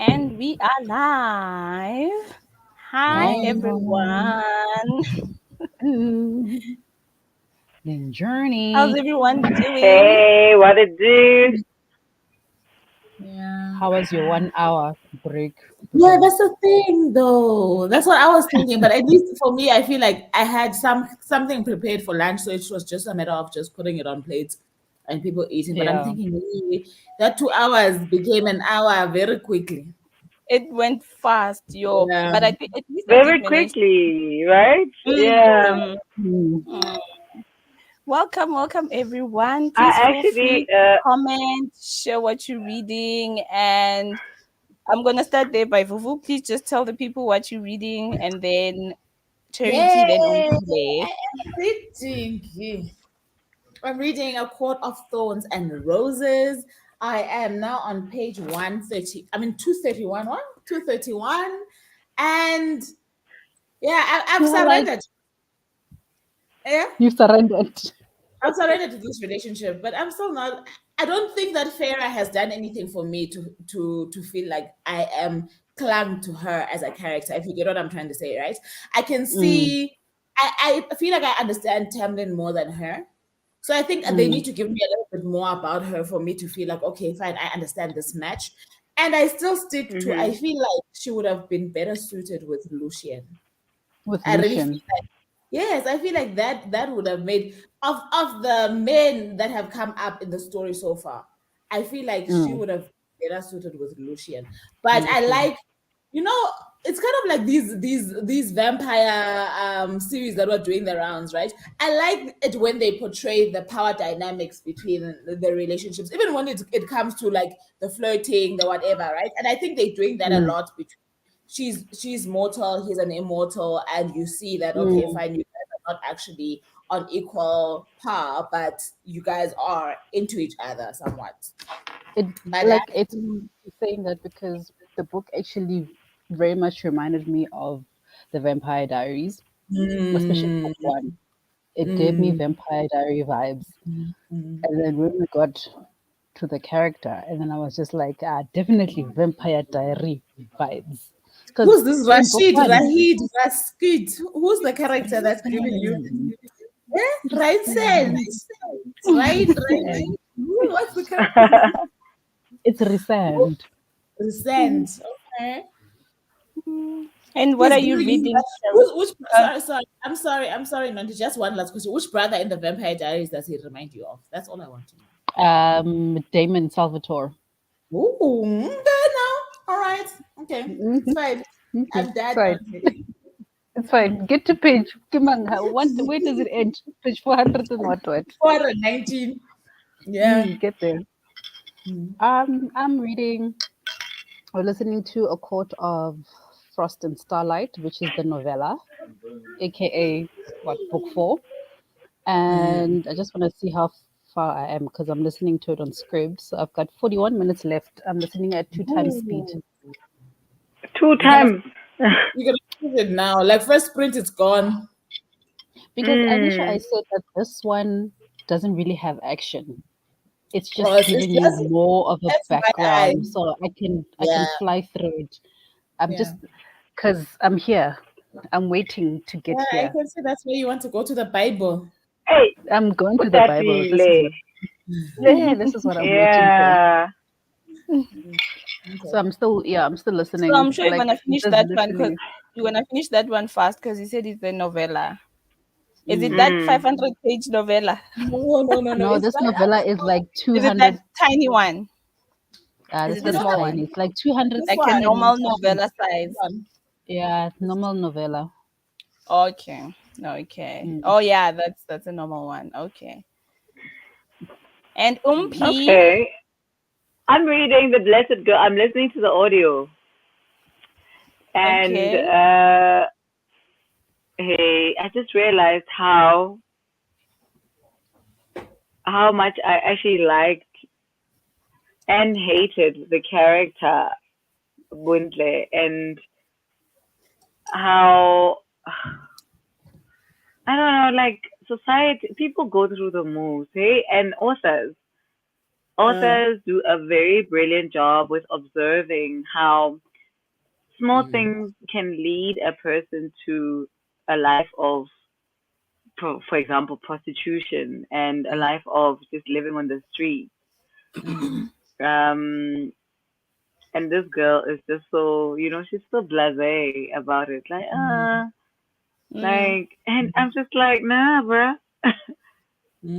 And we are live. Hi, Hey, everyone. the How's journey. everyone doing? Hey, what it do? Yeah. How was your 1 hour break? Yeah, that's the thing, though. That's what I was thinking. But at least for me, I feel like I had something prepared for lunch, so it was just a matter of just putting it on plates and people eating. But I'm Yeah. thinking really, that 2 hours became an hour very quickly. It went fast, yo. Yeah. But at least I did Very manage. quickly, right? Yeah. Mm, Mm. mm. Welcome, everyone. I Please feel free actually, to comment, share what you're reading, and I'm gonna start there by Vuvu. Please just tell the people what you're reading, and then Charity, then Yay! Umkile. I am reading. I'm reading A Court of Thorns and Roses. I am now on page 130. I mean, 231. What? 231. And yeah, I've You're like, surrendered. Yeah. you surrendered. I'm surrendered to this relationship, but I'm still not. I don't think that Farah has done anything for me to feel like I am clung to her as a character. If you get what I'm trying to say, right? I can Mm. see. I feel like I understand Tamlin more than her, so I think they need Mm. to give me a little bit more about her for me to feel like okay, fine, I understand this match. And I still stick to. I hmm feel like she would have been better suited with Lucian. With I really Lucian. feel like yes, I feel like that would have made of the men that have come up in the story so far. I feel like she Mm. would have better suited with Lucian. But I Lucian. like, you know, it's kind of like these vampire series that were doing the rounds, right? I like it when they portray the power dynamics between the relationships, even when it comes to like the flirting, the whatever, right? And I think they're doing that a Mm. lot between she's mortal, he's an immortal, and you see that okay, Mm. fine, you guys are not actually on equal par, but you guys are into each other somewhat. It But like it's saying that because the book actually very much reminded me of the Vampire Diaries, especially mm, book one. It gave me mm, Vampire Diary vibes. mm. And then when we got to the character, and then I was just like, definitely Vampire Diary vibes. Because Who's this in book Rashid one, Rahid Raskid? Who's the character that's giving you? Yeah, right sense. Right. What's the character? it's resent. Resent. Okay. And what He's are giving you you reading? that. Which Uh, sorry. I'm sorry, Nanti. Just one last question. Which brother in the Vampire Diaries does he remind you of? That's all I want to know. Damon Salvatore. Ooh, okay now. All right. Okay. It's Mhm. fine. Okay, I'm it's dad fine. Nanti. It's fine. Get to page. Where does it end? Page 400 and what? 419. Yeah. Get there. Mm. I'm reading or listening to A Court of Frost and Starlight, which is the novella, aka what, book four. Mm. And I just want to see how far I am because I'm listening to it on Scribd. So I've got 41 minutes left. I'm listening at 2 times speed Ooh. two You're gonna times. you're gonna finish it now. Like first print, it's gone. because Anisha, I mm. said that this one doesn't really have action. It's Oh, just it's giving you just more of a that's my eye. background, so I can Yeah. fly through it. I'm Yeah. just because I'm here. I'm waiting to get Yeah, I here. can see that's where you want to go to the Bible. Hey, I'm going to put the that Bible. delay. Yeah, this is what I'm waiting for. Yeah. So Okay. I'm still so listening. I'm sure you're Like gonna finish there's that one because literally you're gonna finish that one fast because you said it's a novella. Is it Mm. that Mm. 500-page novella? No. no. It's This like novella is like Is it that 200. tiny one? Is This it the one this is one. small tiny. one? It's like 200 This Like a one. normal pages. novella This size? one. Yeah, normal novella. Okay. Okay. Mm. Oh yeah, that's a normal one. Okay. And Mm. Okay. I'm reading The Blessed Girl. I'm listening to the audio. And okay. hey, I just realized how much I actually liked and hated the character Bundle, and how I don't know, like society, people go through the moves, hey, and authors, authors do a very brilliant job with observing how small things can lead a person to a life of, for example, prostitution and a life of just living on the street. Um, and this girl is just so, she's so blasé about it. Mm. And I'm just like, nah, bruh,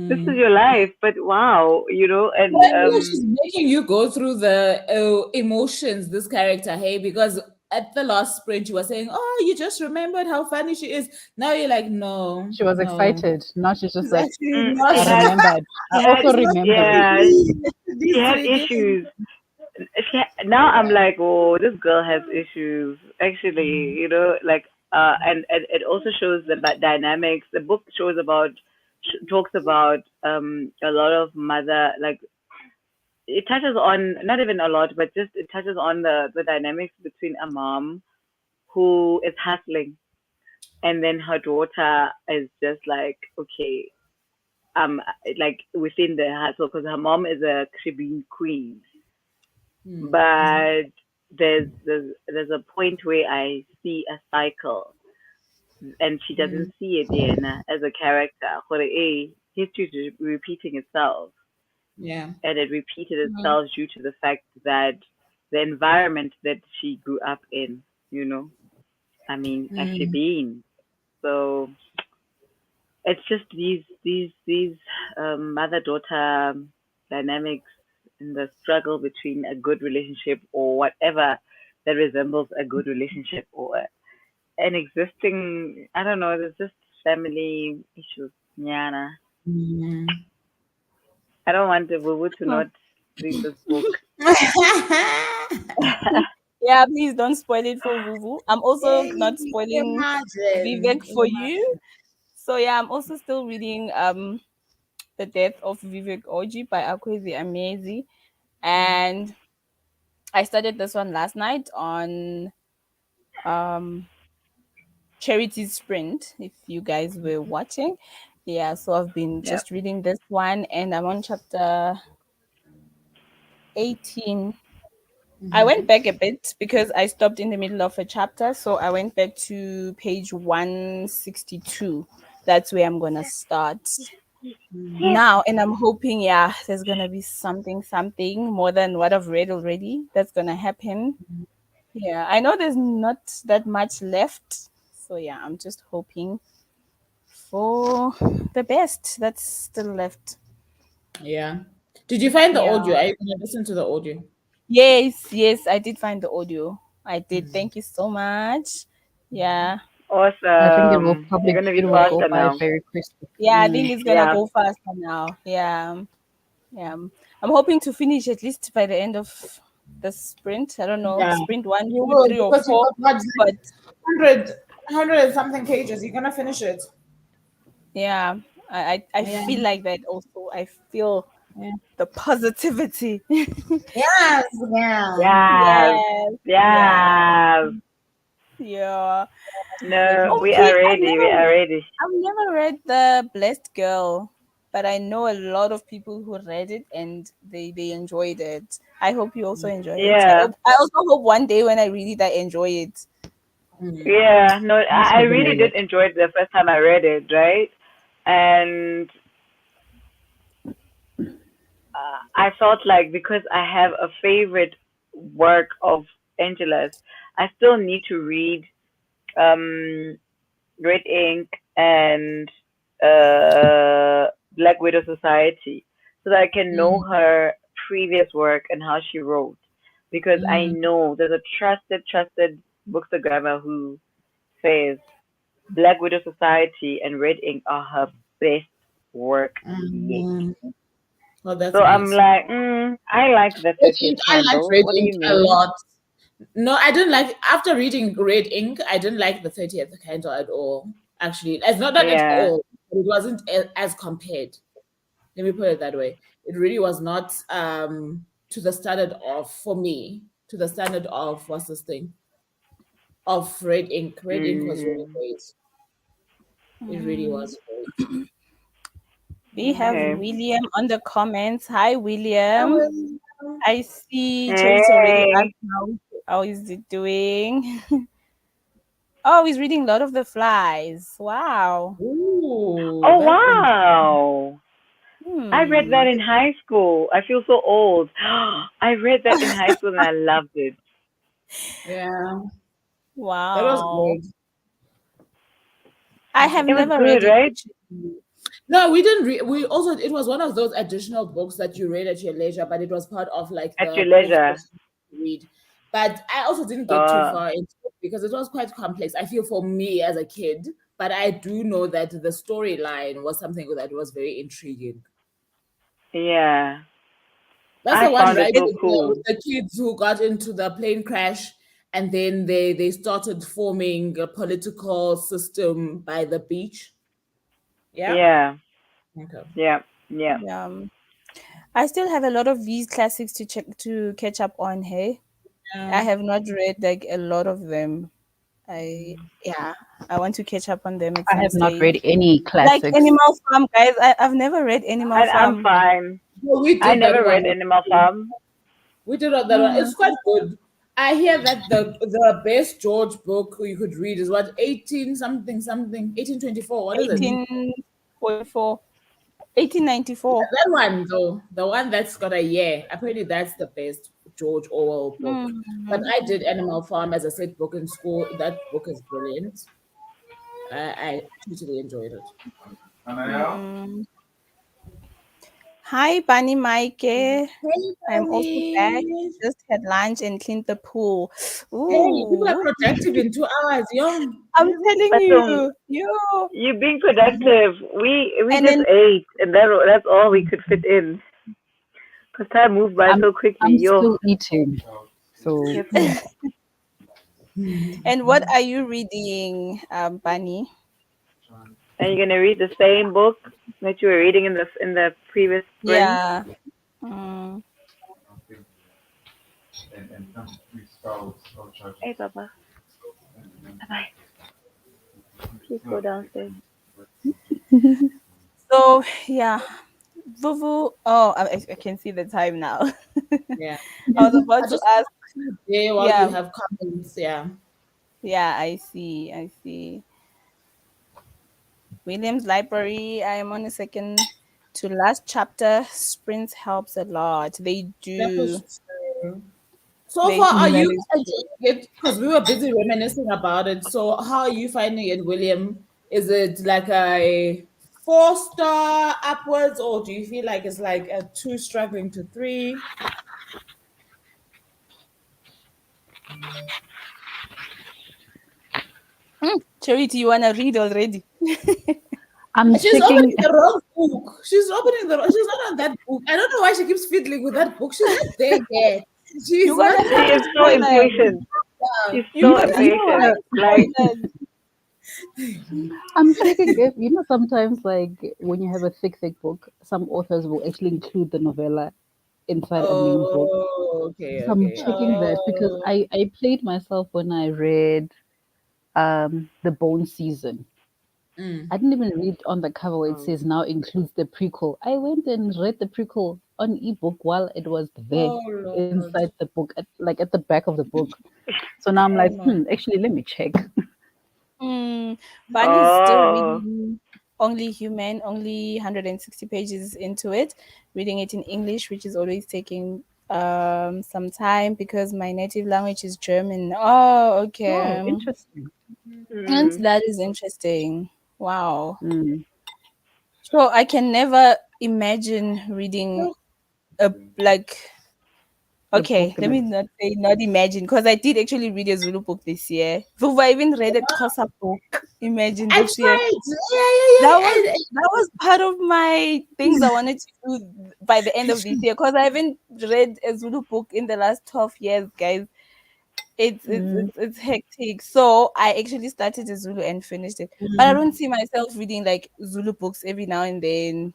this is Mm. your life. But wow, and Well, she's making you go through the emotions, this character, hey, because at the last sprint you were saying, "Oh, you just remembered how funny she is." Now you're like, "No, She was no, excited. Now she's just she's like, actually mm, not." she I had, remembered. I she had, also She's not remembered. yeah, she these had three things. issues. Now I'm like, oh, this girl has issues. Actually, and it also shows the dynamics. The book shows about, talks about a lot of mother, like it touches on not even a lot, but just it touches on the dynamics between a mom who is hustling, and then her daughter is just like, okay, like within the hustle, because her mom is a Caribbean queen, but there's a point where I see a cycle, and she doesn't see it in as a character. For history is repeating itself, Yeah. and it repeated Mm. itself due to the fact that the environment that she grew up in, I mean, actually being. So it's just these mother daughter dynamics in the struggle between a good relationship or whatever that resembles a good relationship or an existing, I don't know, there's just family issues. Nyana. I don't want the Vuvu to Hmm. not read this book. Yeah, please don't spoil it for Vuvu. I'm also not Hey, spoiling imagine, Vivek for you. imagine. So yeah, I'm also still reading The Death of Vivek Oji by Akwezi Amazing. And I started this one last night on um Charity's Sprint, if you guys were watching. Yeah, so I've been Yep. just reading this one and I'm on chapter 18. I went back a bit because I stopped in the middle of a chapter, so I went back to page 162. That's where I'm gonna start now, and I'm hoping, yeah, there's gonna be something more than what I've read already that's gonna happen. Yeah, I know there's not that much left, so yeah, I'm just hoping for the best that's still left. Yeah. Did you find the audio? Yeah. Are you gonna listen to the audio? Yes, I did find the audio. I did. Thank you so much. Yeah. I think it will Awesome. You're probably gonna be it will go faster by now. very crispy. Yeah, I think it's gonna Yeah. go faster now. Yeah. Yeah. I'm hoping to finish at least by the end of the sprint. I don't know, Yeah. sprint one, You two, will, three, or because you've four. got what, But 100 and something pages. You're gonna finish it. yeah, I Yeah. feel like that also. I feel Yeah. the positivity. Yes. Yeah. Yes. Yes. Yeah. Yes. Yeah. No, we Okay. are ready. We are ready. I've never read The Blessed Girl, but I know a lot of people who read it and they enjoyed it. I hope you also enjoy it. Yeah. I also hope one day when I read it, I enjoy it. Yeah. No, Most I really definitely. did enjoy it the first time I read it, right? And I felt like because I have a favorite work of Angela's, I still need to read um, Red Ink and Black Widow Society so that I can know her previous work and how she wrote. Because I know there's a trusted bookstagrammer who says Black Widow Society and Red Ink are her best work yet. Oh, that's So I'm nice. like, I like the Red 30th ink. I liked candle. red What do ink you a mean? lot. No, I didn't like after reading red ink. I didn't like the 30th candle at all. Actually, it's not that at Yeah. all. But it wasn't as compared. Let me put it that way. It really was not to the standard of, for me, to the standard of what's this thing of red ink. Red ink was really Mm, great. It really Mm. was great. We have Okay. William on the comments. Hi, I William. will. I see Charity already Hey. asked how is it doing? Oh, he's reading Lord of the Flies. Wow. Ooh, Oh that's wow. I read that Hmm. in high school. I feel so old. I read that in high school and I loved it. yeah. That was Wow. good. I have It was never good, read it right? actually. No, we didn't. We also, it was one of those additional books that you read at your leisure, but it was part of like At your the books that leisure. you read. But I also didn't get too Uh, far into it because it was quite complex. I feel for me as a kid, but I do know that the storyline was something that was very intriguing. yeah. That's I the one, found it right? It, so With cool. the kids who got into the plane crash and then they started forming a political system by the beach. Yeah. Yeah. Okay. Yeah. Yeah. I still have a lot of these classics to catch up on. Hey, I Yeah. have not read like a lot of them. I yeah, I want to catch up on them at I some have not stage. read any Like classics. Animal Farm, guys. I've never read Animal I'm Farm. fine. No, we I did that never one. read Animal Farm. We did that one. Hmm. It's quite good. I hear that the best George book you could read is what 18 something something 1824. What is it? 1844, 1894. That one though, the one that's got a year. Apparently, that's the best George Orwell book. But Hmm. I did Animal Farm as a set book in school. That book is brilliant. I totally enjoyed it. Hmm. Hi, Bunny Mike. Hey, I'm also back. buddy. Just had lunch and cleaned the pool. Hey, people are Ooh, productive in 2 hours. Yo. I'm telling But you, yo. you being productive. We And just then ate, and that's all we could fit in. Cause time moved by I'm so quickly. I'm Yo. still eating. So Yes, sir. and what are you reading, Bunny? And you're gonna read the same book that you were reading in the previous spring. Yeah. Mm. Hey, Papa. Bye. Please go downstairs. So yeah, Vuvu. Oh, I can see the time now. Yeah. I was about I to just ask. there while you Yeah, have comments. Yeah. yeah. I see. I see. Williams Library. I am on the second to last chapter. Sprints helps a lot. They That is do. true. So They far, are do. That you is true. enjoying it? Because we were busy reminiscing about it. So, how are you finding it, William? Is it like a 4 star upwards, or do you feel like it's like a two struggling to three? Charity, you wanna read already? I'm She's checking. opening the wrong book. She's opening the wrong. She's not on that book. I don't know why she keeps fiddling with that book. She's not there yet. You're She's not gonna She finish is there. so spoilers. impatient. She's You're so gonna You know finish impatient. what? Like, spoilers. I'm checking if you know sometimes like when you have a thick book, some authors will actually include the novella inside a main book. Oh, okay, So I'm okay. checking that because Oh, I played myself when I read the Bone Season. mm. I didn't even read on the cover where it says now includes the prequel. I went and read the prequel on ebook while it was there Oh Lord. inside the book, like at the back of the book. So now I'm Oh like, no. actually, let me check. Bunny is still oh, reading Only Human, only 160 pages into it, reading it in English, which is always taking some time because my native language is German. Oh, Oh, okay. interesting. And mm, that is interesting. Wow. Mm, So I can never imagine reading a like the book okay, in let me it. not say not imagine because I did actually read a Zulu book this year. Vuvu, I even read a Xhosa book. Imagine I this year. tried. That was part of my things I wanted to do by the end of this year because I haven't read a Zulu book in the last 12 years, guys. It's it's Mm, it's, it's hectic. So I actually started a Zulu and finished it. But I don't see myself reading like Zulu books every now and then,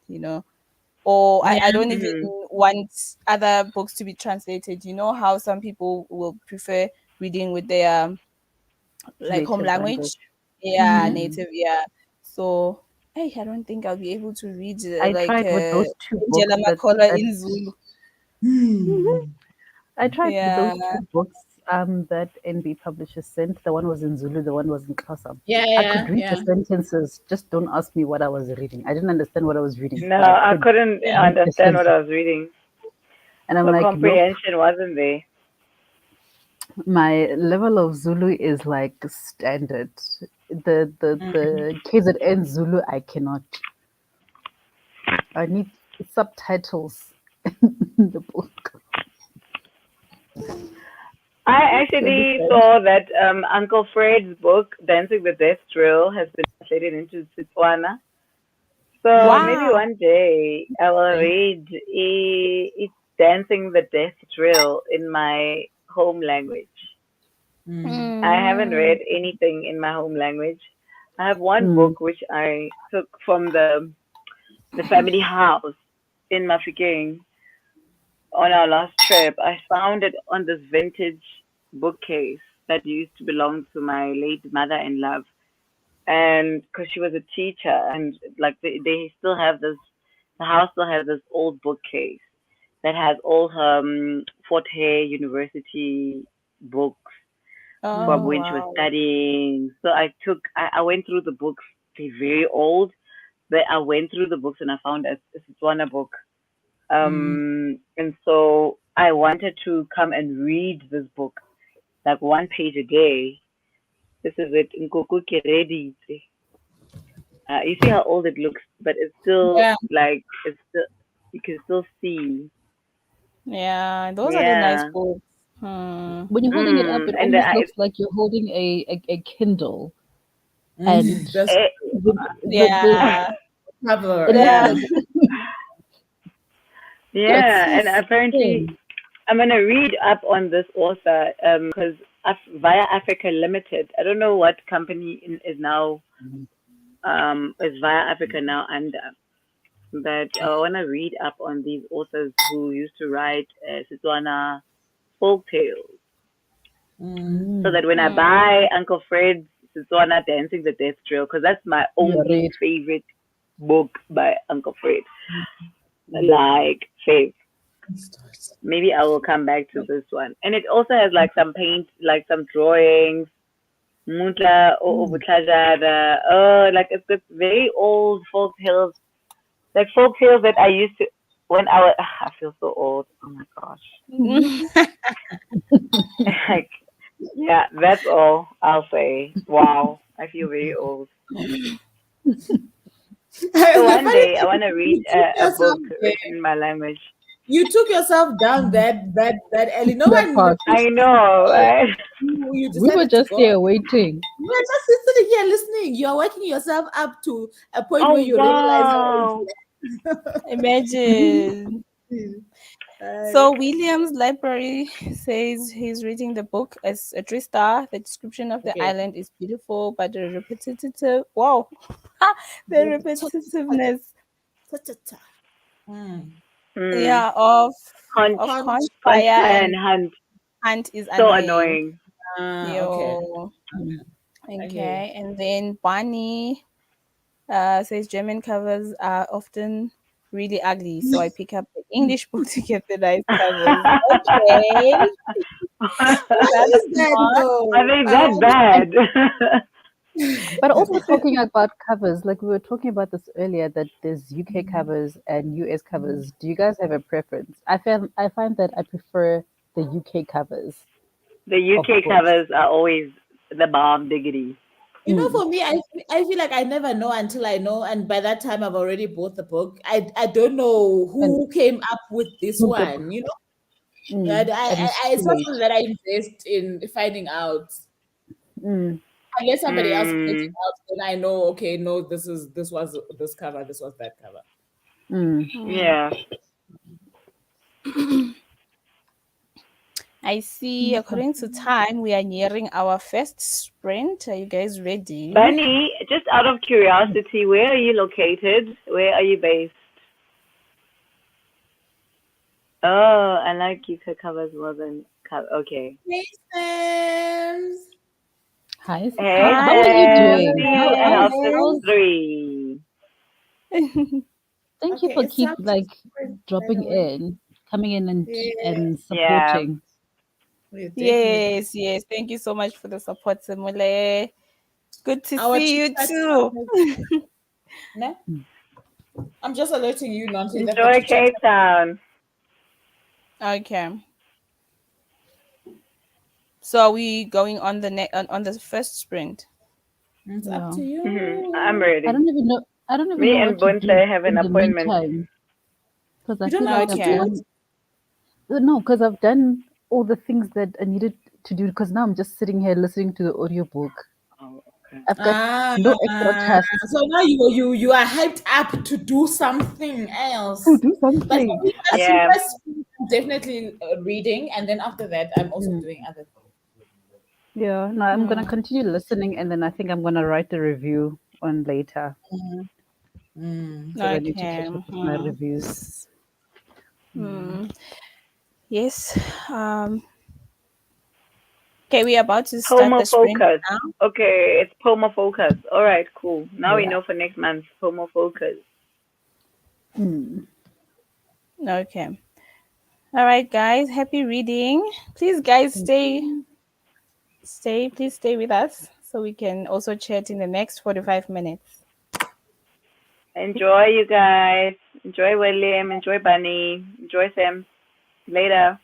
or Yeah. I don't even mm, want other books to be translated. You know how some people will prefer reading with their like home native language. language? Yeah, Mm-hmm. Mm, native, yeah. So hey, I don't think I'll be able to read I tried with those two books Angela Makola that in Zulu. I tried with Yeah. those two books that NB Publishers sent. The one was in Zulu, the one was in Xhosa. Yeah, I could yeah, read the yeah. sentences, just don't ask me what I was reading. I didn't understand what I was reading, No, but I I could couldn't Yeah. read the understand what sentence. I was reading. And I'm The like, nope, comprehension wasn't there. my level of Zulu is like standard. The KZN Zulu, I cannot. I need subtitles in the book I to actually understand. saw that Uncle Fred's book, Dancing the Death Thrill, has been translated into Setswana. So maybe Wow. one day I will read it's Dancing the Death Thrill in my home language. I haven't Mm. read anything in my home language. I have one Mm, book which I took from the family house in Mafeking on our last trip. I found it on this vintage bookcase that used to belong to my late mother-in-law, and because she was a teacher, and like they still have this, the house still has this old bookcase that has all her Fort Hare University books from Oh when she was wow. studying. So I went through the books. They're very old, but I went through the books and I found a Setswana book. And so I wanted to come and read this book, like one page a day. This is it. Nkoko ke ready. You see how old it looks, but it's still Yeah. like it's still you can still see. Yeah, those are the nice Yeah. books. Hmm. when you're holding it up, it And almost looks like you're holding a Kindle, and That's eh, the Yeah. cover. it looks Yeah. Yeah. like it's yeah, so and apparently thin. I'm gonna read up on this author because via Africa Limited. I don't know what company is now is via Africa now under, but I wanna read up on these authors who used to write Setswana folk tales, so Mm, that when I Hmm. buy Uncle Fred's Setswana Dancing the Death Trail, because that's my you only read. favorite book by Uncle Fred, Mm. like fave. Maybe I will come back to this one. And it also has like some paint, like some drawings. Mutla Mm. like it's got very old folk tales, like folk tales that I used to when I was. I feel so old. Oh my gosh. Like, yeah, that's all I'll say. Wow, I feel very old. So The one funny day I thing want is to read you took a yourself book there. written in my language. You took yourself down that alley. No That one part. I pushed know, you. right? You We were decided to just go. here waiting. You are just sitting here listening. You are working yourself up to a point where Oh you realize how old wow. you are. Imagine. Uh, So William's library says he's reading the book as a 3 star. The description of the okay. island is beautiful, but the repetitive wow, the repetitiveness, Mm. Hmm. yeah, of Hunt, Conch. hunt, fire and and hunt. hunt is So annoying. annoying. Okay. Yo, Mm. I hear you. okay, and then Barney says German covers are often really ugly, so I pick up the English book to get the nice covers. Okay, Why that's is that smart. Are though? they that bad? But also talking about covers, like we were talking about this earlier, that there's UK Mm. covers and US covers. Do you guys have a preference? I find that I prefer the UK covers The of UK books. covers are always the bomb diggity. Mm. For me, I feel like I never know until I know, and by that time I've already bought the book. I don't know And who came up with this who the one. and it's It's too not late. something that I invest in finding out. Mm, Unless somebody else points it Mm. out, then I know. Okay, no, this was this cover, this was that cover. mm. Hmm. Yeah. I see. According to time, we are nearing our first sprint. Are you guys ready? Bunny, just out of curiosity, where are you located? Where are you based? Oh, I like UK covers more than okay. Hey, Sams. Hi, Hey, how are you Sam. Hi. doing? See you in How's office how's three. Thank you Okay, for it's keep time to like spread, by dropping the way. in, coming in Yeah, and Yeah. supporting. yeah, definitely. Yes, yes. Thank you so much for the support, Simule. Good to Our see chit you chat too. no? I'm just alerting you, Nancy, that the Enjoy chit chat Cape Town. Okay. So are we going on the on the first sprint? it's up Yeah. to I'm you. ready. I don't even Me know what and to do Bunse have an in the appointment. meantime because I You don't feel know like what to I've Okay. do? done no, because I've done all the things that I needed to do because now I'm just sitting here listening to the audiobook. Oh, okay. I've got Ah, no extra tasks so now you are hyped up to do something to else. do But for something. me, I as think Yeah. first, I'm definitely reading, and then after that, I'm also mm, doing other things. yeah, no, I'm gonna Hmm. continue listening and then I think I'm gonna write the review on later because I need to Okay. catch up with my Hmm. reviews. Hmm. Yes. Okay, we're about to start Pomo the sprint focus. now. Okay, it's Pomo focus. All right, cool. Now we Yeah. know for next month. Pomo focus. Mm. Okay. All right, guys. Happy reading. Please, guys, Thank you. please stay with us so we can also chat in the next 45 minutes. Enjoy, you guys. Enjoy William. Enjoy Bunny. Enjoy Sam. Later.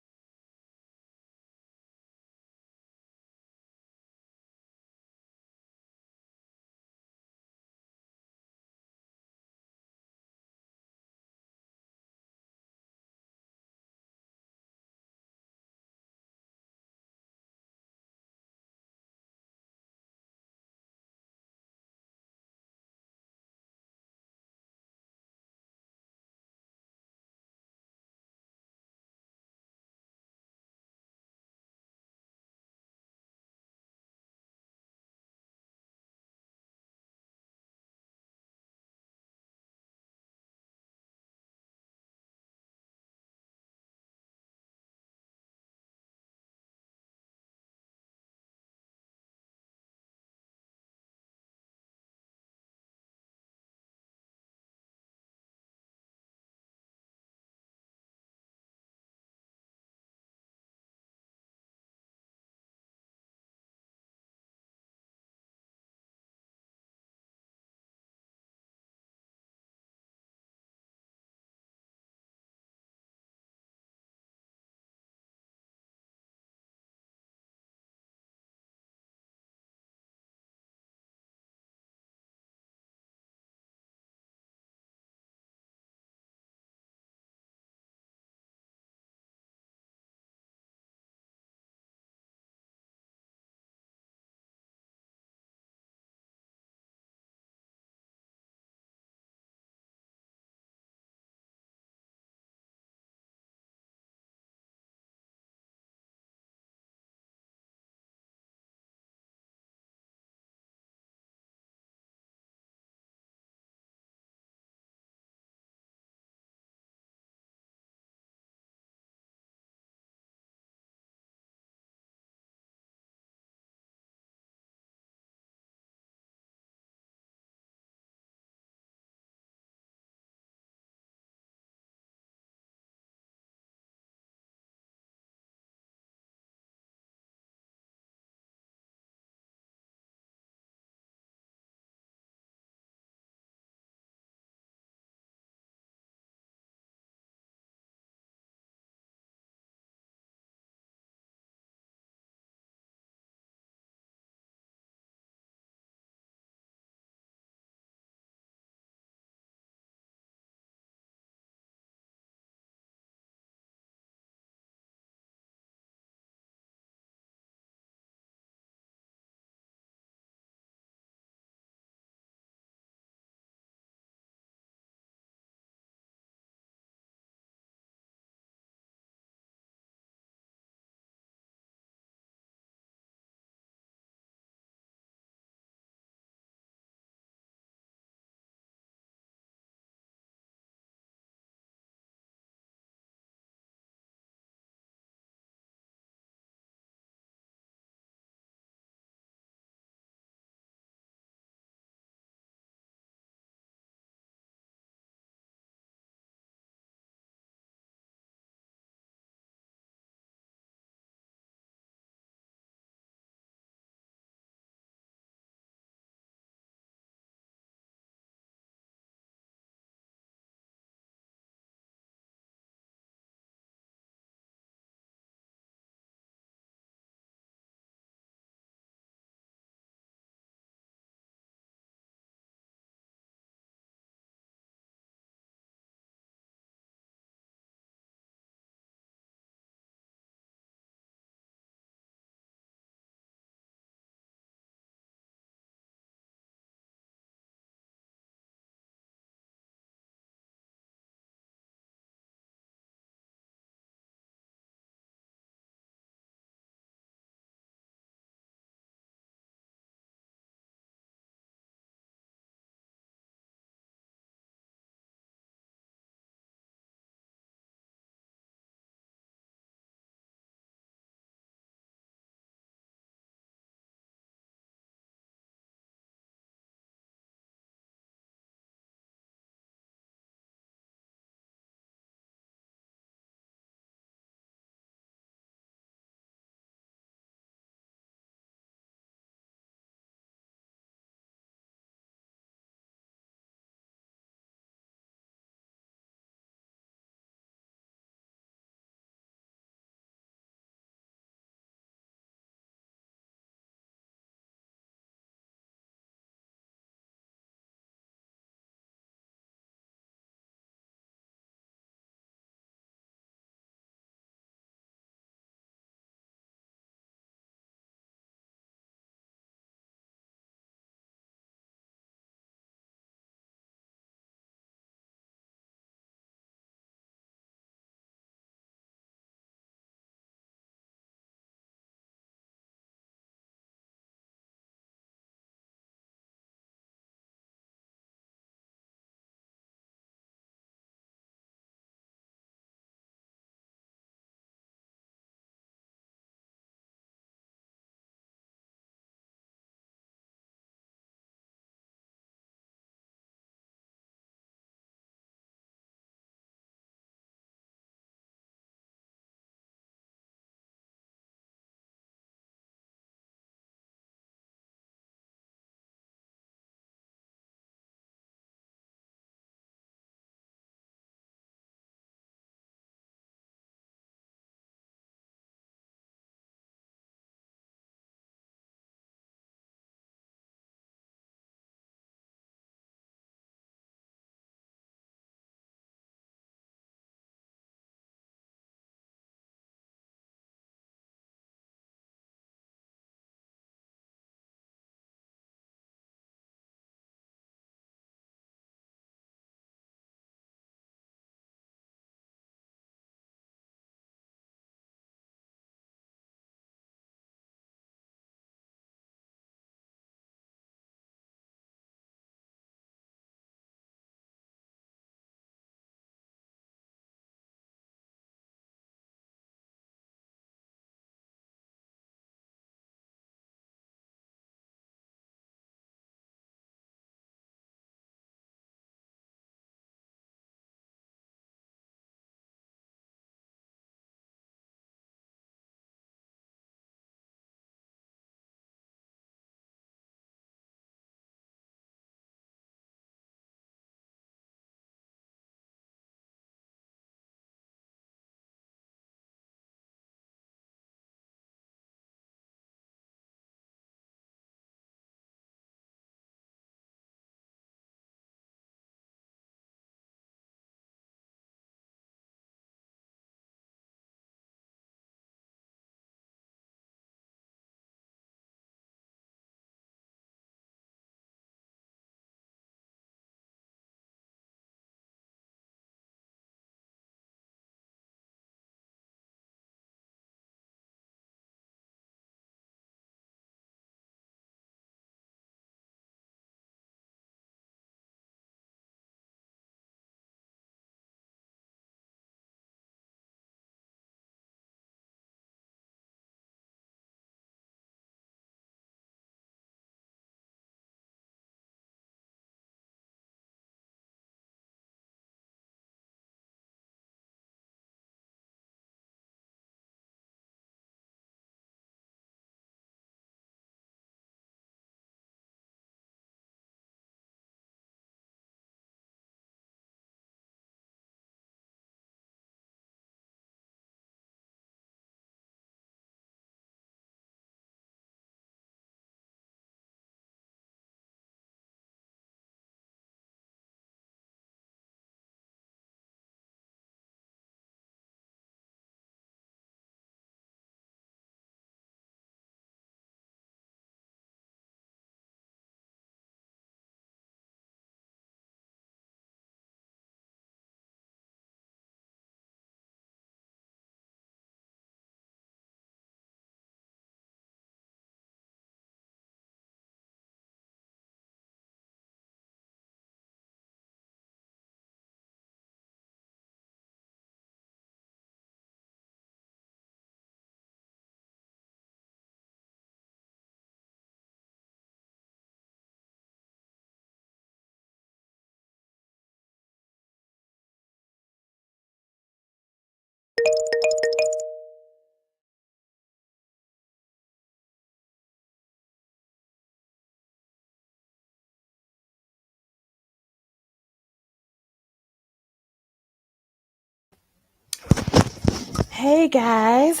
Hey guys.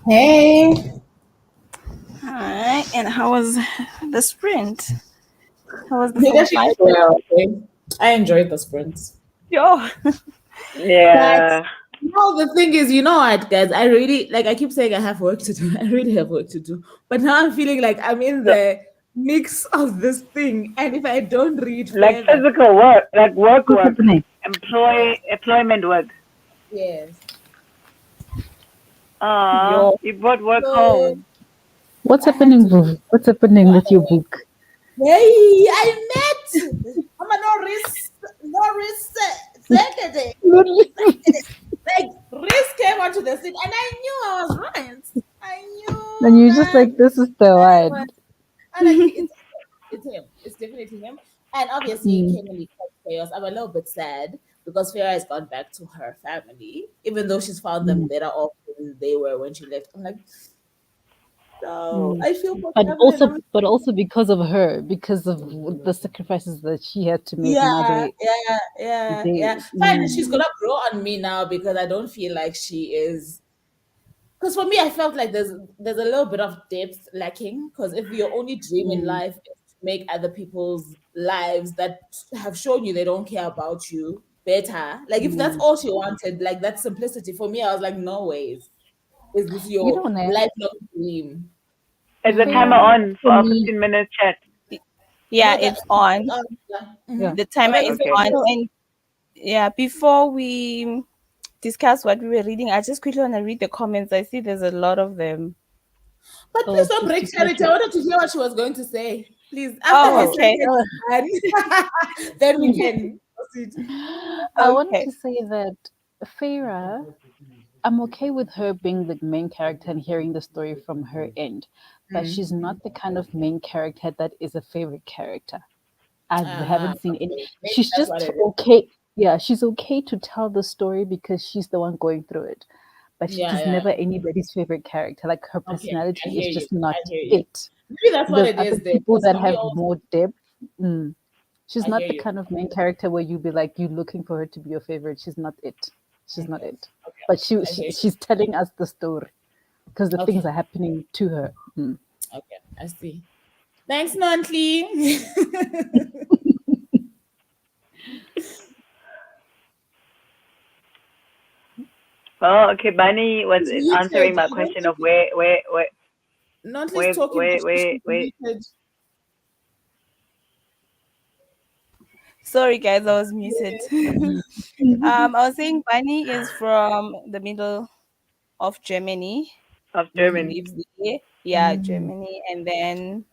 Hey. Hi. And how was the sprint? How was the It actually 45? went well. Okay. I enjoyed the sprints. Yo. But Yeah. no, the thing is, you know what, guys? I really like. I keep saying I have work to do. I really have work to do. But now I'm feeling like I'm in So, the mix of this thing, and if I don't read like further, physical work, like What's work, happening? employment work. yes. Ah, Yo. you brought work So home. What's I had happening, to. Vuvu? What's happening No with your other way. book? Hey, I met. I'm a no risk secretary. Like risk came onto the scene, and I knew I was right. I And knew you're just that like, this is the I was. one. And like it's him. It's definitely him. And obviously, it Mm, came in the chaos. I'm a little bit sad because Farah has gone back to her family, even though she's found them mm, better off than they were when she left. I'm like, no, mm. I feel for But Kevin. also, but also because of her, because of the sacrifices that she had to make. Now Yeah, yeah, yeah, yeah. Fine, she's mm, gonna grow on me now because I don't feel like she is. Because for me, I felt like there's a little bit of depth lacking. Because if your only dream in mm, life is to make other people's lives that have shown you they don't care about you better, like if that's mm. all she wanted, like that simplicity, for me, I was like, no ways. Is this You your know, Nat, lifelong dream? Is the timer Farah, on for for a me, 15-minute chat? Yeah, No, that it's on. yeah. yeah. The What timer does it is say? Okay. on. So, And yeah, before we discuss what we were reading, I just quickly want to read the comments. I see there's a lot of them. But please oh, don't break to catch charity. I up. wanted to hear what she was going to say. Please, after her Oh, Oh, okay. sentence is done, then we can proceed. I wanted Okay. to say that Farah, I'm okay with her being the main character and hearing the story from her end, but she's not the kind of main character that is a favorite character. I haven't seen any. Okay. Maybe She's that's what just it is. okay. Yeah, she's okay to tell the story because she's the one going through it. But Yeah, she's yeah. never anybody's favorite character. Like her Okay, I personality is hear you. just not I hear you. it. Maybe that's what There's it other is there. people Because that for me have also, more depth. Mm. She's I not hear the you. kind of main character where you be like you looking for her to be your favorite. She's not it. She's not Okay, it. okay, But I hear you. she's telling us the story because the things Okay, are happening to her. Mm. okay, I see. Thanks, Nonhly. Oh, okay. Bunny was He's muted. answering my I don't question think of Nonhly's talking, but she's where. muted. Sorry, guys, I was muted. Mm. Mhm. I was saying Bunny is from the middle of Germany. Of He German. lives there. Yeah, Mm. Germany. And then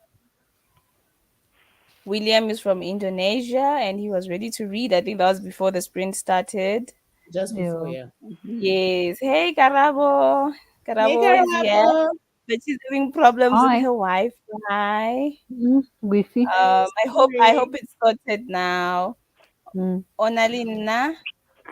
William is from Indonesia and he was ready to read. I think that was before the sprint started. Just before, Yeah. yeah. Yes. Hey, Karabo. Hey, Karabo is here, Carabo. but she's having problems with Hi. her Wi-Fi. Mm. Wi-Fi. I hope it's sorted now. Mm. Onalina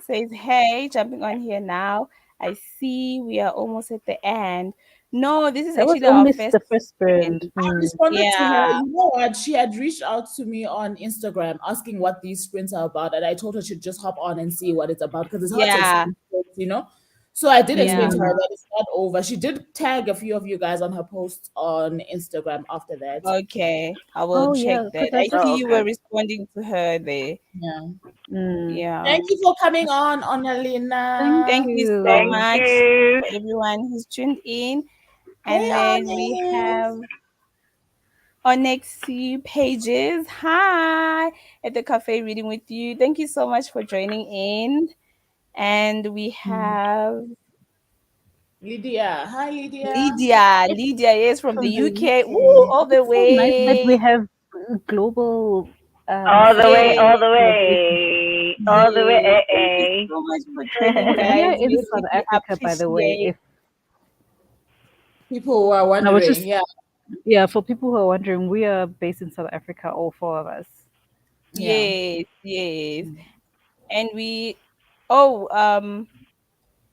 says, "Hey, jumping on here now. I see we are almost at the end. No, this is That was actually our only first the first sprint. sprint. I Mm. responded to her. Yeah. You know what? She had reached out to me on Instagram asking what these sprints are about, and I told her she'd just hop on and see what it's about because it's hard to Yeah. explain sprints, you know. So I did explain Yeah. to her Mm. that it's not over. She did tag a few of you guys on her posts on Instagram after that. Okay. I will Oh check yeah, that. because I I just see Oh, you were okay. responding to her there. Yeah. mm. Yeah. Thank you for coming on, Thank Thank Annalena. you so Thank you. much you. for everyone who's tuned in. Hey, And then we Onyx. have our next few pages. Hi, at the cafe reading with you. Thank you so much for joining in. And we Mm. have Lydia. Hi, Lydia. Lydia. It's Lydia is from the from the UK. Woo, UK. all the It's so nice that we way. have global All the way, Yes, all support the collaboration. way, all the yes. Thank you way. so much for joining, We guys. are in We South really Africa, by the way. appreciate. If People who are I was wondering, just yeah, yeah, for people who are wondering, we are based in South Africa, all four of us. yeah. Yes, yes. And we oh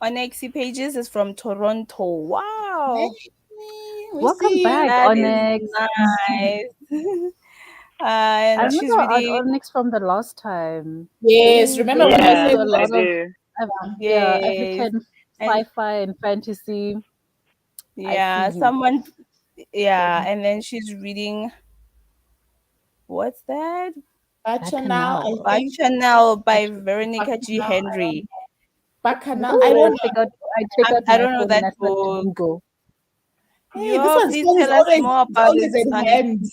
Onexi Pages is from Toronto. Hey, Wow. we Welcome see you. back, That is Onyx. nice. I And she's remember Art reading. Onyx from the last time. Yes, remember They when I used to Yeah, do said a I lot that? of do. Yes, African and sci-fi and fantasy. I see yeah, you. someone. Yeah, and then she's reading. What's that? Bacchanal, I Bacchanal. think. Chanel by Veronica G. Bacchanal. Henry. Bacchanal. I Ooh, don't know. I take out I my don't know phone and that I start to book. Google. Hey, this Yo, one's please phone is tell us always more it's about always it, at hand.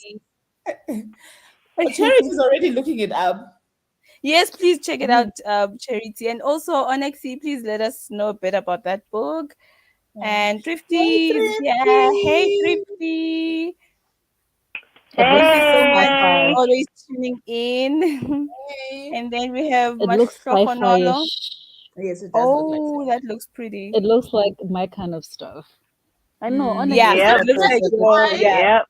Onyxy. Charity is already looking it up. Yes, please check it Mm. out, Charity. And also, Onyxy, please let us know a bit about that book. Yeah. And Hey, Thrifty is here. Hey, Thrifty. Thrifty. It looks Thank you so much for Hey. always tuning in. Hey. And then we have It looks Mashrokonolo. sci-fi-ish. Yes, it does look like Oh, that looks pretty. It looks like my kind of stuff. I know Onyx Yeah, is Yep. it good. looks Good, like good, good, your, good. yeah. Yep.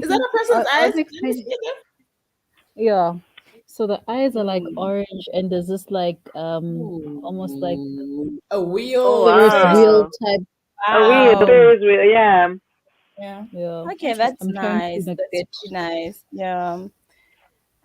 Is that a person's eyes? Onyx Let me page, see again. yeah. So the eyes are like Mm. orange, and there's this like almost like A Oh wheel Ferris face. wheel wow. type A wheel, the Wow. thing. Ferris wheel. Yeah. Yeah. Yeah, Okay, Interesting. that's I'm trying to nice. That's navigate. pretty nice. Yeah.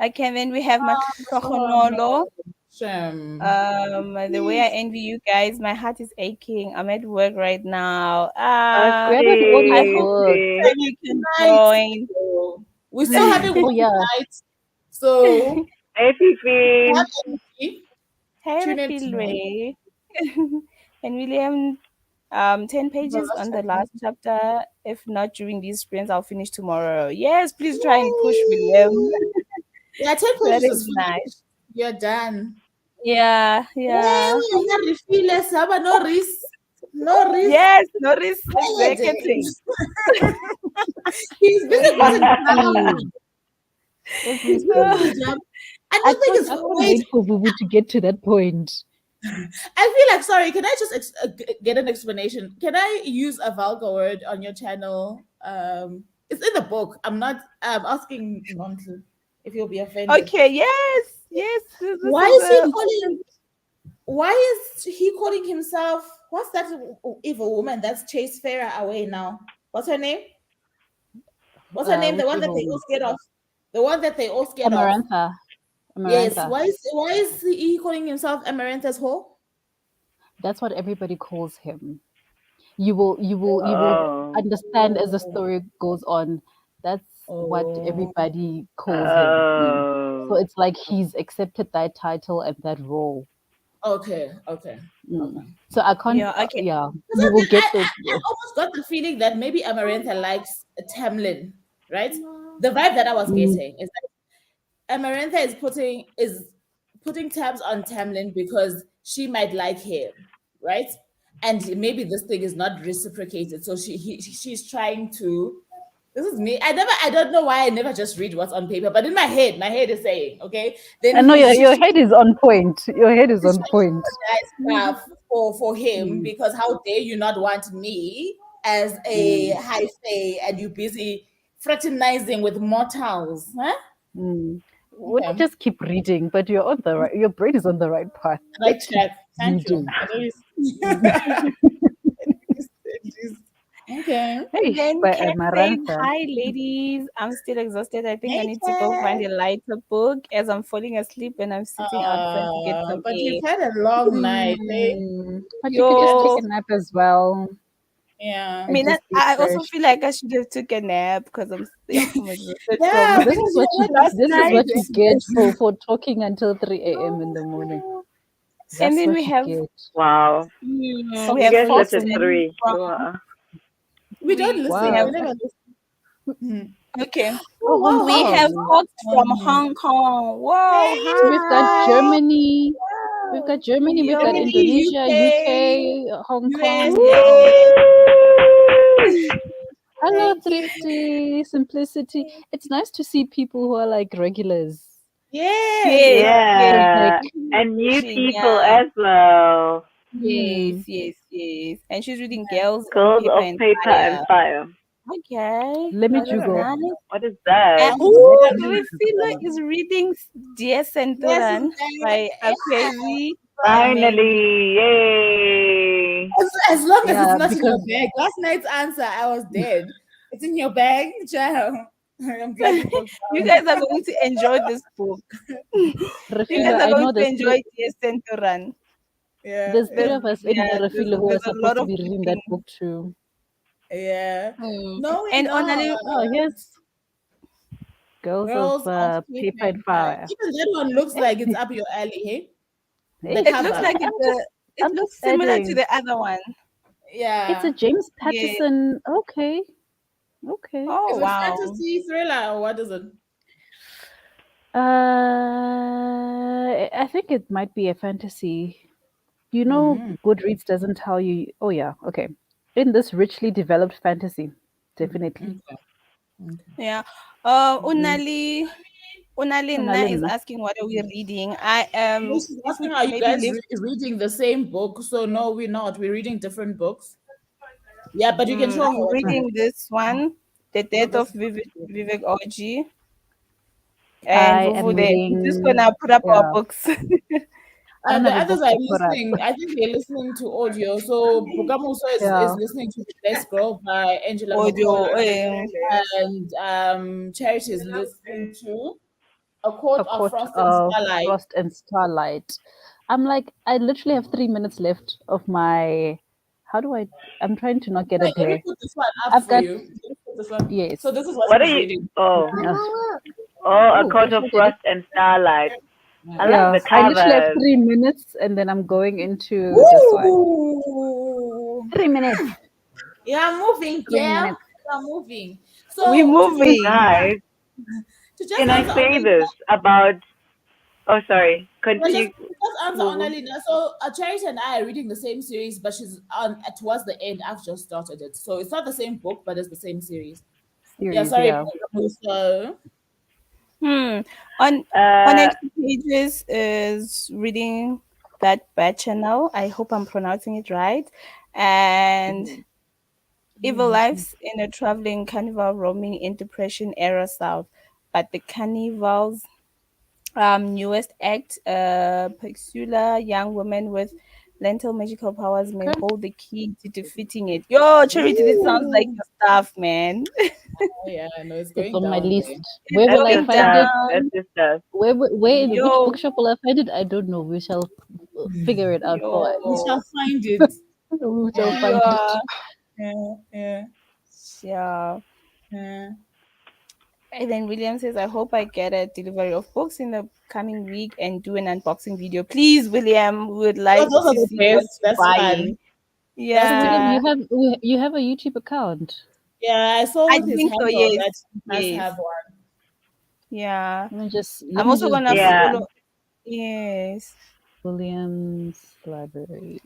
Okay, then we have Oh, Mashrokonolo. no. Shame. The way I Please. envy you guys, my heart is aching. I'm at work right now. I Where does I Onyx see. hope work? See. that you can Night. join. So, we're still having Oh movie yeah, night. So Hey, if you Fifi. have energy, Hey, tune in tonight. Refilwe. And William, 10 The pages last on the chapter. last chapter. If not during these sprints, I'll finish tomorrow. Yes, please try and push William. Yeah, 10 That pages is is nice. finished. You're done. Yeah, Hey, yeah. we are refillers, but no risk. No risk. Yes, notice Hey, executing. he's busy let causing me drama. see. Let me He's busy see. causing drama. I don't think it's I can't wait. wait for Vuvu to get to that point. I feel like sorry. Can I just get an explanation? Can I use a vulgar word on your channel? It's in the book. I'm not asking nonsense. If you'll be offended, Okay, yes, yes. This why is is he a calling? Why is he calling himself? What's that evil woman that's chased Farah away now? What's her name? What's her name? The Which one that evil they all one? scared of. The one that they all scared of. Amarantha. Yes. Amarantha. Why is he calling himself Amarantha's whore? That's what everybody calls him. You will Oh. understand as the story goes on. That's what Oh. everybody calls him. So Oh. it's like he's accepted that title and that role. Okay. Okay. Okay. So I can't. yeah, okay. Yeah, Because you will get I the. almost got the feeling that maybe Amarantha likes Tamlin, right? The vibe that I was Mm, getting is that Amarantha is putting tabs on Tamlin because she might like him, right? And maybe this thing is not reciprocated, so she's trying to. This is me. I don't know why I never just read what's on paper, but in my head is saying, okay. Then I know she's your head is on point. Your head is she's on trying to point. do nice stuff for him Mm, because how dare you not want me as a mm, high fae and you busy fraternizing with mortals, huh? mm. Wouldn't Okay, just keep reading, but you're on the right. Your brain is on the right path. right Just keep track. Thank you. reading. I know you. Okay. And Hey, then by Kat says, Amarantha. "Hi, ladies. I'm still exhausted. I think I Hey, need to go find Ted. a lighter book as I'm falling asleep and I'm sitting outside to get some But air." you've had a long night, eh? But you could just take Yo, a nap as well I Yeah. and mean, just be I also fresh. feel like I should have took a nap because I'm exhausted from Yeah, This is because you what were you. awake last This is night. what you get for talking until 3 a.m. in the morning. And That's then we what you have get. Wow. we You have guys Success. slept at Foxen 3. from Wow. We don't we listen. have We Wow. never listen. okay. Oh, Hong Oh, We have Kong. Fox from wow. Hong Kong. Whoa, So we've got hi. Hey, Germany. We've got Germany. We've got Yo. Germany, Indonesia, UK, UK, Hong US. Kong. Yay! Hello, Thank you. Thrifty, Simplicity. It's nice to see people who are like regulars. Yes. Yes, yes. Because like, Yeah. And new people Yeah. as well. Yes, hmm, yes, yes. And she's reading Girls of Girls Paper of and Paper and Fire. Fire. Okay, let me that is juggle. nice. What is that? Oh, Let me Rufino juggle. is reading Dear Yes. Senturan by Yeah. Akwezi Emendi. Finally. Yay. As long as it's Yeah, not in your because bag. Last night's answer, I was dead. It's in your bag, child. I'm glad you both You found. guys are going to enjoy this book. You Refilo, guys are I going know to there's enjoy Dear Centuran. Yeah, there's three There's of us in yeah, here, Refilo, who are there's a lot supposed to of be reading that flipping. book too. yeah. Mm. No, we're And not. Onali, Oh yes, Girls of Girls of Paper Paper and and Fire. Fire. Even that one looks like it's up your alley, hey? The Hey, it looks cover. like I'm it I'm looks just similar to adding. the other one. It's a Yeah. James Yeah. Patterson. Okay, okay. Oh Is it wow. fantasy thriller or what is it? I think it might be a fantasy. You know, Goodreads doesn't tell you. Oh yeah, okay. In this richly developed fantasy, definitely. Okay. Okay. Yeah. Mm. Unali Na is Nalina. asking what are we reading. I She's if we asking, are could you maybe guys live. reading the same book? So no, we're not. We're reading different books. Yeah, but you can show her I'm what you're reading this one, The Oh, Death this of is Vivek Oji and I Vuvu am there. We're just reading. gonna put up our Yeah, books. I don't The have a others book are to put up. listening. I think they're listening to audio. So Bookamoso is Yeah, listening to The Best Girl by Angela Audio. McCullough, and Charity is listening to A A Court of Court Frost and of Starlight. Frost and Starlight. I'm like, I literally have 3 minutes left of my. How do I? I'm trying to not get a Let me glare. put this one up I've for got you. Let me put this one. So yes. this is what What are she's you? reading. Oh, Yeah. oh, A Oh, Court I of shall get it. Frost and Starlight. I like Yeah, the I literally have covers. 3 minutes, and then I'm going into this one. Woo! 3 minutes. Yeah, moving, Three girl. minutes. You're moving. We So moving. Guys, just can I answer say on this about? Oh, sorry. Well, just Continue. just answer Vuvu. honestly. So, Charity and I are reading the same series, but she's on towards the end. I've just started it, so it's not the same book, but it's the same series. Yeah, Series, sorry, yeah. so Hmm. On Uh, next pages is reading that bad channel. I hope I'm pronouncing it right. And evil lives in a traveling carnival roaming in Depression era South. But the carnival's newest act, peculiar young woman with lentil magical powers may Okay. hold the key to defeating it. Yo, Charity, this sounds like ooh, your stuff, man. oh, yeah, no, it's It's going on my down there. list. It's Where that's will I your going find stuff. it? That's down. your stuff. Where in which Yo, bookshop will I find it? I don't know. We shall figure it out for We us. yo, shall find it. We shall Yeah, find it. yeah, yeah, yeah, yeah. yeah. And then William says, I hope I get a delivery of books in the coming week and do an unboxing video. Please, William, we would Oh, like those are to the see what best. you're That's fun. buying. That's So William, Yeah, you have a YouTube account. yeah. I saw I with his think so. handle that Yes, he must yes, have one. yeah. Let I'm me also just gonna Yeah. follow. Yes. William's library.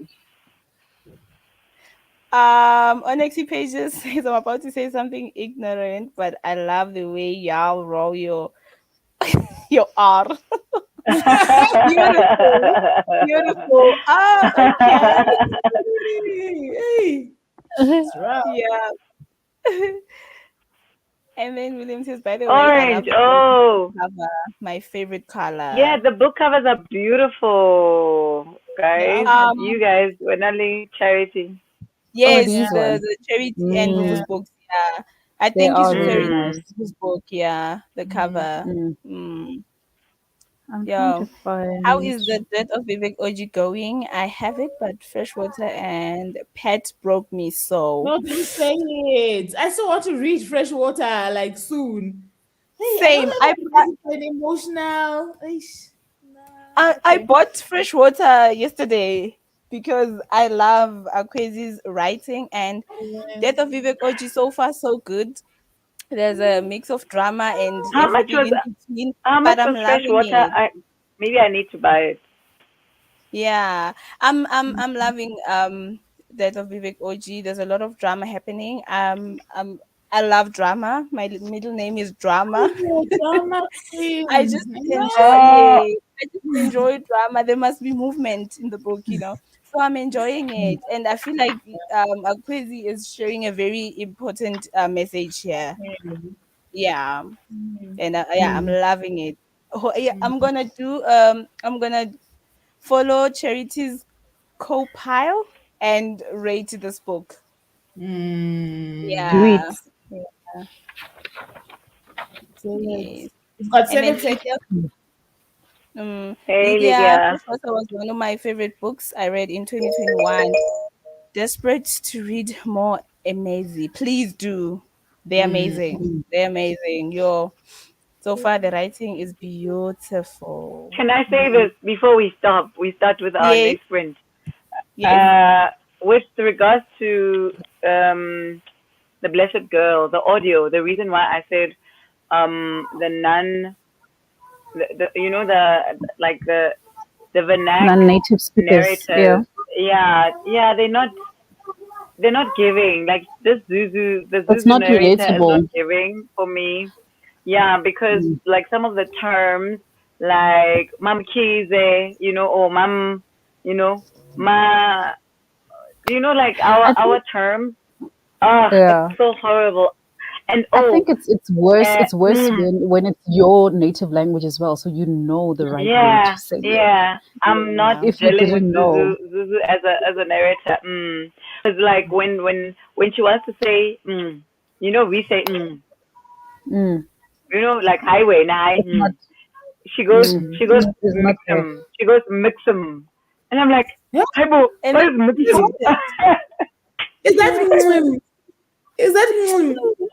On next pages says I'm about to say something ignorant, but I love the way y'all roll your R. Beautiful, beautiful. Ah, okay. Hey, it's rough. Yeah. And then William says, by the way, I Orange. love the orange Oh, cover, my favorite yeah. color. The book covers are beautiful, Yeah, guys. I've You Um, guys were not only charity. Oh, yes, yeah, these ones. the charity and yeah. Vuvu's Mm, books. Yeah, I they think it's are really referring to Mm. nice. Vuvu's book. Yeah, the cover. Mm. Mm, I'm trying yeah. to How find. is the death of Vivek Oji going? I have it, but Freshwater and Pet broke me so. No, don't say it. I still want to read Freshwater like soon. Hey, I don't Same. like it because it's an emotional. Eish. I Nah, I okay. bought Freshwater yesterday because I love Akwezi's writing and Yeah. Death of Vivek Oji so far so good. There's a mix of drama and How much everything was in between, how much but I'm was fresh loving water? it. Maybe I need to buy it. Yeah, I'm loving Death of Vivek Oji. There's a lot of drama happening. I love drama. My middle name is Drama. Oh, drama I just queen. enjoy Oh, it. I just enjoy drama. There must be movement in the book. So I'm enjoying it, and I feel like Akwezi is sharing a very important message here. Yeah, and yeah, I'm loving it. Yeah, I'm gonna follow Charity's co-pile and rate this book. Mm. Do it. Yeah. Yes. We've got And then 7 seconds. Hey, Lydia Lydia. Professor was one of my favorite books I read in 2021. Desperate to read more Amazing. Please do. They're amazing. They're amazing. So far the writing is beautiful. Can I say this before we stop? We start with our Yes, next sprint. yes. Uh, with regards to the Blessed Girl, the audio, the reason why I said the nun, you know, like the vernac Non-native speakers. Yeah. narrators, yeah, yeah, they're not giving. Like this the It's Zuzu not narrator is not relatable. giving for me. Yeah, because Mm. like some of the terms, like mam kize, you know, or mam, you know, ma, you know, like I our think terms. Ah, it's yeah. so horrible. And I think oh, it's worse. uh, It's worse mm, when it's your native language as well, so you know the right way to yeah, say it. yeah. I'm not Yeah. If you dealing with didn't know, Zuzu as a narrator. It's like when she wants to say you know, we say mm, you know, like highway, nah, it's not. she goes It's not mix there. 'em, she goes mix 'em, and I'm like, Yeah. hi boo, And what is that's mix Is, 'em? consistent. is that is that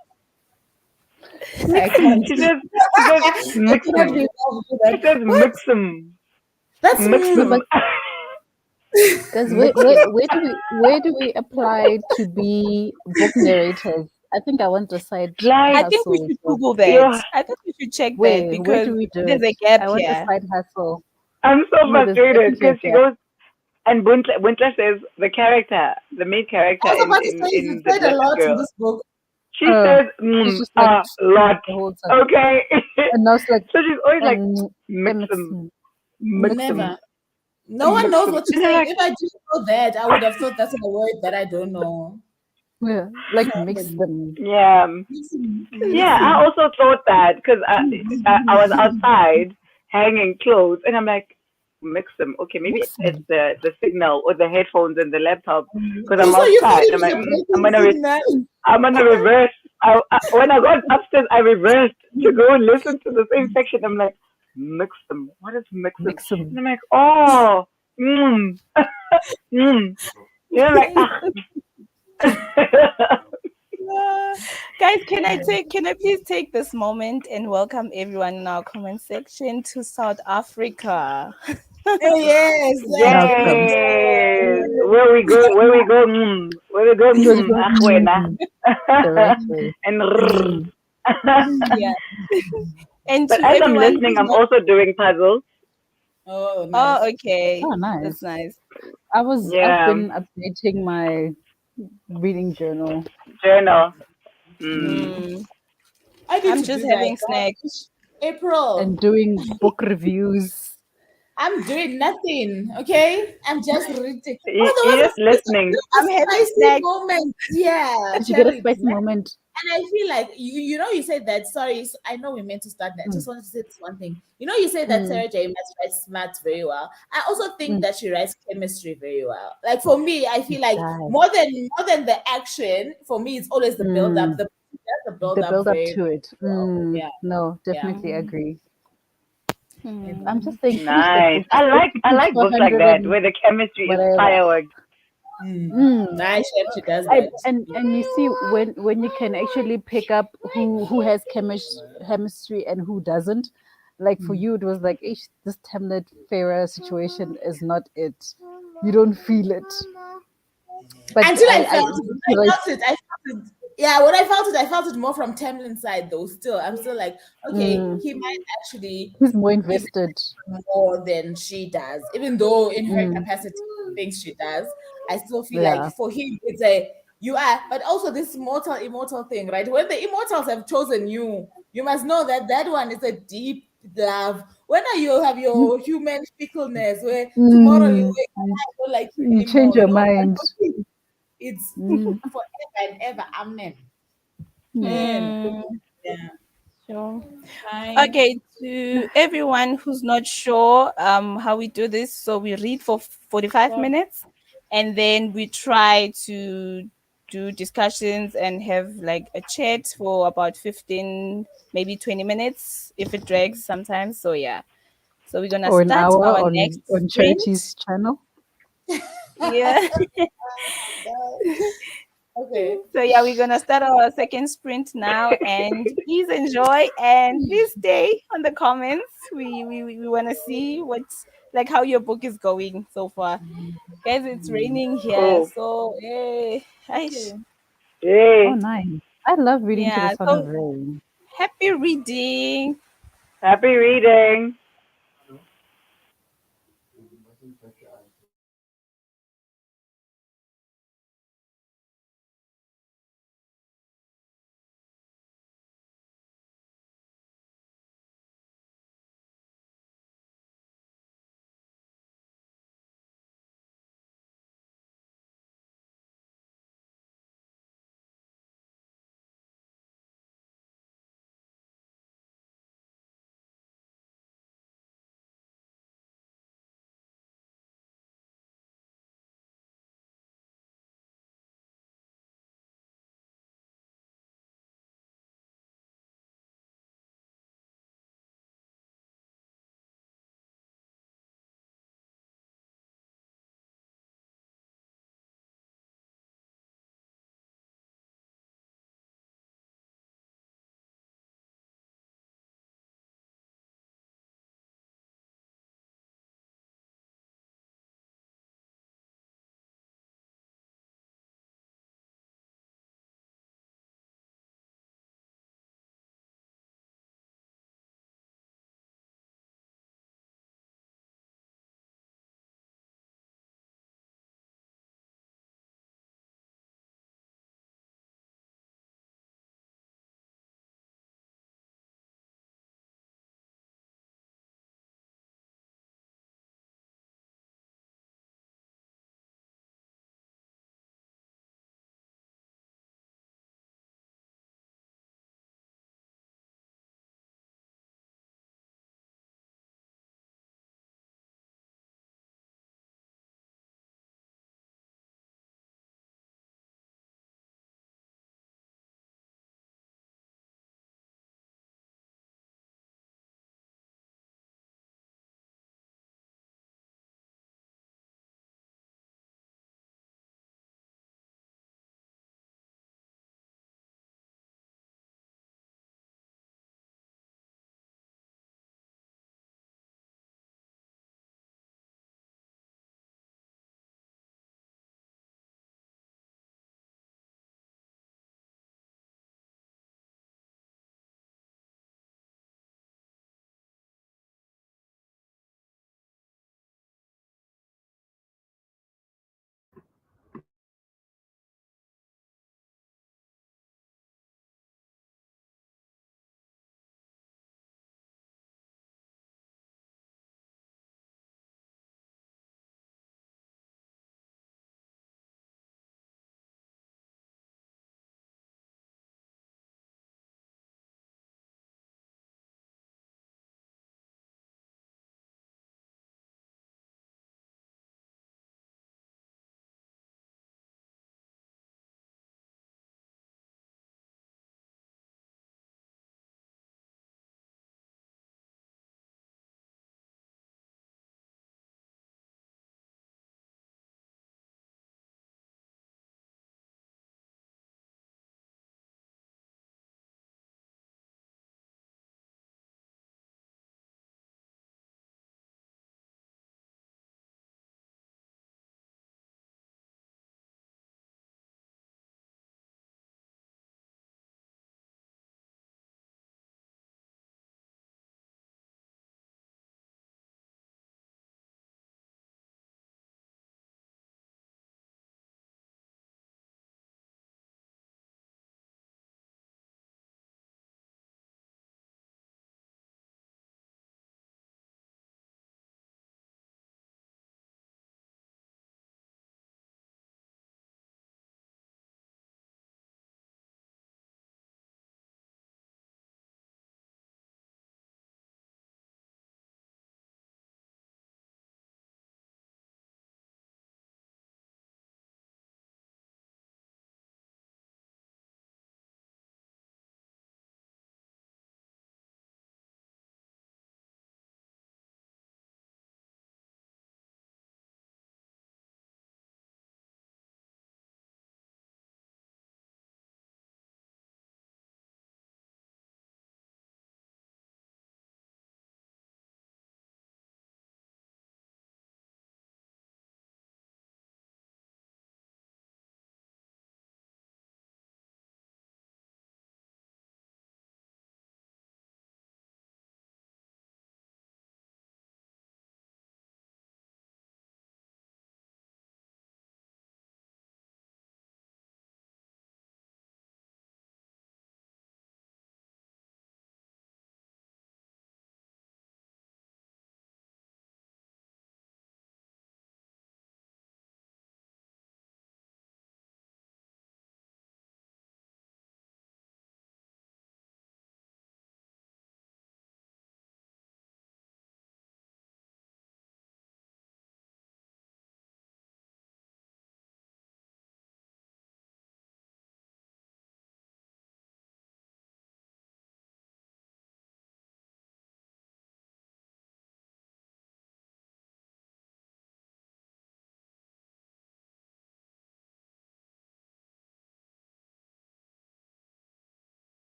I can't. She says I mix cannot be 'em, involved with she that. says What? mix 'em, That's mix No, 'em, but guys, mix 'em. where do we apply to be book narrators? I think I want a side I Like think we hustle as should well. Google that. yo, I think we should check that Where because do we do there's it? a gap I want a here. side hustle. I'm so No, there's frustrated definitely a because she gap. goes and Buntla says the character, the main character I was about to say you in the said a Blessed lot in Girl. this book. She says She's just like a lot. the whole time. Okay. And now it's like, So she's always like and mix them, mix mix them, Never. No one mix knows them. what you're And I'm saying. like, If I didn't know that, I would have thought that's a word that I don't know. yeah, like mix them. yeah. Listen, Yeah, I listen. also thought that because I was outside hanging clothes, and I'm like, mix them. Okay, maybe Mix it's them. the signal or the headphones and the laptop because I'm Also, you thought outside. it I'm was like, a I'm breaking gonna signal. I'm gonna reverse. When I got upstairs, I reversed to go and listen to the same section. I'm like, mix them. What is mix them? Mix And them. I'm like, oh, mm. You know, like Guys, can I please take this moment and welcome everyone in our comment section to South Africa. Oh, yes, Welcome. yes. Where we go, where we go, Because you go, ahuena. the right way. And Yeah. And but to as I'm everyone listening, who's I'm not also doing puzzles. Oh, Oh, nice. okay. Oh, That's nice. nice. I've Yeah, been updating my reading journal journal. Mm. Mm, I need I'm to just do that. having snacks. and April, doing book reviews. I'm doing nothing, okay? I'm just reading. Oh, You're just listening. I'm there was having a spicy snacks. moment. Yeah, Did you get a cherry. spicy moment? And I feel like you said that. Sorry, I know we meant to start that. I Mm, just wanted to say this one thing. You say that mm, Sarah J. Maas writes maths very well. I also think mm. that she writes chemistry very well. Like for me, I feel like Guys. more than the action. For me, it's always the build up. Mm, The build the up build up very, to very it. well. Yeah, No, yeah. definitely agree. I'm Mm. just saying, finish that Nice. book. Just to I page like books like 400 that and where the chemistry is whatever. fireworks. Mm. Nice, she does And, that. and you see when you can actually pick up who has chemistry and who doesn't. Like for you, it was like, "Ish, this Temlet Farah situation is not it. You don't feel it." But Until I felt I it. feel like I felt it. Yeah, when I felt it more from Tamlin's side though. Still, I'm still like, okay, mm, he might actually he's more give invested. more than she does, even though in her Mm, capacity he thinks she does. I still feel like yeah. for him it's a you are, but also this mortal immortal thing, right? When the immortals have chosen you, you must know that that one is a deep love. When are you have your human fickleness, where tomorrow you Mm, wake up, I don't like you you change anymore. your No, but mind. for him, it's Mm, forever and ever. Amen. mm. Amen. Mm, Yeah. sure. Fine. Okay, to everyone who's not sure how we do this, so we read for 45 So, minutes and then we try to do discussions and have like a chat for about 15, maybe 20 minutes if it drags sometimes. So yeah. So we're gonna Or an start hour our next on sprint. Charity's channel. Yeah. Okay. So yeah, we're gonna start our second sprint now, and please enjoy and please stay on the comments. We want to see what's like how your book is going so far, guys. It's raining here, Cool. so Okay. Oh, Yay. nice. I love reading to the yeah. sound of So rain. happy reading. Happy reading.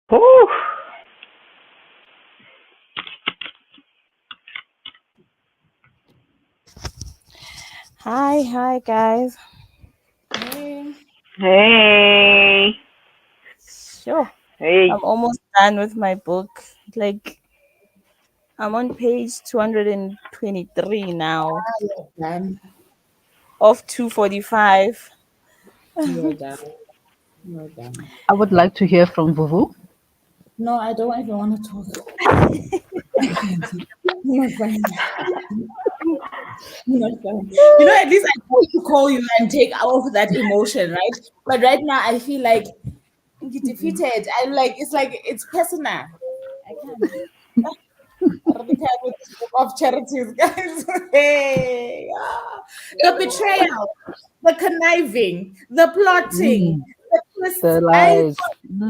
Whew. Hi, guys. Hey. Hey. Sure. Hey. I'm almost done with my book. Like, I'm on page 223 now You're done. of 245. You're done. You're done. I would like to hear from Vuvu. No, I don't even want to talk. I'm not fine. I'm not fine. At least I got to call you and take off that emotion, right? But right now, I feel like I'm defeated. I'm like, it's personal. I can't. I really can't with this book of charities, guys. Hey, the betrayal, the conniving, the plotting, Mm, the twists. the I lies.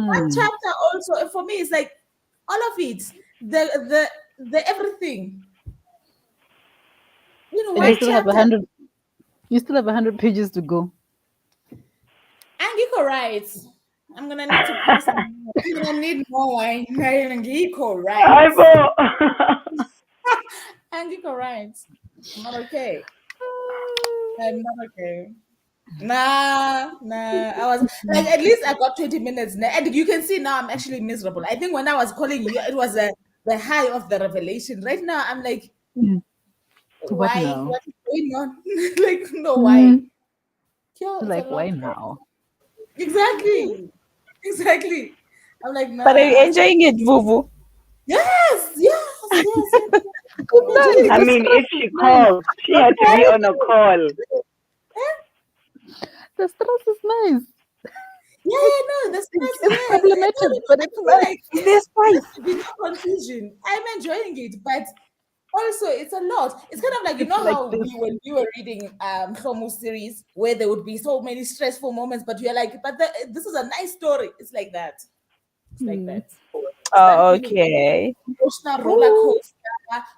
one Mm. chapter also for me is like all of it, the everything. And you One still have chapter. 100. You still have 100 pages to go. Angiko writes. I'm gonna need to pour some more. I'm gonna need more wine. Angiko writes. Aibo. Angiko writes. I'm not okay. I'm not okay. Nah. I was like, at least I got 20 minutes. And you can see now I'm actually miserable. I think when I was calling you, it was the high of the revelation. Right now, I'm like, Mm. What why? now? What is going on? Like, no, why? Mm. Yo, it's a Like, why lot. now? Exactly. Exactly. I'm like, But are you nah. enjoying it, Vuvu? Yes. Good I'm night. enjoying I The it. mean, stress if is she nice. called, she had to be on a call. The stress is nice. No, the stress, It's yes. problematic, but I it's feel nice. like There's there spice. should be no confusion. I'm enjoying it, but also it's a lot. It's kind of like It's like how this. when we were reading Shomu series where there would be so many stressful moments, but you're like, this is a nice story. It's like that. It's like Mm. that. It's that Oh, feeling, okay. emotional roller Ooh. coaster.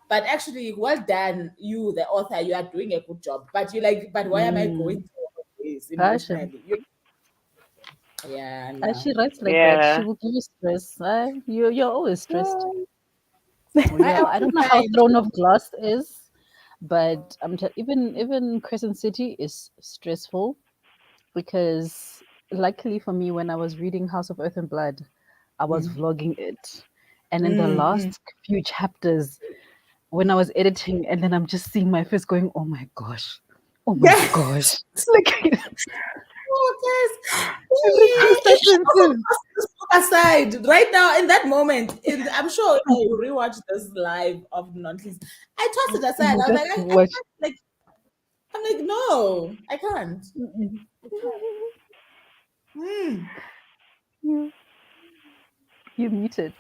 But actually, well done, you, the author. You are doing a good job. But you're like, but why am I going Mm. through all of this Passion. emotionally? Yeah, As no. she writes like that, she Yeah. will give you stress. You're always stressed. I am I don't know how fine. Throne of Glass is, but even Crescent City is stressful because luckily for me, when I was reading House of Earth and Blood, I was vlogging it, and in the Mm. last few chapters, when I was editing, and then I'm just seeing my face going, oh my gosh, like Oh, guys. every 2 sentences. Pass this book aside right now in that moment. I'm sure if I rewatch this live of Nonhly's, I tossed it aside. You I was like, just I watch. can't. Like, I'm like, no, I can't. Mm-mm. I can't. Hmm. You you muted.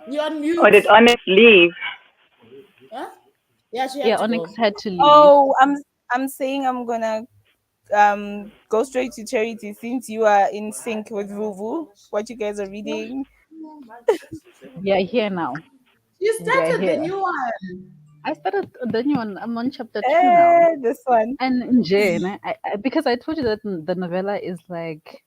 You're on Or mute. did Onyx leave? Huh? Yeah, she had Yeah, to Onyx go. had to leave. Oh, I'm saying I'm gonna go straight to charity since you are in sync with Vuvu. What you guys are reading? We are here now. You We are started the here. new one. I started the new one. I'm on chapter 2 now. This one. And in Jane, because I told you that the novella is like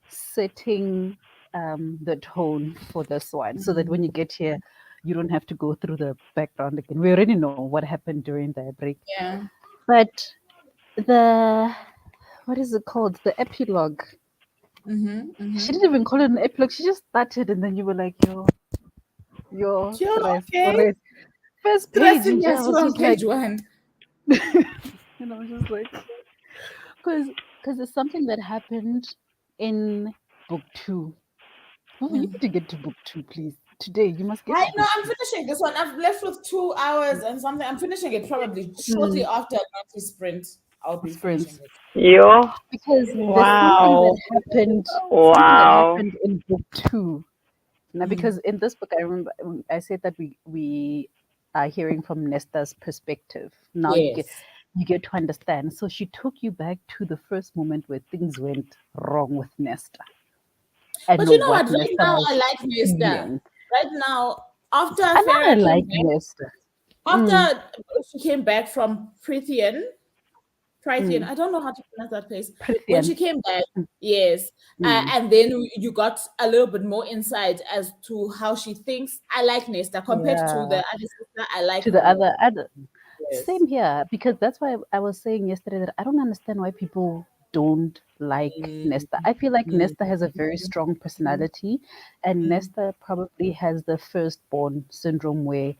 setting the tone for this one, so that when you get here, you don't have to go through the background again. We already know what happened during the break. Yeah. But the what is it called? The epilogue. She didn't even call it an epilogue. She just started, and then you were like, yo, You're stress. okay. First page, Stressing and I us was on just like, page one. and I was just like, because it's something that happened in book 2. Oh, you need to get to book 2, please. Today, you must get I to know book I'm 2. finishing this one. I've left with 2 hours and something. I'm finishing it probably shortly Mm, after Nike sprint. I'll be finishing sprints. it. Yo. Because there's Wow. something that Wow. happened in book 2. Now, because in this book, I remember I said that we are hearing from Nesta's perspective. Now Yes. you get to understand. So she took you back to the first moment where things went wrong with Nesta and But you know what what? Right Nesta now was I like Nesta. feeling. Right now, after And I Farah came like back, Nesta. Mm, after she came back from Prithian, Prythian. I don't know how to pronounce that place. When Prythian. she came back, yes, Mm. and then you got a little bit more insight as to how she thinks. I like Nesta compared to the Yeah. other sister. I like To her the more. other. Yes. Same here, because that's why I was saying yesterday that I don't understand why people don't like Mm, Nesta. I feel like mm, Nesta has a very strong personality, and mm, Nesta probably has the firstborn syndrome where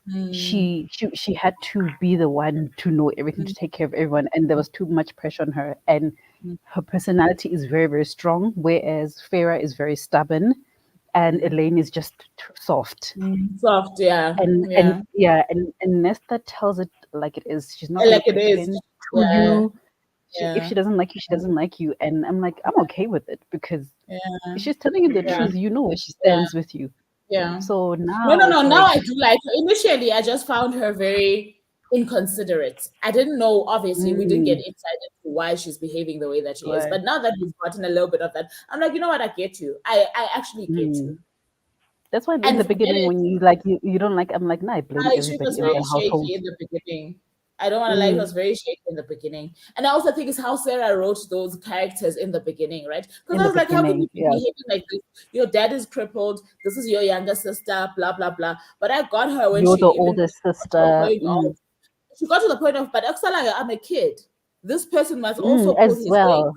mm, she had to be the one to know everything, to mm, take care of everyone, and there was too much pressure on her. And mm, her personality is very, very strong, whereas Farah is very stubborn, and mm, Elaine is just too soft. soft, yeah, And yeah. yeah, and Nesta tells it like it is. She's not I gonna like it is. pretend to Yeah, you. If yeah, she doesn't like you, she doesn't like you. And I'm like, I'm okay with it because yeah, if she's telling you the yeah, truth, you know where she yeah, stands with you. yeah. So No, now no, no. it's Now like, I do like her. Initially, I just found her very inconsiderate. I didn't know, obviously, we didn't get mm, insight into why she's behaving the way that she is. right. But now that we've gotten a little bit of that, I'm like, you know what? I get you. I actually get you. Mm. That's why in And the then beginning, when you like you don't like, I'm like, nah, I blame she was everybody in very the household. shaky in the beginning. I don't want to lie, it Mm, was very shaky in the beginning. And I also think it's how Sarah wrote those characters in the beginning, right? Because in I the was like, how can you beginning, be yeah. behaving like this? Your dad is crippled. This is your younger sister, blah, blah, blah. But I got her when You're she the even older got to the sister. point of, she got to the point of, but Oksala, I'm a kid. This person must also pull As his weight. well.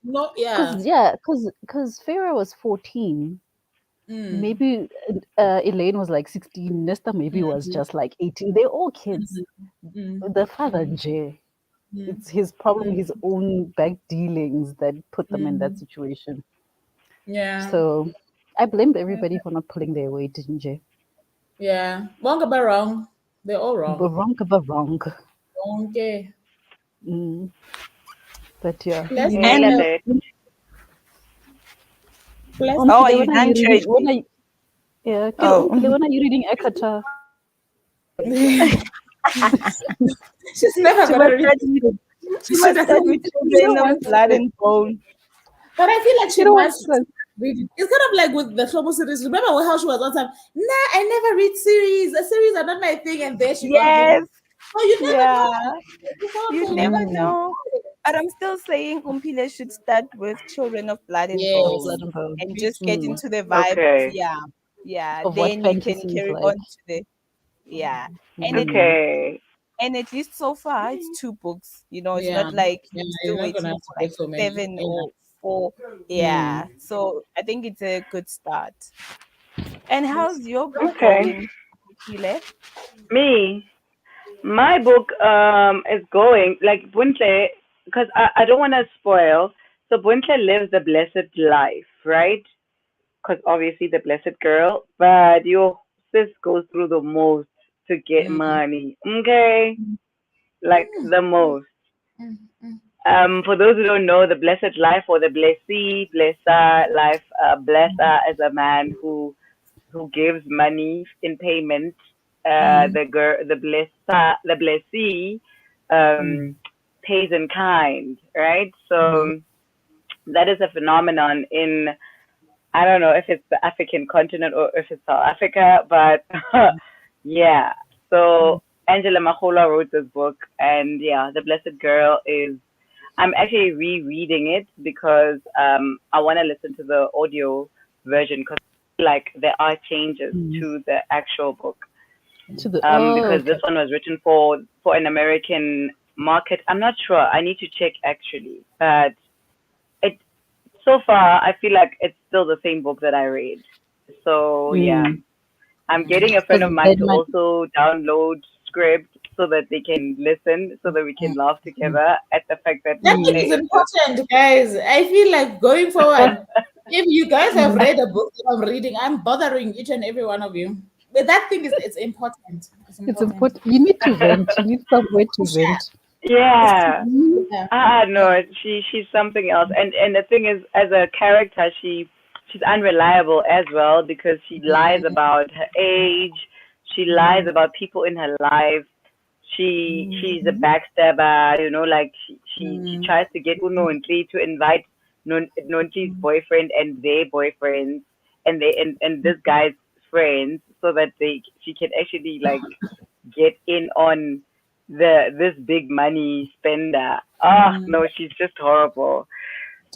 No, yeah. Because Farah was 14. Mm, Maybe Elaine was like 16. Nesta maybe was mm, just like 18. They're all kids. mm, mm, The father, Jay, mm, it's his problem, mm, his own back dealings that put them in that mm. situation. Yeah. So I blamed everybody for not pulling their weight, didn't Jay? Yeah. Wrong about wrong. They're all wrong. But wrong. Okay. Mm, but yeah. Let's And Nailed it. let's oh, are Umpile, you when are done, you reading? Tracy? Yeah, Oh, Umpile, when are you reading Ekata? she's never she gonna must read. start with she She must start doesn't with You know children of what? blood and bone. but I feel like You she know what's must read it. It's kind of like with the Flomo series. Remember how she was all the time, nah, I never read series. The series are not my thing, and there she got hooked. Yes, Oh, you never yeah. know. It's all You thing. never mm, know. But I'm still saying Umpile should start with children of blood and Yes, blood bone and bone? and me just get too. into the vibe. Okay. Yeah. Yeah. Of what Then you can fantasy is carry like. on to the yeah. And it Mm, Okay. and at least so far it's two books. It's Yeah, not like yeah. you're You're still not gonna waiting have to for like get so many. seven Yeah. or four. Mm. Yeah. So I think it's a good start. And how's your book Okay. going, Kile? Me, my book is going like Buntle because I don't want to spoil. So Buntle lives the blessed life, right? Because obviously the blessed girl, but your sis goes through the most to get Mm. money. Okay, like the most. Mm. Mm. For those who don't know, the blessed life or the blessa life, blessa is a man who gives money in payment. Mm. The blessee, mm, pays in kind, right? Mm. So that is a phenomenon in, I don't know if it's the African continent or if it's South Africa, but yeah. So Angela Mahola wrote this book, and yeah, The Blessed Girl is. I'm actually rereading it because I want to listen to the audio version because like there are changes mm. to the actual book To the oh, because this okay. one was written for an American market. I'm not sure. I need to check actually, but it so far I feel like it's still the same book that I read. So yeah, Mm. I'm getting a friend Because of mine that to might. also download Scribd so that they can listen, so that we can laugh Mm, together at the fact that That Bunte thing mm, is is just. important, guys. I feel like going forward, if you guys have mm. read a book that I'm reading, I'm bothering each and every one of you. But that thing is it's important. It's It's important. important. You need to vent. You need somewhere to vent. It's Yeah. yeah. No, she's something else. And the thing is, as a character, she's unreliable as well because she lies Mm, about her age. She lies mm, about people in her life. She's a mm, backstabber. Like she mm, tries to get Uno and Three to invite Nonchi's boyfriend and their boyfriends and this guy's friends so that she can actually like get in on this big money spender. Ah, no, she's just horrible.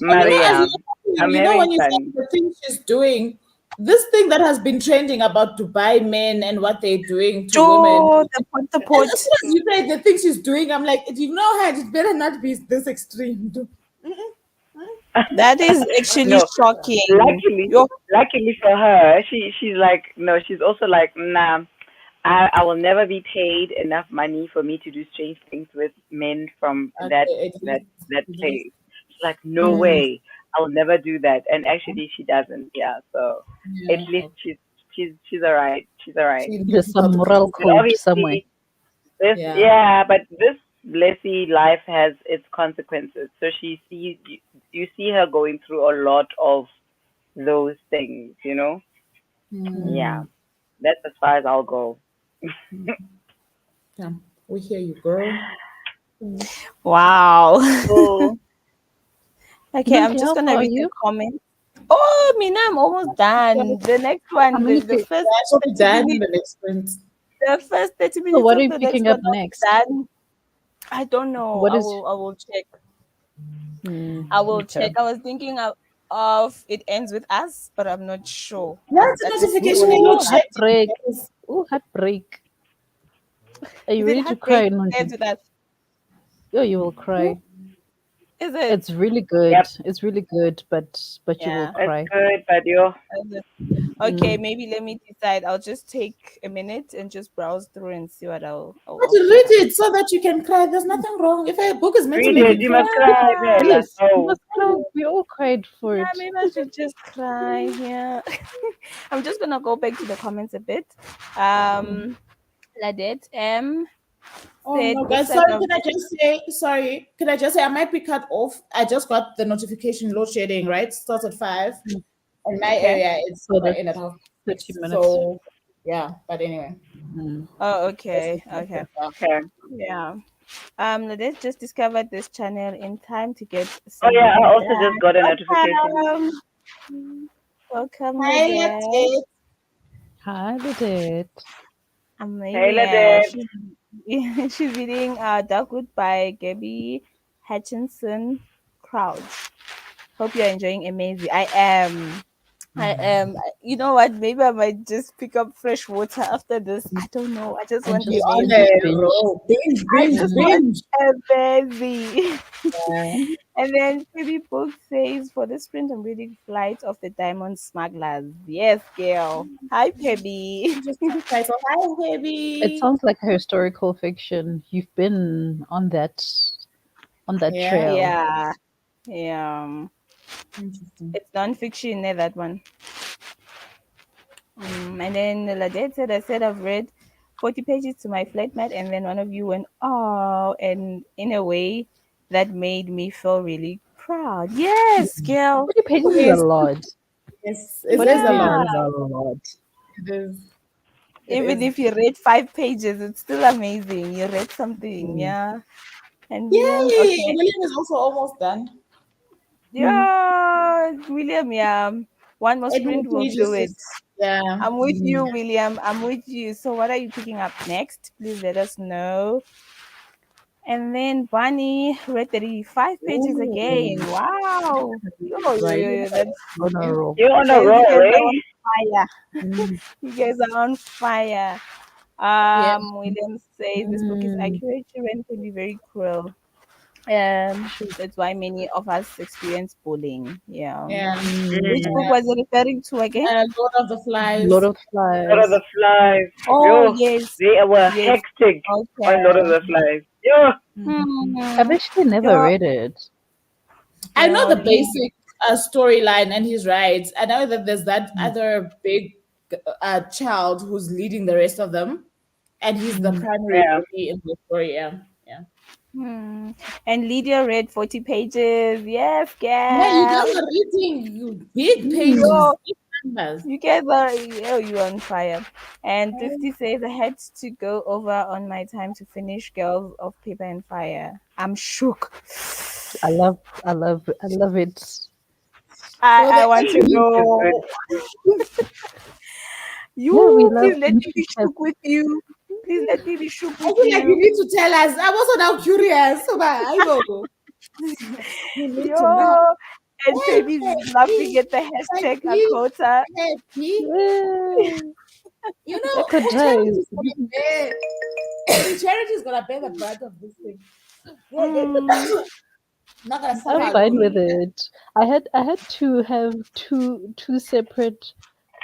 And as Maria, you're talking, I'm having when you say fun. the thing she's doing, this thing that has been trending about Dubai men and what they're doing to women. Joe, the pot, the And as pot. soon as you say the thing she's doing, I'm like, you know how it better not be this extreme. That is actually No, shocking. luckily, Yo, luckily for her, she's like no, she's also like nah. I will never be paid enough money for me to do strange things with men from Okay, at that least, that at least. place. She's like, no way, I'll never do that. And actually, she doesn't. Yeah, so at Yeah, least okay. she's alright. She's alright. She There's knows how some to moral please. But code somewhere. obviously, this Yeah. yeah, but this blessy life has its consequences. So she sees you see her going through a lot of those things. Yeah, Mm. that's as far as I'll go. Yeah. We hear you, girl. wow. Cool. Okay, I'm Nandi, just how gonna far are read the you? comment. Oh, Mina, I'm almost Yeah. done. The next How one, many? the first Yeah, she'll be 30 done in minutes, the next sprint. the first 30 So minutes what are of you the next picking one up are next? done. I don't know. What is? I will check. I will Okay. check. I was thinking of it ends with us, but I'm not sure. That's a That is still notification on and load Ooh, us. shedding. heartbreak. Yes. Ooh, heartbreak. Are you Is it ready to cry, heartbreak? Nandi? Ends with us. Oh, you will cry. Is it? It's really good. Yep, It's really good, but you will Yeah. it's cry. good, but you. Is it? Okay, Mm. maybe let me decide. I'll just take a minute and just browse through and see what But I'll you pick read up. it so that you can cry. There's nothing wrong. If a book is meant to Read make it. you You cry, must cry, Bella. Yes, you Oh, must cry. We all cried for Yeah, it. maybe I should just cry. Yeah. I'm just gonna go back to the comments a bit. Mm. Ladet oh said no, this guys, set sorry, of can I just say, sorry, can I just say I might be cut off. I just got the notification load shedding, right? Starts at 5. Mm. In my okay. area, it's So going in at that's half 30 6. minutes. So, yeah, but anyway, Mm. Oh, that's okay, okay. okay. Yeah. Ladet just discovered this channel in time to get Oh some yeah, I also midday. just got a notification. Welcome. Welcome, hi, Ladet. Latte. Hi, did it. Hey, Amelia. Ladette. She's reading Dogwood by Gabby Hutchinson Crouch. Hope you're enjoying Amazing. I am. I am. You know what? Maybe I might just pick up fresh water after this. I don't know. I just And want Be just on and Amazing. just it, binge. bro. Binge, I binge, just want Mm. binge. Amazing. Yeah. And then Phoebe Book says, for this sprint, I'm reading Flight of the Diamond Smugglers. Yes, girl. Hi, Pebby. Just title. Hi, It baby. sounds like a historical fiction. You've been on that Yeah. trail. Yeah. Yeah. Interesting. It's non-fiction, that one. And then Ladet said, I said I've read 40 pages to my flatmate, and then one of you went, oh, and in a way that made me feel really proud. Yes, girl. 40 pages is a Yes, lot. yes, it 40 is a pages lot. Yeah. is a lot. It is. It Even is. if you read 5 pages, it's still amazing. You read something, Mm. yeah. And William, Yay! okay. William is also almost done. Yeah, William, yeah. One more 8 more sprint will do pages. it. Yeah. I'm with you, William. I'm with you. So, what are you picking up next? Please let us know. And then Bunny read 35 pages again. Ooh. Wow. Right Yo. That's on a roll. You're you on a guys, you roll, guys are eh? on fire. Mm. You guys are on fire. Yeah. William says this book is Mm. accurate. Children can be very cruel. Shoot. That's why many of us experience bullying. Yeah. Yeah. Which Mm. book Mm. was it referring to again? Lord of the Lord Flies. of Lord of Flies. the Flies. Oh Yo, yes, they were yes. hectic on Lord of Okay. the Flies. Yo. I've Hmm. actually never Yo, read it. I know yo, the basic storyline, and he's right. I know that there's that Mm. other big child who's leading the rest of them, and he's the Mm. primary Yeah. bully in the story. Yeah. Yeah. hmm. And Lydia read 40 pages. Yes, Yeah, you girl. guys are reading you big Mm. pages, Yo, big numbers. you guys are, you on fire. And 50 says, I had to go over on my time to finish Girls of Paper and Fire. I'm shook. I love it. So I the want to Shook is good. know. Yeah, we You love please let we me should be have shook with you. Please let me be shook I with feel like you you. need to tell us. I'm also now curious. So, but I will. You need to know. Yo, and Hey, Baby's hey, laughing please, at the hey, hashtag please, Akota. hey, please. Yeah. You know, Echo charity drive. is gonna bear. Charity is gonna bear the brunt of this thing. Yeah, Mm, not gonna I'm suffer let's fine alone. with see. it. I had to have two separate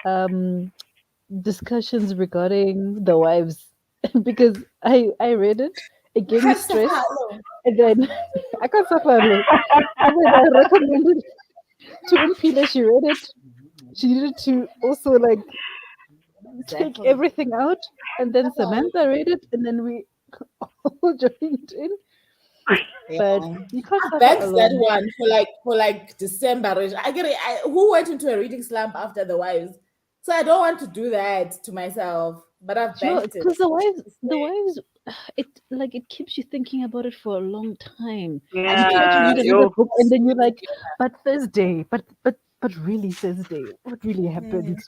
um discussions regarding the wives because I read it, it You gave me can't suffer stress, alone. and then I can't suffer alone. And then I recommended to Umpila, she read it. She needed to also like take Exactly. everything out, and then Suffer alone. Samantha read it, and then we all joined in. Yeah. But you can't I suffer banked that alone. one for like December. I get it. Who went into a reading slump after the wives? So I don't want to do that to myself. But I've Sure, banked it. because the wives, it like it keeps you thinking about it for a long time. You try to Yeah, read Absolutely. another yo. book, and then you're like, but Thursday, but really Thursday, what really Mm. happened?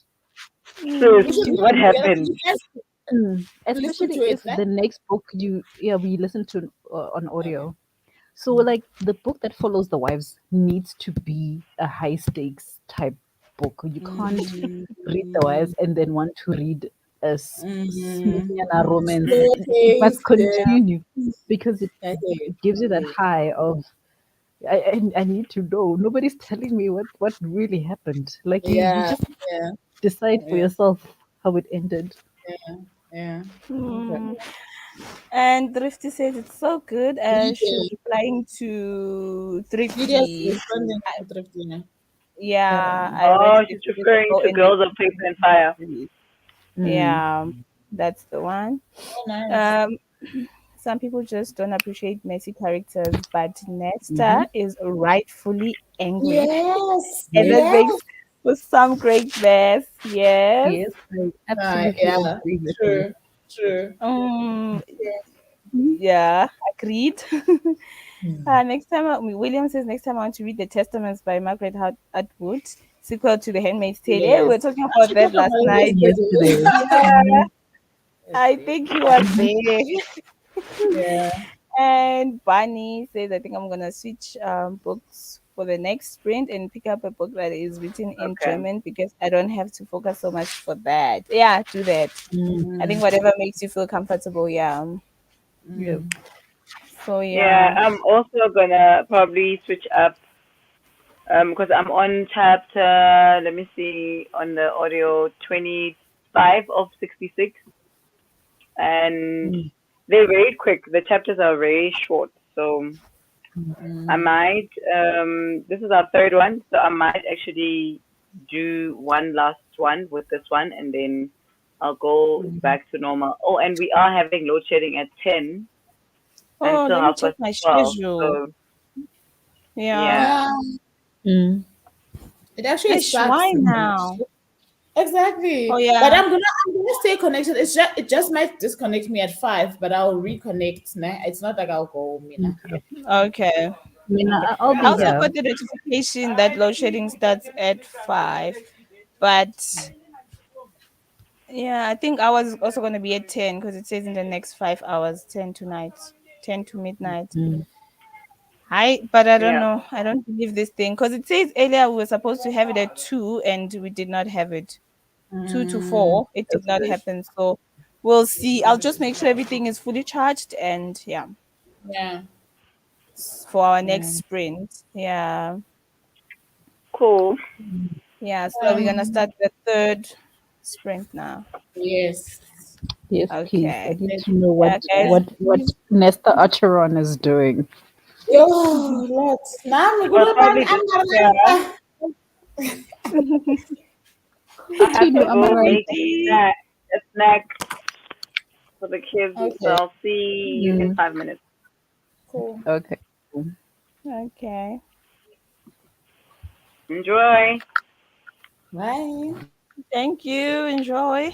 Sis, You Mm, should what listen to it. happened? You guys listen Especially to it. if Eh? the next book we listen to on Okay. audio. So like the book that follows the wives needs to be a high stakes type book. You can't read the wives Mm, and then want to read a mm, Smithniana romance. slow It must pace. continue because Okay. it gives you that high of I need to know. Nobody's telling me what really happened. Like you Yeah. just Yeah. decide for Yeah. yourself how it ended. Yeah. Yeah. Okay. mm. And Thrifty says it's so good. She's Lydia. replying to Lydia's Thrifty. responding to Thriftina. Yeah, I read Oh, it a she's few days referring ago to and then Girls of Paper and Fire. Mm. yeah, that's the one. Oh, nice. Um, some people just don't appreciate messy characters, but Mm-hmm. Nesta is rightfully angry, Yes. and Yes, that makes Yes. for some great mess. Yes. yes, I absolutely Yeah. agree with you. True. True. Um. True. Yeah. Agreed. Hmm. Next time, William says next time I want to read the Testaments by Margaret Atwood, sequel to The Handmaid's Tale. Yeah, we Yes. were talking I about should that talk about last it night. Yesterday. Yeah, Mm-hmm. I yesterday. think he was there. Yeah. And Barney says, I think I'm gonna switch books for the next sprint and pick up a book that is written in Okay. German because I don't have to focus so much for that. Yeah, do that. I think Mm, whatever makes you feel comfortable. Yeah. Yeah. mm. So Yeah, yeah. I'm also gonna probably switch up because I'm on chapter, let me see, on the audio 25 of 66, and Mm. they're very quick. The chapters are very short, so I might, this is our third one, so I might actually do one last one with this one, and then I'll go back to normal. Oh, and we are having load shedding at 10 Oh, until let me half check past my 12. schedule. So, Yeah. yeah. Yeah. Mm. It actually Ish, sucks. why now? Exactly. Oh But yeah. I'm gonna stay connected. It just might disconnect me at 5, but I'll reconnect. Nah. It's not like I'll go home, you know. Okay. Okay. I mean, Okay. I'll I be also here. got the notification that load shedding starts at 5. But yeah, I think I was also going to be at 10 because it says in the next 5 hours, 10 to night, 10 to midnight. Mm. But I don't Yeah. know. I don't believe this thing because it says earlier we were supposed to have it at 2 and we did not have it. 2 to Mm, 4, it did That's not good. happen. So we'll see. I'll just make sure everything is fully charged and yeah, yeah. for our Yeah. next sprint. Yeah. Cool. Yeah. So we're going to Um, start the third sprint now. yes. Yes, please. I Okay. need to know Yeah, guys. what Nesta Acheron is doing. Yo, Lord. Now I'm Well, gonna probably just, I have Continue, to go Amaran. make Twenty. a snack for the kids. So Okay, I'll see you in Mm. 5 minutes. cool. Okay. Cool. Okay. Enjoy. Bye. Thank you. Enjoy.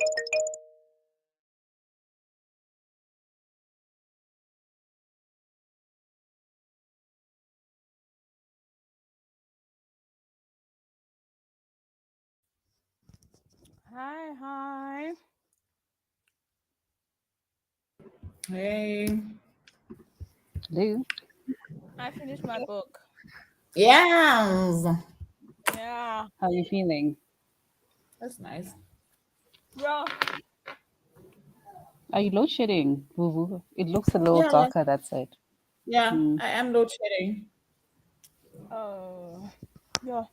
Hi, hi. Hey. Do I finished my book. Yes. Yeah. how are you feeling? That's nice. Bro. Are you load shedding, Vuvu? It looks a little Yeah, yeah, darker that side. yeah. Hmm. I am load shedding. Oh. Yeah.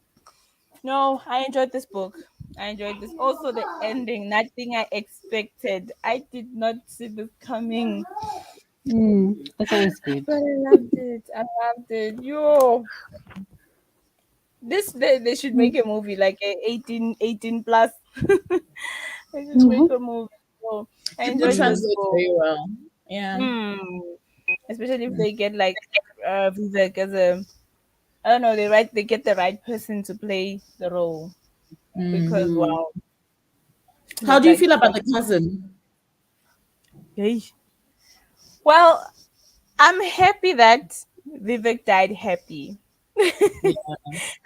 No, I enjoyed this book. I enjoyed this. Also, the ending. Nothing I expected. I did not see this coming. That's always good. But I loved it. I loved it. Yo. This they should make a movie like a 18 plus. They should make Mm-hmm. a movie. So I It would enjoyed this translate book. very well. Yeah. Hmm. Especially if they get like Vivek as a, I don't know, they get the right person to play the role, because Mm. wow, he How was do you like feel about so. the cousin? Hey. Well, I'm happy that Vivek died happy. Yeah,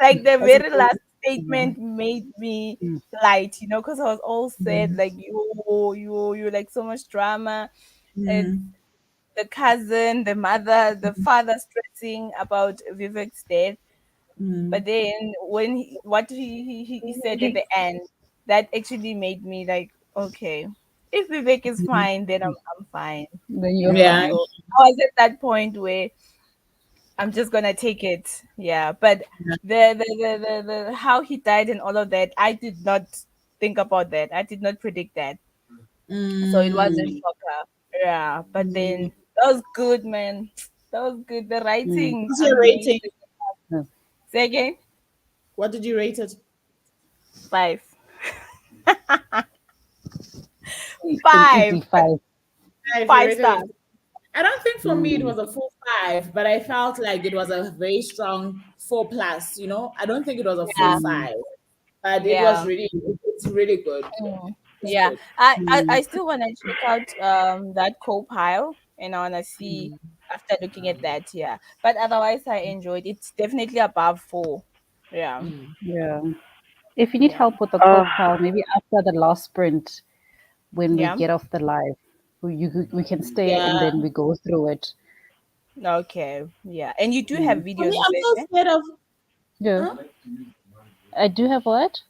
Like the that's a very good last one. statement made me Mm. light, because I was all sad, Mm. like you like so much drama. It's Mm. the cousin, the mother, the father stressing about Vivek's death. But Mm. then when what he said at the end, that actually made me like, okay, if Vivek is fine, then I'm fine. Then you're Yeah. fine. So I was at that point where I'm just gonna take it. Yeah. But the how he died and all of that, I did not think about that. I did not predict that. So it was a Mm. shocker. Yeah. But Mm. then that was good, man. That was good. The Mm. writing, What's your rating? amazing. Yeah. Say again? What did you rate it? 5. An 5. easy 5. Five. You 5 rated it. stars. I don't think for me it Mm. was a full five, but I felt like it was a very strong 4 plus. I don't think it was a full Yeah. Mm. five, but it was Yeah. really, it's really good. Mm. It's Yeah. good. I Mm. still wanna check out that co-pile, and I wanna see after looking at that, yeah. But otherwise I enjoyed it. It's definitely above 4. Yeah. Yeah. If you need Yeah. help with the Oh, co-pile, maybe after the last sprint, when we Yeah. get off the live, we can stay and Yeah. then we go through it. Okay. Yeah. And you do have Mm. For me, videos, is I'm it? so scared of. Yeah. Huh? I do have what?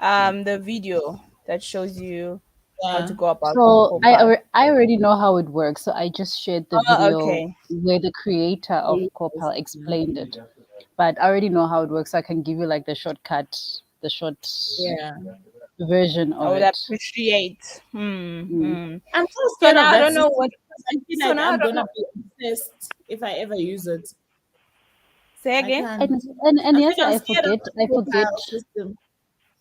The video that shows you how to Yeah. go about the So co-pile. I already know how it works. So I just shared the Oh, video okay. where the creator of Copal explained it. But I already know how it works. So I can give you like the shortcut, the short Yeah. version I of would it. appreciate. Hmm. Mm. Hmm. I'm so So scared now of I that don't know system what. because I feel So like now I I'm don't gonna know. be obsessed if I ever use it. Say I again. can't. And I think yes, I'm I scared of forget. the I forget. profile system.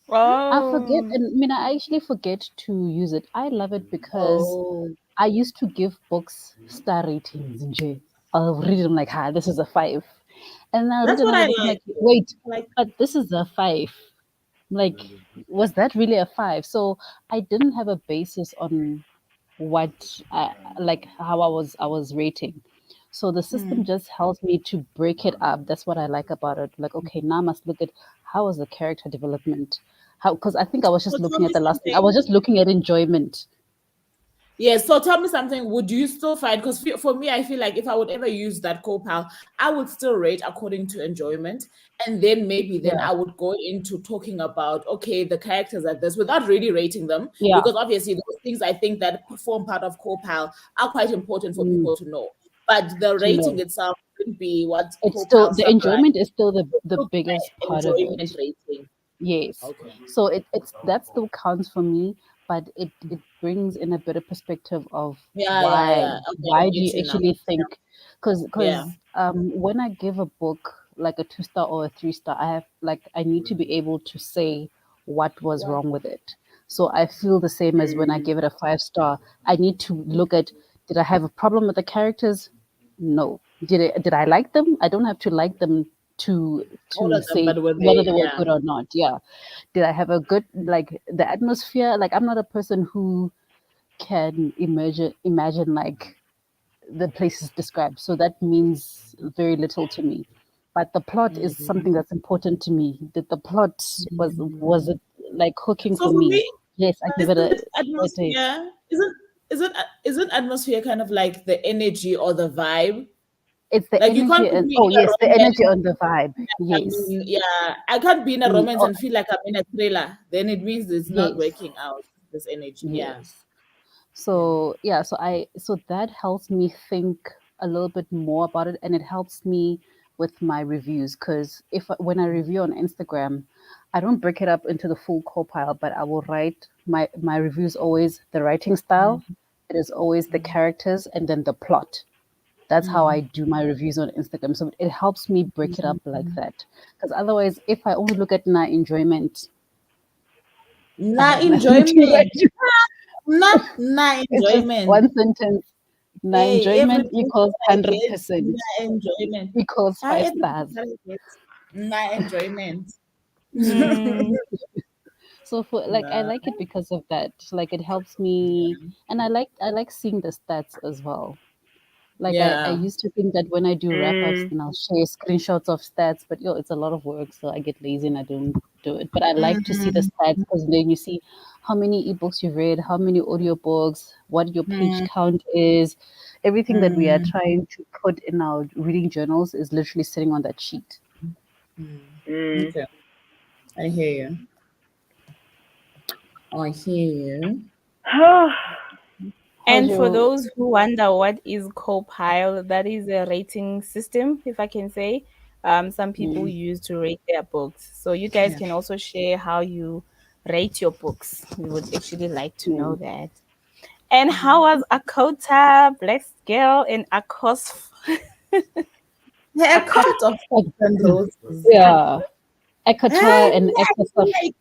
I forget. Oh. And I mean, I actually forget to use it. I love it because Oh, I used to give books star ratings. Nje. I'll read them like, "Ha, this is a 5," and then I'll read that's what another I book. I'm like. like, "Wait, Like, but this is a 5." Like, was that really a 5? So I didn't have a basis on what like how I was rating. So the system just helps me to break it up. That's what I like about it. Like, okay, now I must look at how was the character development. How, because I think I was so just tell looking me at the last thing. I something. was just looking at enjoyment. Yeah, so tell me something. Would you still find? Because for me, I feel like if I would ever use that co-pal, I would still rate according to enjoyment, and then maybe then Yeah. I would go into talking about okay, the characters are this without really rating them, Yeah. because obviously those things I think that form part of co-pal are quite important for Mm, people to know. But the to rating know. itself would be what It's still co-pal the summarize. enjoyment is still It's the still biggest my part of enjoyment it. rating. Yes. Okay. So it's that still counts for me, but it brings in a better perspective of Yeah, yeah, why yeah. Okay, I why do get you you now. actually think Yeah. because when I give a book like a 2 star or a 3 star, I have like I need to be able to say what was wrong with it. So I feel the same as when I give it a 5 star. I need to look at, did I have a problem with the characters? No. Did I like them? I don't have to like them to All of them, say but were whether they? they were Yeah. good or not. Yeah. Did I have a good, like, the atmosphere? Like, I'm not a person who can imagine like the places described, so that means very little to me. But the plot is something that's important to me. That the plot was it like hooking So for for me? me, Yes, I give it isn't a day. atmosphere? Isn't atmosphere kind of like the energy or the vibe? It's the Like you can't energy, put and me oh in a yes, the energy romance. on the vibe. I Yes. mean, yeah, I can't be in a romance Oh, and feel like I'm in a thriller. Then it means it's not yes, working out. This energy, yeah, yes. yeah. So yeah, so that helps me think a little bit more about it, and it helps me with my reviews. Because if when I review on Instagram, I don't break it up into the full co-pile, but I will write my reviews always the writing style. It is always the characters and then the plot. That's how I do my reviews on Instagram. So it helps me break it up like that. Because otherwise, if I only look at my enjoyment, I Na have nothing to enjoyment, write. not na It's just enjoyment. one sentence. My Hey, every enjoyment person equals I get 100%, na enjoyment. equals Hi, five every stars. person I get na enjoyment. Mm, So for like I Nah, like it because of that. Like it helps me, and I like seeing the stats as well. Like I yeah. used to think that when I do wrap ups, Mm. then I'll share screenshots of stats, but it's a lot of work, so I get lazy and I don't do it. But I like to see the stats because then you see how many ebooks you've read, how many audiobooks, what your page count is. Everything that we are trying to put in our reading journals is literally sitting on that sheet. Mm. Okay, I hear you. I hear you. How's and for your those who wonder what is Copile, that is a rating system, if I can say. Some people mm, use to rate their books. So you guys Yeah. can also share how you rate your books. We would actually like to know mm, that. And how was Akota, Black Girl, and Akos? Yeah, a Aka- cult of thorns and roses. yeah, Ekata and I feel Ekata. like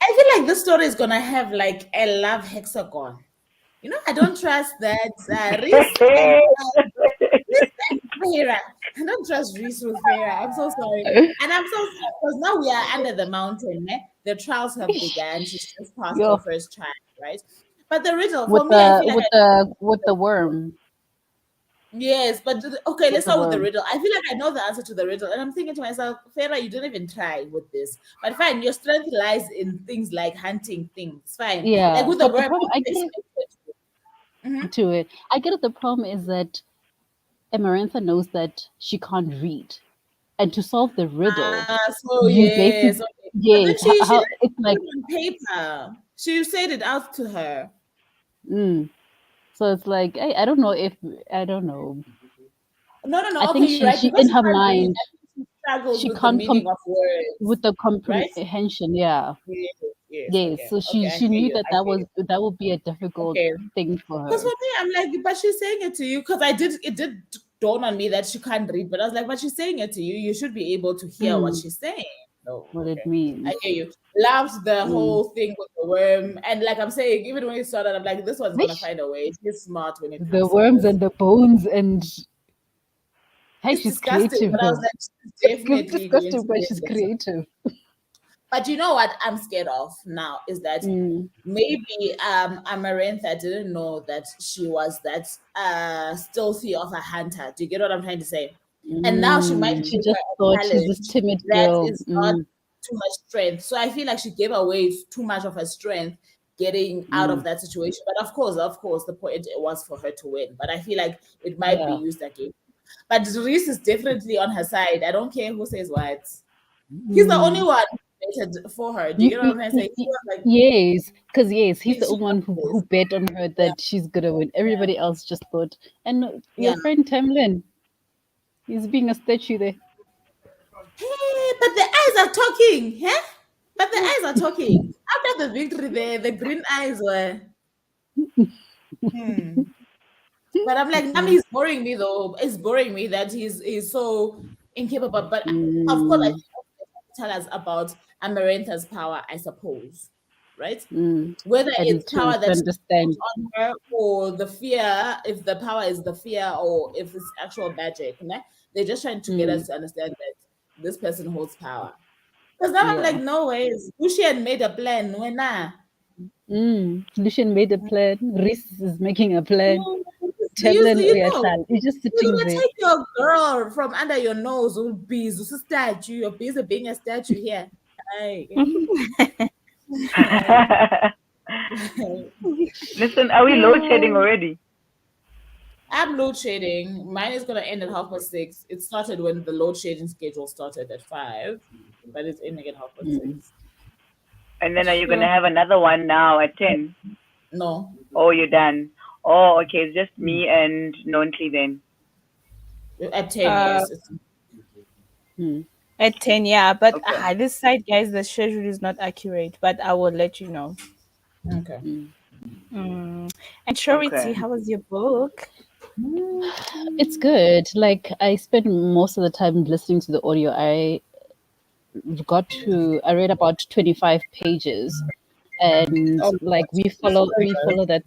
I feel like this story is gonna have like a love hexagon. You know, I don't trust that Reese and Vera. I don't trust Reese with Vera. I'm so sorry. And I'm so sorry because now we are under the mountain. Eh? The trials have begun. She's just passed her Yo, first child, right? But the riddle, with for me, I the feel like with the with the worm, yes, but okay, with let's the start with the worm. riddle. I feel like I know the answer to the riddle, and I'm thinking to myself, Farah, you didn't even try with this. But fine, your strength lies in things like hunting things. Fine. Like Yeah, with the but the worm, problem I didn't expect it. to it, I get it. The problem is that Amarantha knows that she can't read, and to solve the riddle, So you yes, basically okay. But then yes, she how didn't it's put like it on paper. She said it out to her. mm. So it's like I don't know if I don't know. No, no, I no. Okay, think you're she right. she Because in she her can't read, mind I think she struggles she with the can't meaning of words, with the right? comprehension. Yeah, Yes, yes. yes. Okay, So okay. she I she hear knew you. that I hear you. that would be a difficult Okay. thing for Because for her. me, I'm like, but she's saying it to you because it did dawn on me that she can't read, but I was like, but she's saying it to you. You should be able to hear what Mm, she's saying. Oh, what it okay. I means. hear you. Loved the Mm. whole thing with the worm. And like I'm saying, even when you started, I'm like, this one's gonna Vish, find a way. She's smart when it the comes to worms this. and the bones and hey, It's she's disgusting, creative but I was though. like, she's It's definitely going disgusting, to but win she's this. creative. But you know what I'm scared of now is that Mm, maybe Amarantha didn't know that she was that stealthy of a hunter. Do you get what I'm trying to say? And now she might she give just her a thought she's this challenge timid that girl. is not too much strength. So I feel like she gave away too much of her strength getting out of Mm, that situation. But of course, the point was for her to win. But I feel like it might be yeah. used again. But Reese is definitely on her side. I don't care who says what. He's the only Mm. one who voted for her. Do you get what I'm trying to say? He was like, Yes, because yes, he's the she only one got who this. bet on her Yeah, that she's gonna win. yeah, Everybody else just thought, and your yeah. friend Tamlin, he's being a statue there. Hey, but the eyes are talking, huh? But the eyes are talking. After the victory, the green eyes were. Hmm. But I'm like, Nami Mm, is boring me though. It's boring me that he's so incapable. But of course, I mm, think tell us about Amarantha's power, I suppose, right? mm. Whether And it's to power that she put understand, on her or the fear, if the power is the fear or if it's actual magic, né? They're just trying to get us to understand that this person holds power. Because now I'm like, no ways. Lucian made a plan. When Lucian made a plan. Reese is making a plan. Devlin, you you're know, just you're sitting gonna there. take your girl from under your nose. Will be a statue. You're busy being a statue here. Listen, are we load shedding already? I'm load shedding. Mine is gonna end at 6:30. It started when the load shedding schedule started at 5, but it's ending at 6:30. And then are you gonna have another one now at 10? No. Oh, you're done. Oh, okay. It's just me and Nonhly then. At 10, yes. At 10, yeah. But Okay. this side, guys, the schedule is not accurate, but I will let you know. Okay. And Charity, Okay. how was your book? It's good. Like, I spent most of the time listening to the audio. I read about 25 pages, and Oh, like we follow that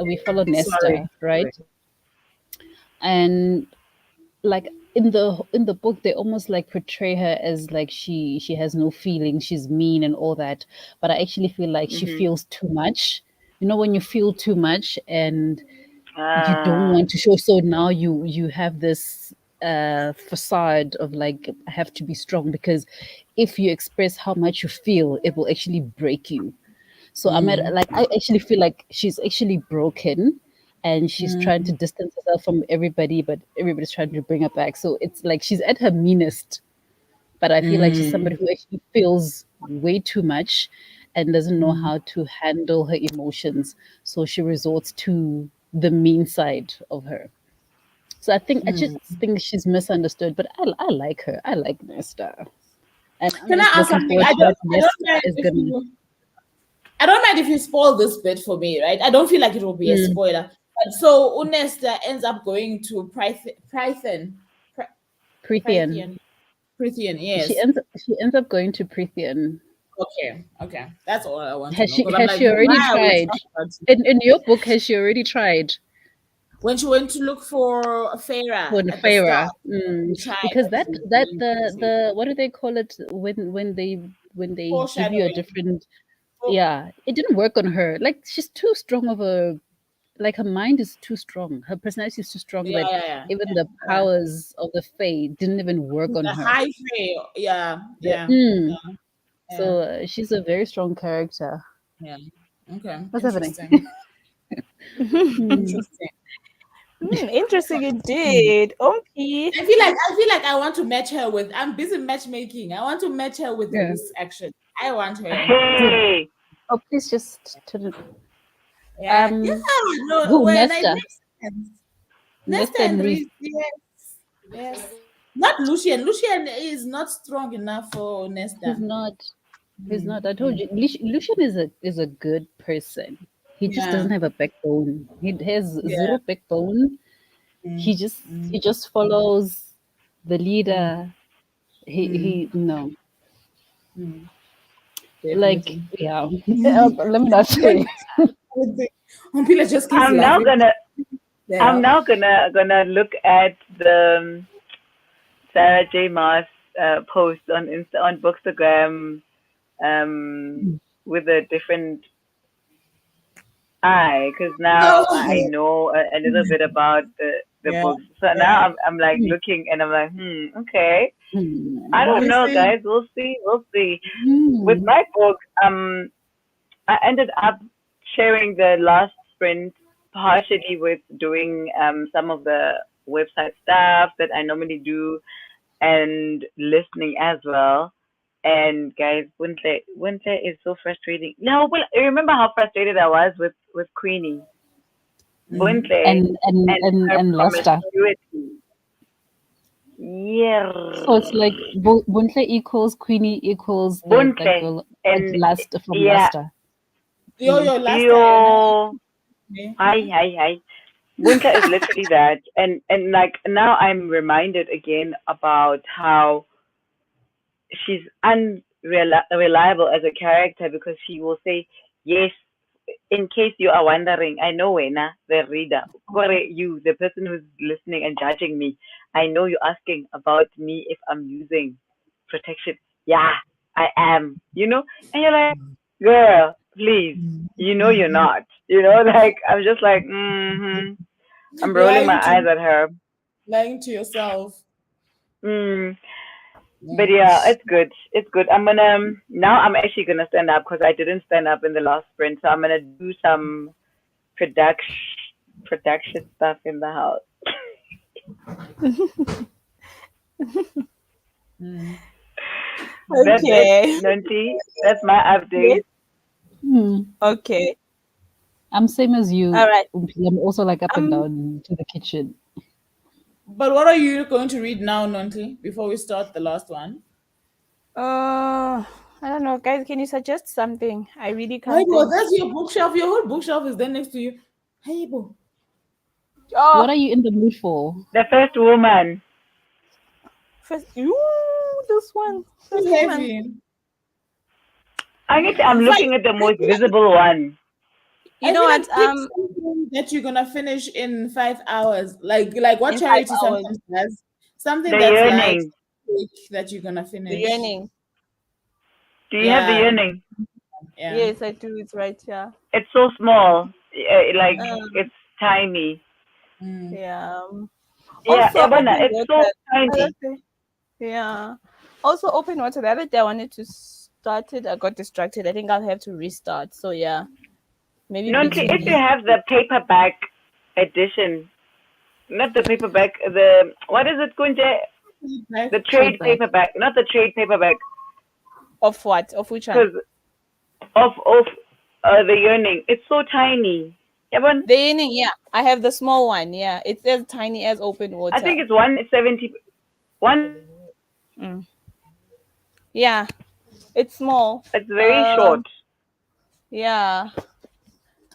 we follow sorry. Nesta, right? And like in the book, they almost like portray her as like she has no feelings, she's mean and all that, but I actually feel like she feels too much. You know, when you feel too much and you don't want to show, so now you have this facade of like, I have to be strong, because if you express how much you feel, it will actually break you. So I actually feel like she's actually broken, and she's trying to distance herself from everybody, but everybody's trying to bring her back. So it's like she's at her meanest, but I feel like she's somebody who actually feels way too much and doesn't know how to handle her emotions. So she resorts to the mean side of her. So I just think she's misunderstood, but I like her. I like Nesta. And I'm Can I just ask looking something? forward to what I don't Nesta mind is if gonna. you I don't mind if you spoil this bit for me, right? I don't feel like it will be a spoiler. But so Unesta ends up going to Prythian. Prithian. Prythian, yes. She ends up going to Prithian. Okay. That's all I want to Has know. she Because I'm like, already why are we tried? talking about In your book, has she already tried? when she went to look for Farah For the at the start? Feyre? She tried, Because but that she was that going crazy. the what do they call it when they give you a Foreshadowing. different, Oh, yeah, it didn't work on her. Like, she's too strong of a, like, her mind is too strong, her personality is too strong, that yeah. even the Yeah. powers of the Fae didn't even work on The her. high Fae. Yeah. The, Yeah. mm, Yeah. so she's a very strong character. Yeah. Okay. What's happening? Interesting. Mm, Interesting. Interesting indeed. Okay. I feel like I want to match her with. I'm busy matchmaking. I want to match her with yeah. this action. I want her. Hey. Oh, please just turn it. Yeah. No, Who, when it Nesta? makes sense. Nesta Nesta and and Reese. Reese, yes. Not Lucian. Lucian is not strong enough for He's Nesta. not. He's not. I told you, Lucian is a good person. He just Yeah. doesn't have a backbone. He has Yeah. zero backbone. He just follows the leader. He no, like, Definitely. yeah. Let me not say. Umpila just keeps I'm now laughing. gonna I'm Yeah. now gonna look at the Sarah J. Maas post on on Bookstagram with a different eye, because now I No. know a little bit about the Yeah. books. So now Yeah. I'm like looking and I'm like, okay. I don't You know, see? guys. We'll see. We'll see. With Hmm. my book, I ended up sharing the last sprint partially with doing some of the website stuff that I normally do, and listening as well. And guys, winter is so frustrating. No, well, remember how frustrated I was with Queenie, Winter, and her And Lester. promiscuity. Yeah, So it's like Buntle equals Queenie equals that Buntle, girl, like and Last from yeah, Luster. Yo, last time. yo, hi. Winter is literally that, and like now I'm reminded again about how she's unreliable as a character, because she will say yes in case you are wondering, I know Vena, the reader, you, the person who's listening and judging me, I know you're asking about me if I'm using protection. Yeah, I am, and you're like, girl, please, you're not, like, I'm just like, I'm rolling my Lying eyes to at her. lying to yourself. Mm. But Yeah. yeah, it's good. It's good. Now I'm actually gonna stand up because I didn't stand up in the last sprint. So I'm gonna do some production production stuff in the house. Mm. That's it, Okay. Nancy. That's my Yes. update. Hmm. Okay. I'm same as All you. right. I'm also like up and Um. down to the kitchen. But what are you going to read now, Nonty, before we start the last one? I don't know, guys. Can you suggest something? I really Hey, can't bro, think. that's your bookshelf. Your whole bookshelf is there next to you. Hey, bro. Oh, What are you in the mood for? The first woman. first, this one, Too first woman. heavy. I'm I feel looking at the most visible one. You know like what? pick something that you're gonna finish in 5 hours. Like what In 5 charity hours, sometimes does. Something The that's light, yearning. quick, that you're gonna the finish. yearning. Do you have the Yeah, yearning? yeah. Yes, I do. It's right here. It's so small. Like Um, it's tiny. Mm. yeah. Yeah, Also, Ebona, open it's so water. tiny. Yeah. Also, open water. The other day I wanted to start it. I got distracted. I think I'll have to restart. So yeah, maybe Nonty, between if you these. have the paperback edition, not the paperback, the what is it, Kunje? The Trade trade back. paperback, not the trade paperback, Of what? Of which one? because of the yearning. It's so tiny. Ebon, The yearning. Yeah, I have the small one. Yeah, it's as tiny as open I think water. it's 170. One. Mm. Yeah, it's small. It's very short. Yeah,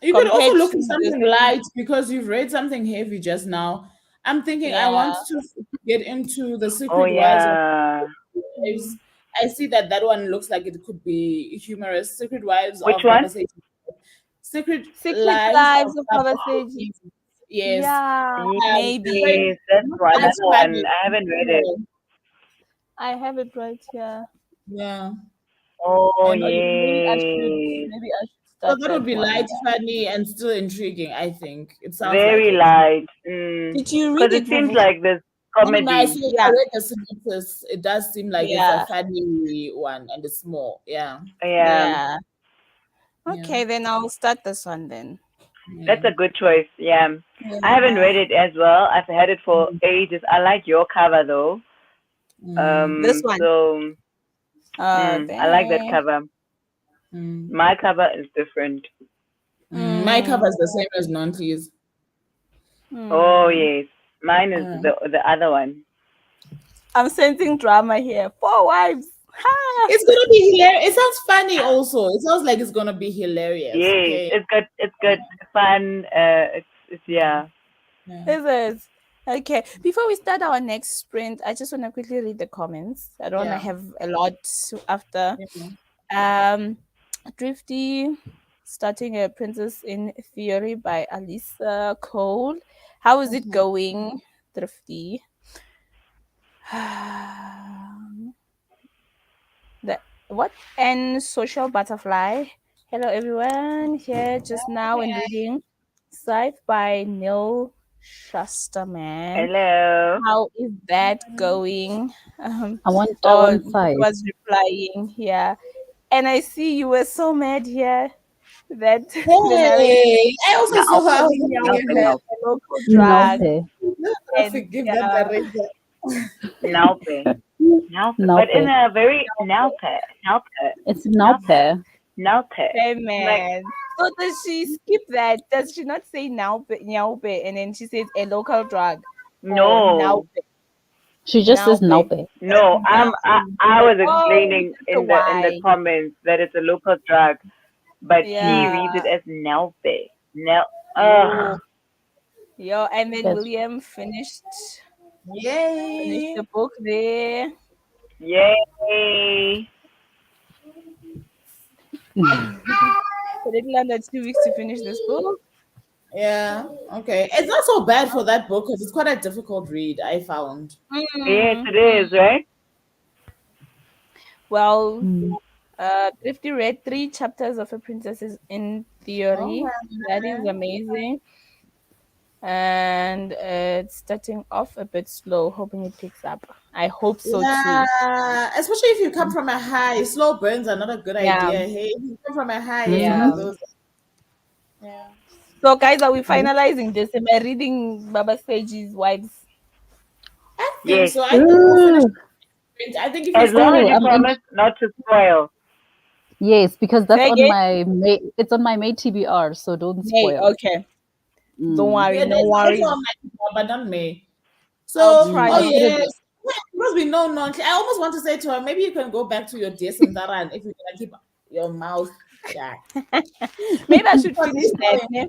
You could also compared look at to this. something light because you've read something heavy just now. I'm thinking I Yeah. want to get into the Oh Secret Wives of yeah. Wives. I see that one looks like it could be humorous. Secret Wives Which of Baba one? Sage. Secret Secret Lives of Lives of Baba Conversation. Sage. Yes. Yeah, maybe. Very Yes, that's light another one. funny. I haven't read it. I have it right here. Yeah. Oh I know you. Maybe I should. yes. Maybe I should So start that would that be one. light, funny, and still intriguing, I think. It sounds like Very it. light. Did you read Because it it, seems Vuvu? like this No, no, I comedy. see. I Yeah, read the synopsis. It does seem like it's a yeah, funny one and it's small. Yeah. Yeah, yeah. Yeah. Okay, then I'll start this one then. that's Yeah. a good choice. Yeah. I haven't Yeah. read it as well. I've had it for ages. I like your cover though. Mm. This one. So I like that Then. cover. Mm. My cover is different. My cover Mm, is the same as Nonty's. Oh mm. yes. Mine is Uh, the other one. I'm sensing drama here. Four wives. Ha! it's gonna be hilarious. It sounds funny also. It sounds like it's gonna be hilarious. Yes, Okay. it's good fun. It's yeah. Yeah. Is it? Okay. Before we start our next sprint, I just want to quickly read the comments. I don't want to Yeah. have a lot after. Yeah. Um, Drifty, starting a Princess in Theory by Alisa Cole. How is it going, Drifty? the what? And Social Butterfly. Hello, everyone. Here just now and reading Scythe by Neil Shusterman. Hello. How is that going? I Oh, want he side. was replying, yeah. And I see you were so mad here that the narrator Hey, I also Now, saw her. I was calling like, Nyaupe yeah, now, a local drag. Naupe. no, I And forgive that yeah, narrator. now, now, but in Naupe. a very now, now, It's now, Naupe. now, hey like man. So does she skip that? Does she not say Nyaupe and then she says a local drag or no. Naupe? She just says Naupe. Naupe. No, I was Oh, explaining that's in the why. comments that it's a local drug, but she Yeah. reads it as Nelpe. Nel Oh, ugh. yo, and then That's William finished Yay. the book there. Yay. a little under 2 weeks to finish this book. Yeah. Okay. It's not so bad for that book because it's quite a difficult read, I found. Yes, Mm. it is, right? Well, Mm. Thrifty read 3 chapters of A Princess in Oh, Theory. That is amazing. And it's starting off a bit slow, hoping it picks up. I hope so too. yeah. Especially if you come from a high, slow burns are not a good Yeah, idea. Hey, if you come from a high, it's one yeah. of those. Yeah. So, guys, are we finalizing this? Am I reading Baba Sage's wives? I think Yes. so. I think we'll finish. Ooh. I think if you As long start as Oh, you reading, promise not to spoil. yes, because that's Say on again? my it's on my May TBR, so don't May. spoil. Okay. Don't Mm. worry. yeah, No it's also worries. on my, but not me. I'll So, try Mm. oh I'll not put it. yes, to. because we know non. I almost want to say to her, maybe you can go back to your Desandaran if you're gonna keep your mouth shut. Maybe I should Because finish that.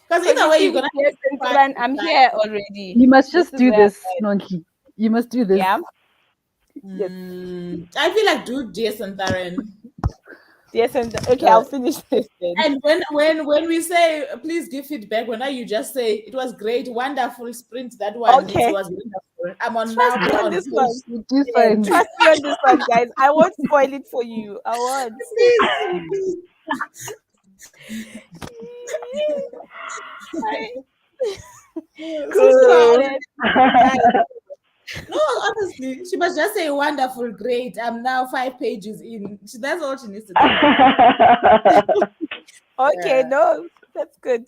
Because either you way, see, you're with gonna yes and find Turan, the I'm time. here already. You must This just is do where I'm this, at. Nonki. You must do this. Yeah. Yes. I feel like do Desandaran. Yes and okay. Uh, I'll finish this then. and when we say please give feedback, when you just say it was great, wonderful sprint, that one it Okay. was wonderful. I'm on Trust now me on on this page one. You do 10. fine. Trust me on this one, guys. I won't spoil it for you. I won't. Please. Okay, Cool. then. Yeah, no, honestly, she must just say wonderful, great. I'm now 5 pages in. That's all she needs to tell me. Okay, Yeah, no, that's good.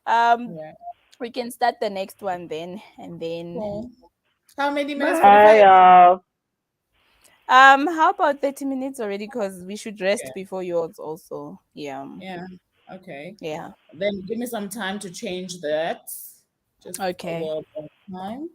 Um, yeah. we can start the next one then, and then Cool. How many minutes? Bye, 45? y'all. how about 30 minutes already? Because we should Yeah, rest before yours also. Yeah, yeah. Okay. yeah. Then give me some time to change that. Just a Okay. little bit of time.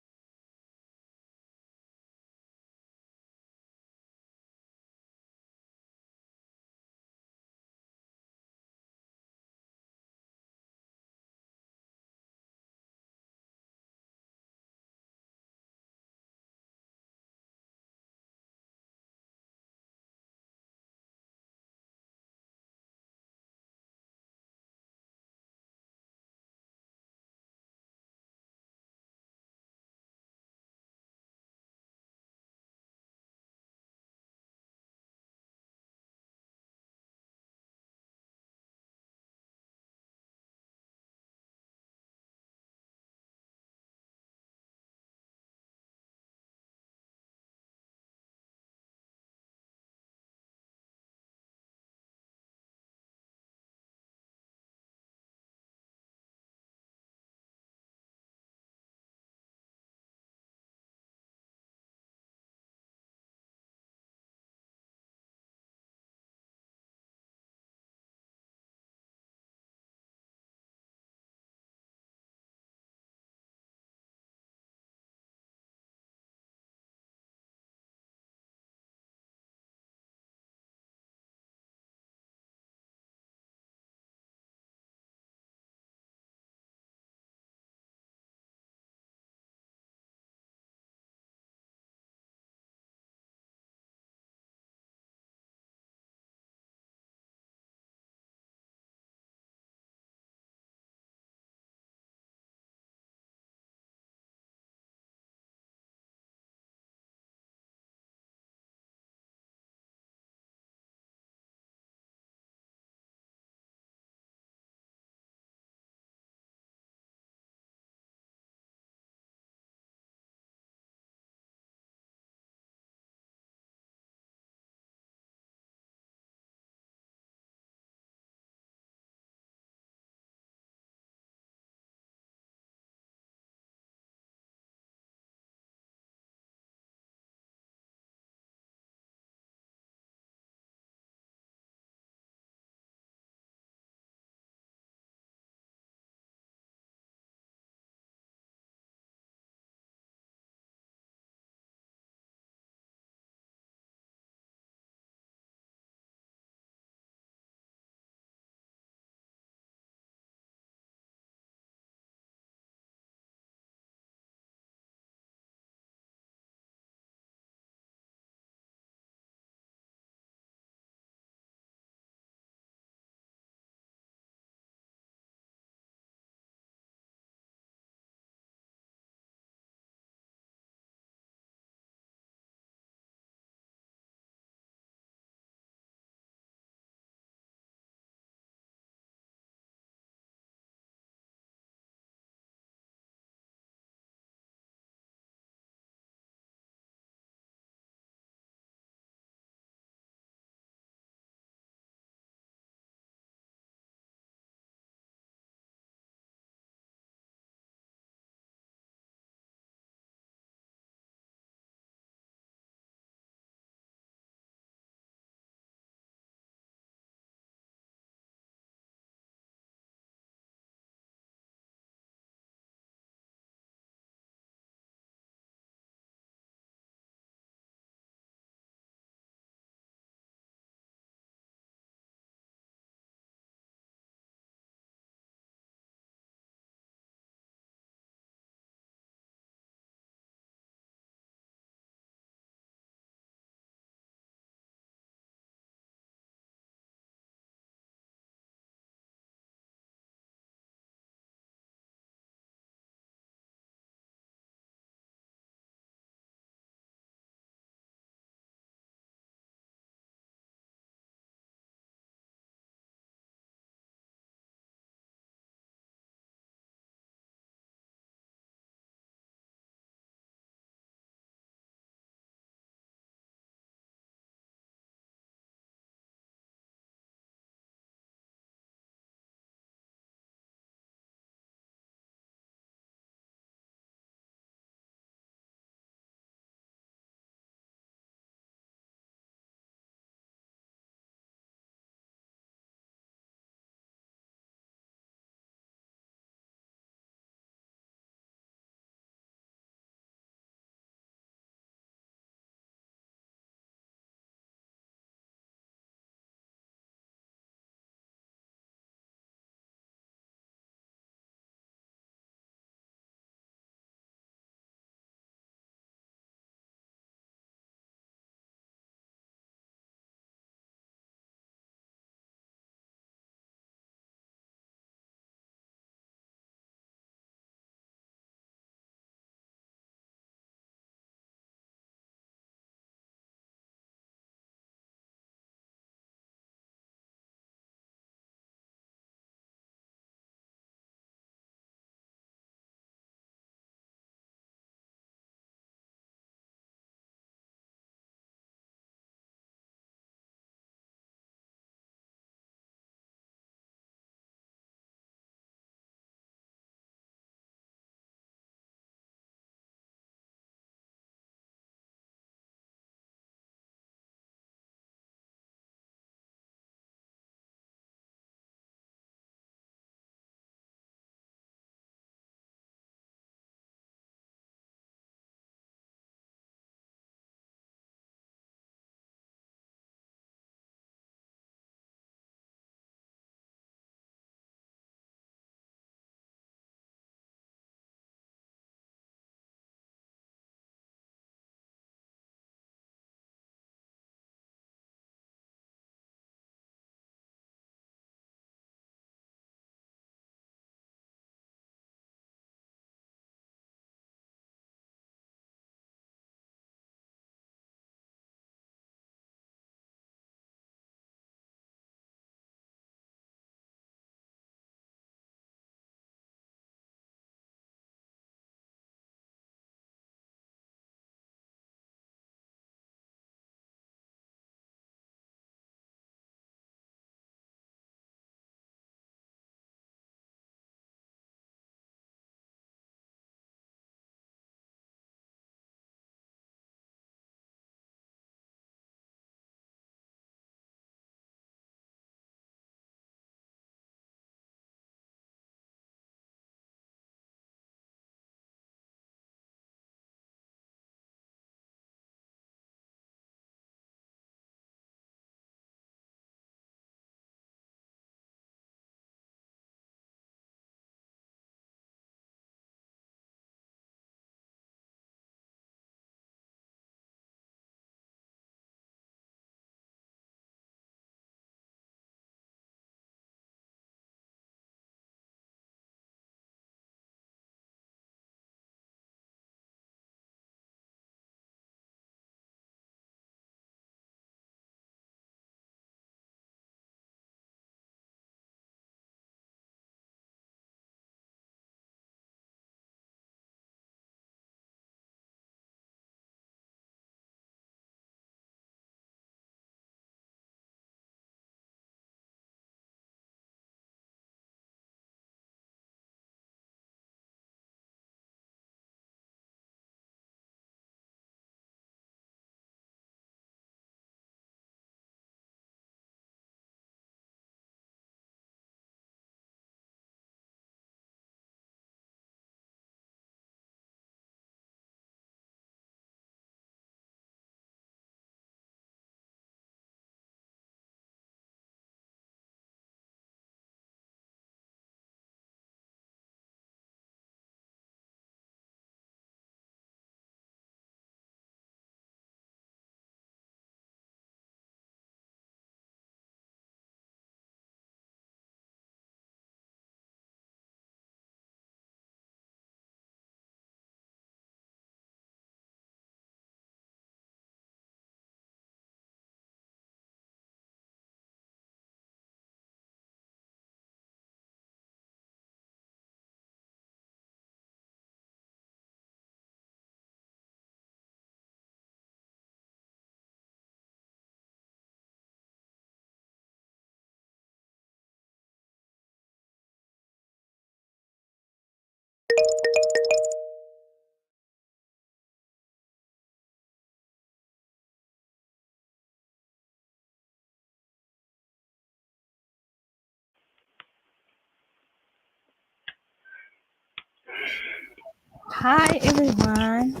Hi everyone.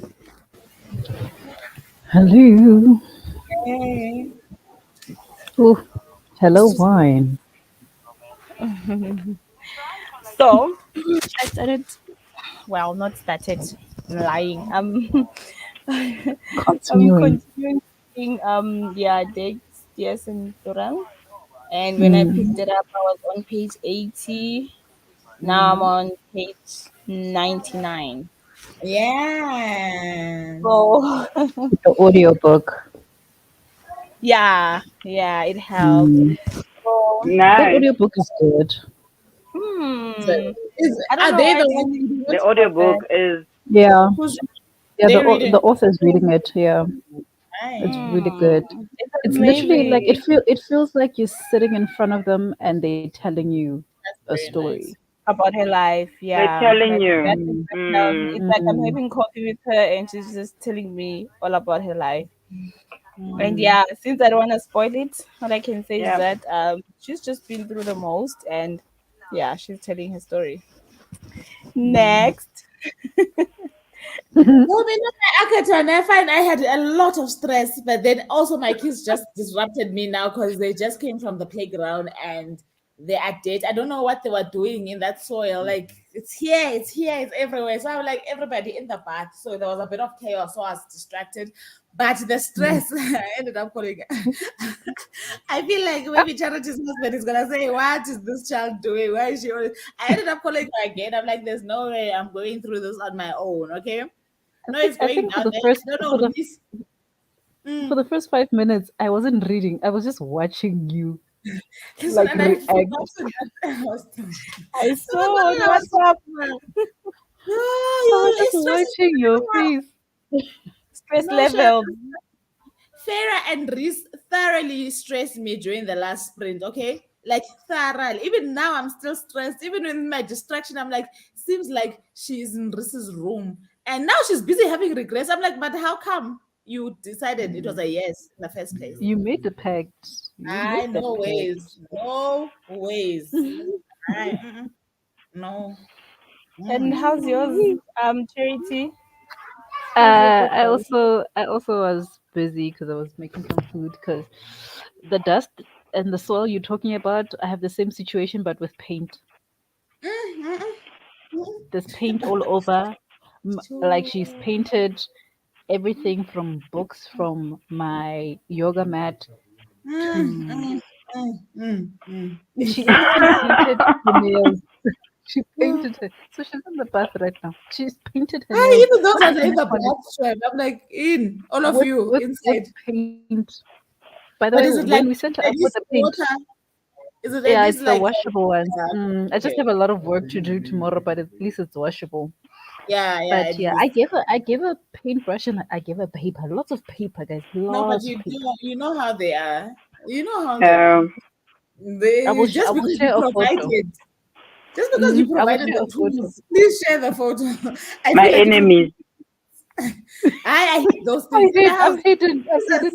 Hello. Hey. Oh, hello, wine. So I started. Well, not started. I'm lying. I'm Continuing. continuing reading. Yeah, dates, yes, and Turan. And when I Mm, picked it up, I was on page 80. Now I'm on page 99. Yeah. So the audiobook. yeah, it helped. Mm, So that Nice. audiobook is good. So hmm, I don't are know they why the do you one think reading The it? about audiobook that? is Yeah, Who's yeah. they The reading? author is reading it. Yeah, it's Nice. really good. It's It's literally like amazing it feels like you're sitting in front of them and they're telling you That's a very story. nice. about her life. they're Yeah, telling you. that is Mm, it's like I'm mm, having coffee with her and she's just telling me all about her life. And mm. yeah, since I don't want to spoil it, what I can say is Yeah. that she's just been through the most, and yeah, she's telling her story. Next. No, me not my hackathon. I find I had a lot of stress, but then also my kids just disrupted me now because they just came from the playground and they are dead. I don't know what they were doing in that soil. Like it's here, it's everywhere. So I'm like everybody in the bath. So there was a bit of chaos. So I was distracted. But the stress I ended up calling. I feel like maybe Charity's husband is gonna say, "What is this child doing? Why is she?" I ended up calling her again. I'm like, "There's no way I'm going through this on my own." Okay, no, it's I going think down there. I don't know. This, for mm, the first 5 minutes, I wasn't reading. I was just watching you this one, like and I react. forgot to that. I was, I so saw on I was WhatsApp. no, I was you, just it stresses watching your me out. face. Stress No, Sharon. level. Farah and Reese thoroughly stressed me during the last sprint, okay? Like thoroughly. Even now I'm still stressed. Even with my distraction, I'm like, seems like she's in Reese's room. And now she's busy having regrets. I'm like, but how come you decided it was a yes in the first place? You made the pact. You I made the no ways. pact. No ways. I no. And Mm. how's yours, Charity? How's your Uh, book I going? also I also was busy because I was making some food. Because the dust and the soil you're talking about, I have the same situation but with paint. Mm, mm, mm, There's paint all over. Like she's painted everything from books, from my yoga mat mm, to mm, she even painted her nails. She mm. painted her. So she's in the bath right now. She's painted her Ah, nails even those ones are in the on it bathroom. I'm like, in all of you with inside. paint. By the way, But is it when we like set her up at with the least paint, water? Is it at yeah, least it's the like washable ones. I just okay? have a lot of work to do tomorrow, but at least it's washable. Yeah, yeah, But at yeah, least. I gave her paintbrush and I gave her paper, lots of paper, guys, No, but lots of paper. you know how they are. You know how they are. Um, They I just will because you share a photo. provided, just because you I will provided share a the photo. tools, please share the photo. I my feel like it will. enemies. I hate those things in the house. I've Scissors. hidden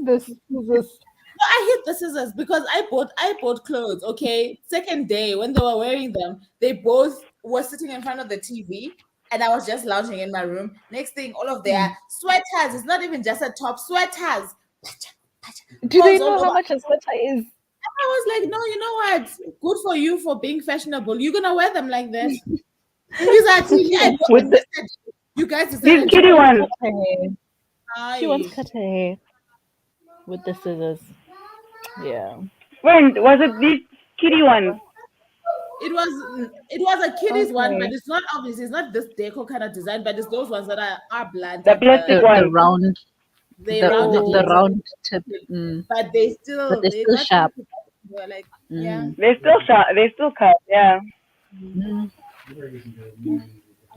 this scissors. No, I hate the scissors because I bought clothes. Okay, second day when they were wearing them, they both were sitting in front of the TV, and I was just lounging in my room. Next thing, all of their Mm. sweaters. It's not even just a top. Sweaters. Pacha, pacha, Do they holes all know how over. much a sweater is? I was like, no, you know what? Good for you for being fashionable. You're gonna wear them like that. These are TV. I bought With them the, yesterday. You guys these decided to kitty wear ones. Cut her hair. She once them. cut her hair with the scissors. Yeah. When was it these kitty ones? It was a kiddie's one, but Okay. it's not obvious. It's not this deco kind of design, but it's those ones that are blunt The at the plastic The ones. round they rounded it the so round tip. but they But still they're they still got sharp. they were like, yeah. Mm. They still shot. They still cut. Yeah. Mm.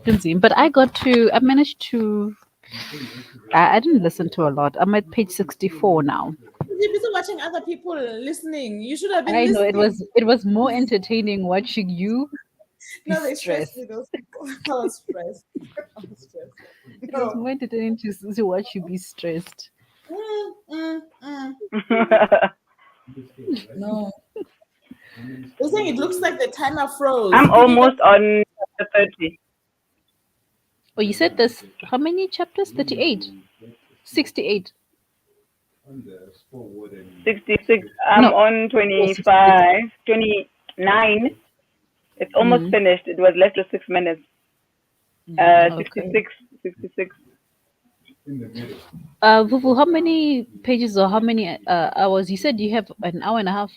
Can see. But I managed to I didn't listen to a lot. I'm at page 64 now. You're busy watching other people listening. You should have been I know listening. it was more entertaining watching you be No, they stressed stressed. me, those people. I was stressed. I was stressed. It was No. more entertaining to watch you be stressed. Mm, mm, mm. No. They're saying it looks like the timer froze. I'm Can you guys almost on chapter 30. Oh, you said this. How many chapters? 38. 68. 66. I'm No. on Oh, 66. 25, 29. It's almost Mm. finished. It was left with 6 minutes. Okay. 66, 66. Vuvu, how many pages or how many hours? You said you have an hour and a half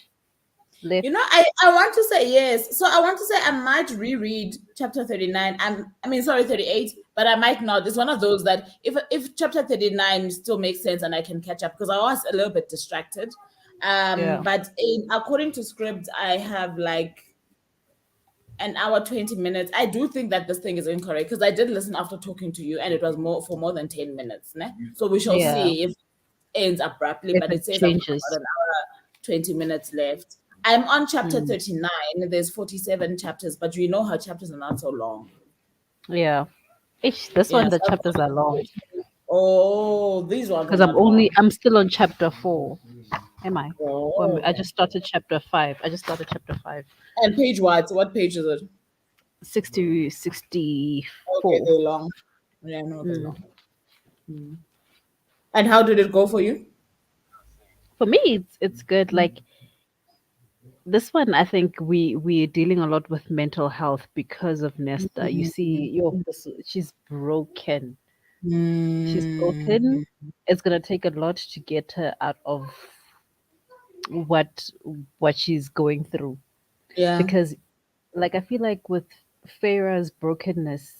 left. I want to say yes. So I want to say I might reread chapter 39. I mean, sorry, 38, but I might not. It's one of those that if chapter 39 still makes sense and I can catch up because I was a little bit distracted. Yeah. But according to Scribd, I have like an hour 20 minutes. I do think that this thing is incorrect because I did listen after talking to you and it was more than 10 minutes. Ne? So we shall Yeah. see if it ends abruptly, If but it it says I've got changes. about an hour 20 minutes left. I'm on chapter Mm. 39. There's 47 chapters, but you know how chapters are not so long. Yeah. Ish, this Yeah. one the So chapters are long oh, these ones are because not long. I'm still on chapter 4. Am I? Oh, I okay. just started chapter 5. I just started chapter 5. And page what? What page is it? 60, Okay, 64. they're long. Yeah, no, they're Mm. long. And how did it go for you? For me, it's good. Like this one, I think we're dealing a lot with mental health because of Nesta. You see, she's broken. She's broken. Mm, It's gonna take a lot to get her out of what what she's going through. yeah. Because, like, I feel like with Farah's brokenness,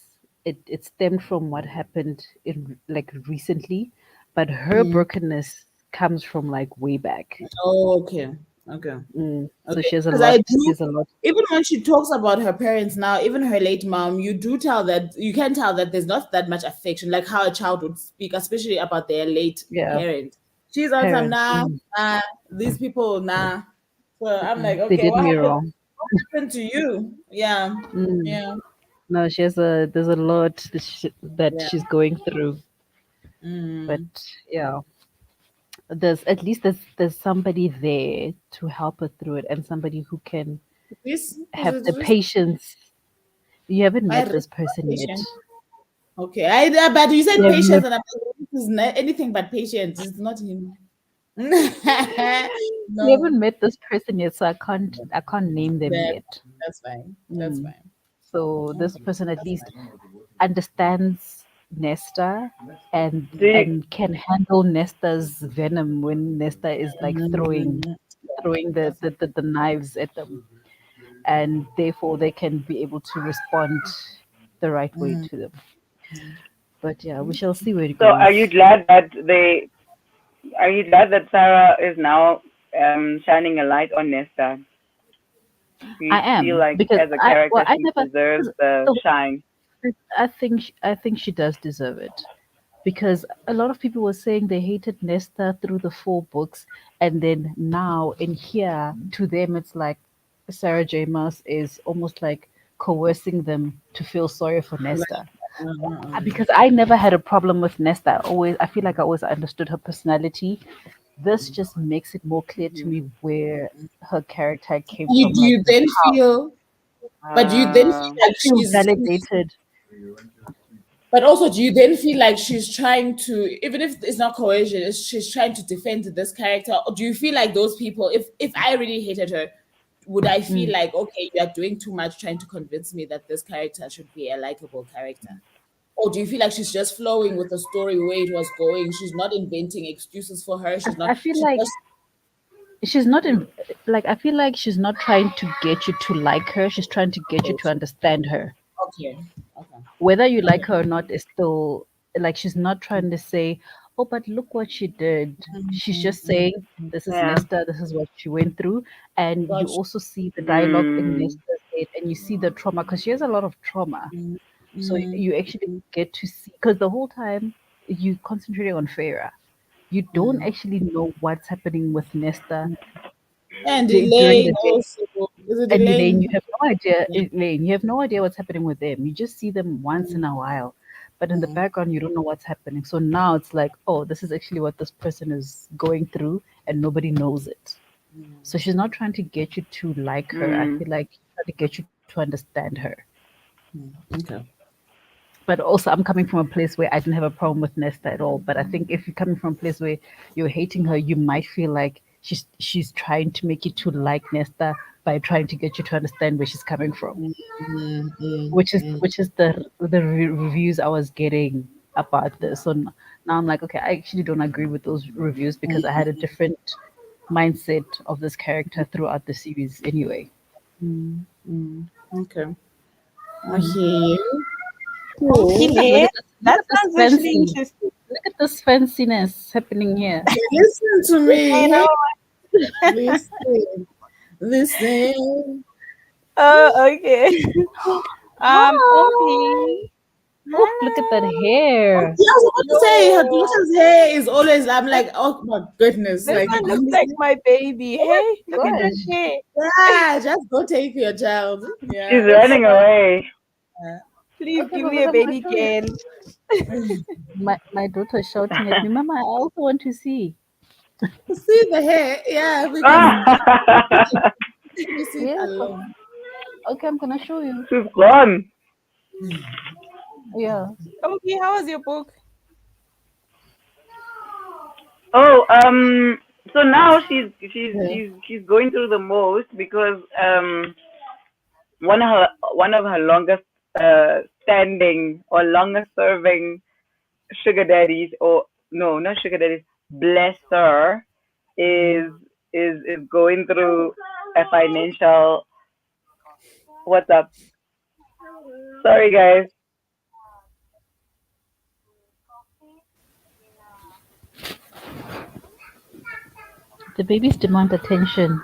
it stemmed from what happened in like recently, but her Mm. brokenness comes from like way back. Oh, okay. Okay. So Okay. she has a Because I lot. do, There's a lot. even when she talks about her parents now, even her late mom, you can tell that there's not that much affection, like how a child would speak, especially about their late Yeah, parent. She's on some, parents. nah, nah, these people, nah. So I'm like, They okay, did what me happened? wrong. What happened to you? Yeah. Mm. Yeah. No, she has a. There's a lot that Yeah. she's going through. But Mm. yeah, there's at least there's somebody there to help her through it, and somebody who can This is have it the this patience. You haven't I met really this person yet. patient. Okay. But you said You have patience never. and I'm like, this is anything but patience. It's not him. No, You haven't met this person yet, so I can't name them that, yet. that's fine. That's Mm. fine. So this Okay, person at that's least fine. understands Nesta and Do you, and can handle Nesta's venom when Nesta is like throwing Mm, throwing the, that's the, the, the knives at them, and therefore they can be able to respond the right way mm, to them. But yeah, we shall see where it so goes. are you glad that Sarah is now shining a light on Nesta? Do you I feel am like because as a character I she never. deserves 'Cause the the shine? I think she does deserve it because a lot of people were saying they hated Nesta through the 4 books, and then now in here to them it's like Sarah J. Maas is almost like coercing them to feel sorry for right. Nesta. Mm. Because I never had a problem with Nesta. I feel like I always understood her personality. This just makes it more clear to me where her character came You, from, do like you then how feel, but do you then feel I like feel she's validated. but also do you then feel like she's trying to, even if it's not coercion, she's trying to defend this character? Or do you feel like those people, if I really hated her, would I feel Mm. like, okay, you are doing too much trying to convince me that this character should be a likable character? Or do you feel like she's just flowing with the story where it was going? She's not inventing excuses for her. I, She's not, I feel she's like just, she's not in like I feel like she's not trying to get you to like her. She's trying to get you to understand her. okay, okay, Whether you like okay. her or not is still like she's not trying to say, "Oh, but look what she did." She's just saying, "This is Yeah. Nesta. This is what she went through," and you Gotcha. also see the dialogue in Mm. Nesta's head, and you see the trauma because she has a lot of trauma. So you actually get to see because the whole time you concentrating on Farah, you don't actually know what's happening with Nesta And during the delaying day. also. Is it And Elaine, delaying? you have no idea. Yeah. Elaine, you have no idea what's happening with them. You just see them once in a while, but in the background, you don't know what's happening. So now it's like, oh, this is actually what this person is going through, and nobody knows it. So she's not trying to get you to like her. I Mm. feel like she's trying to get you to understand her. Okay. But also, I'm coming from a place where I didn't have a problem with Nesta at all. But I think if you're coming from a place where you're hating her, you might feel like she's trying to make you to like Nesta by trying to get you to understand where she's coming from, which is the reviews I was getting about this. So now I'm like, okay, I actually don't agree with those reviews because I had a different mindset of this character throughout the series anyway. Okay. I hear you. Cool. Okay, Look that at this sounds actually fancy. interesting. Look at this fanciness happening here. Listen to I me. know. Listen. Listen. Oh, okay. Hi. Ompi. Oh, look at that Yeah, I hair. was about to say her Yo, daughter's hair is always. I'm this, like, oh my goodness, this like one looks like honestly, my baby. Oh my Hey, look at that gosh. shit. yeah, just go take your child. She's Yeah. running away. Please Okay, give me Baba, a I'm gonna baby show you. girl. My daughter is shouting at me, Mama, I also want to see. See the hair, yeah, because Mm. you see it Yes. alone. Okay, I'm gonna show you. She's gone. Yeah. Ompi, how was your book? Oh, so now she's going through the most because one of her longest standing or longest serving sugar daddies, or no, not sugar daddies, blesser, is is going through a financial. What's up? Sorry, guys. The babies demand attention.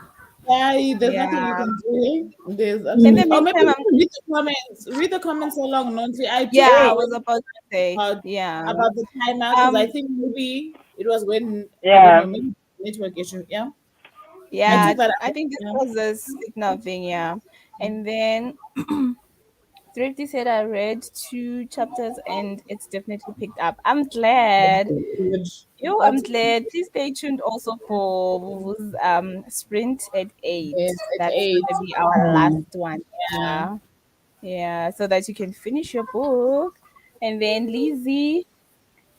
Yeah, there's nothing you Yeah. can do. There's In the absolutely. Or maybe meantime, you I'm can read the comments. Read the comments along, Nonsi. I took yeah, I Hey, was notes about to say, about yeah. the timeout because I Um, think maybe it was when I don't yeah. know, maybe network issue. Yeah, I yeah, took that. I think this Yeah. was a signal thing, yeah. And then Thrifty said I read 2 chapters and it's definitely picked up. I'm glad. Good. Yo, I'm That's glad. Please stay tuned also for Vuvu's sprint at 8. yes at That's eight. gonna be our last Mm. one. Yeah. Yeah. Yeah. So that you can finish your book. And then Lizzie,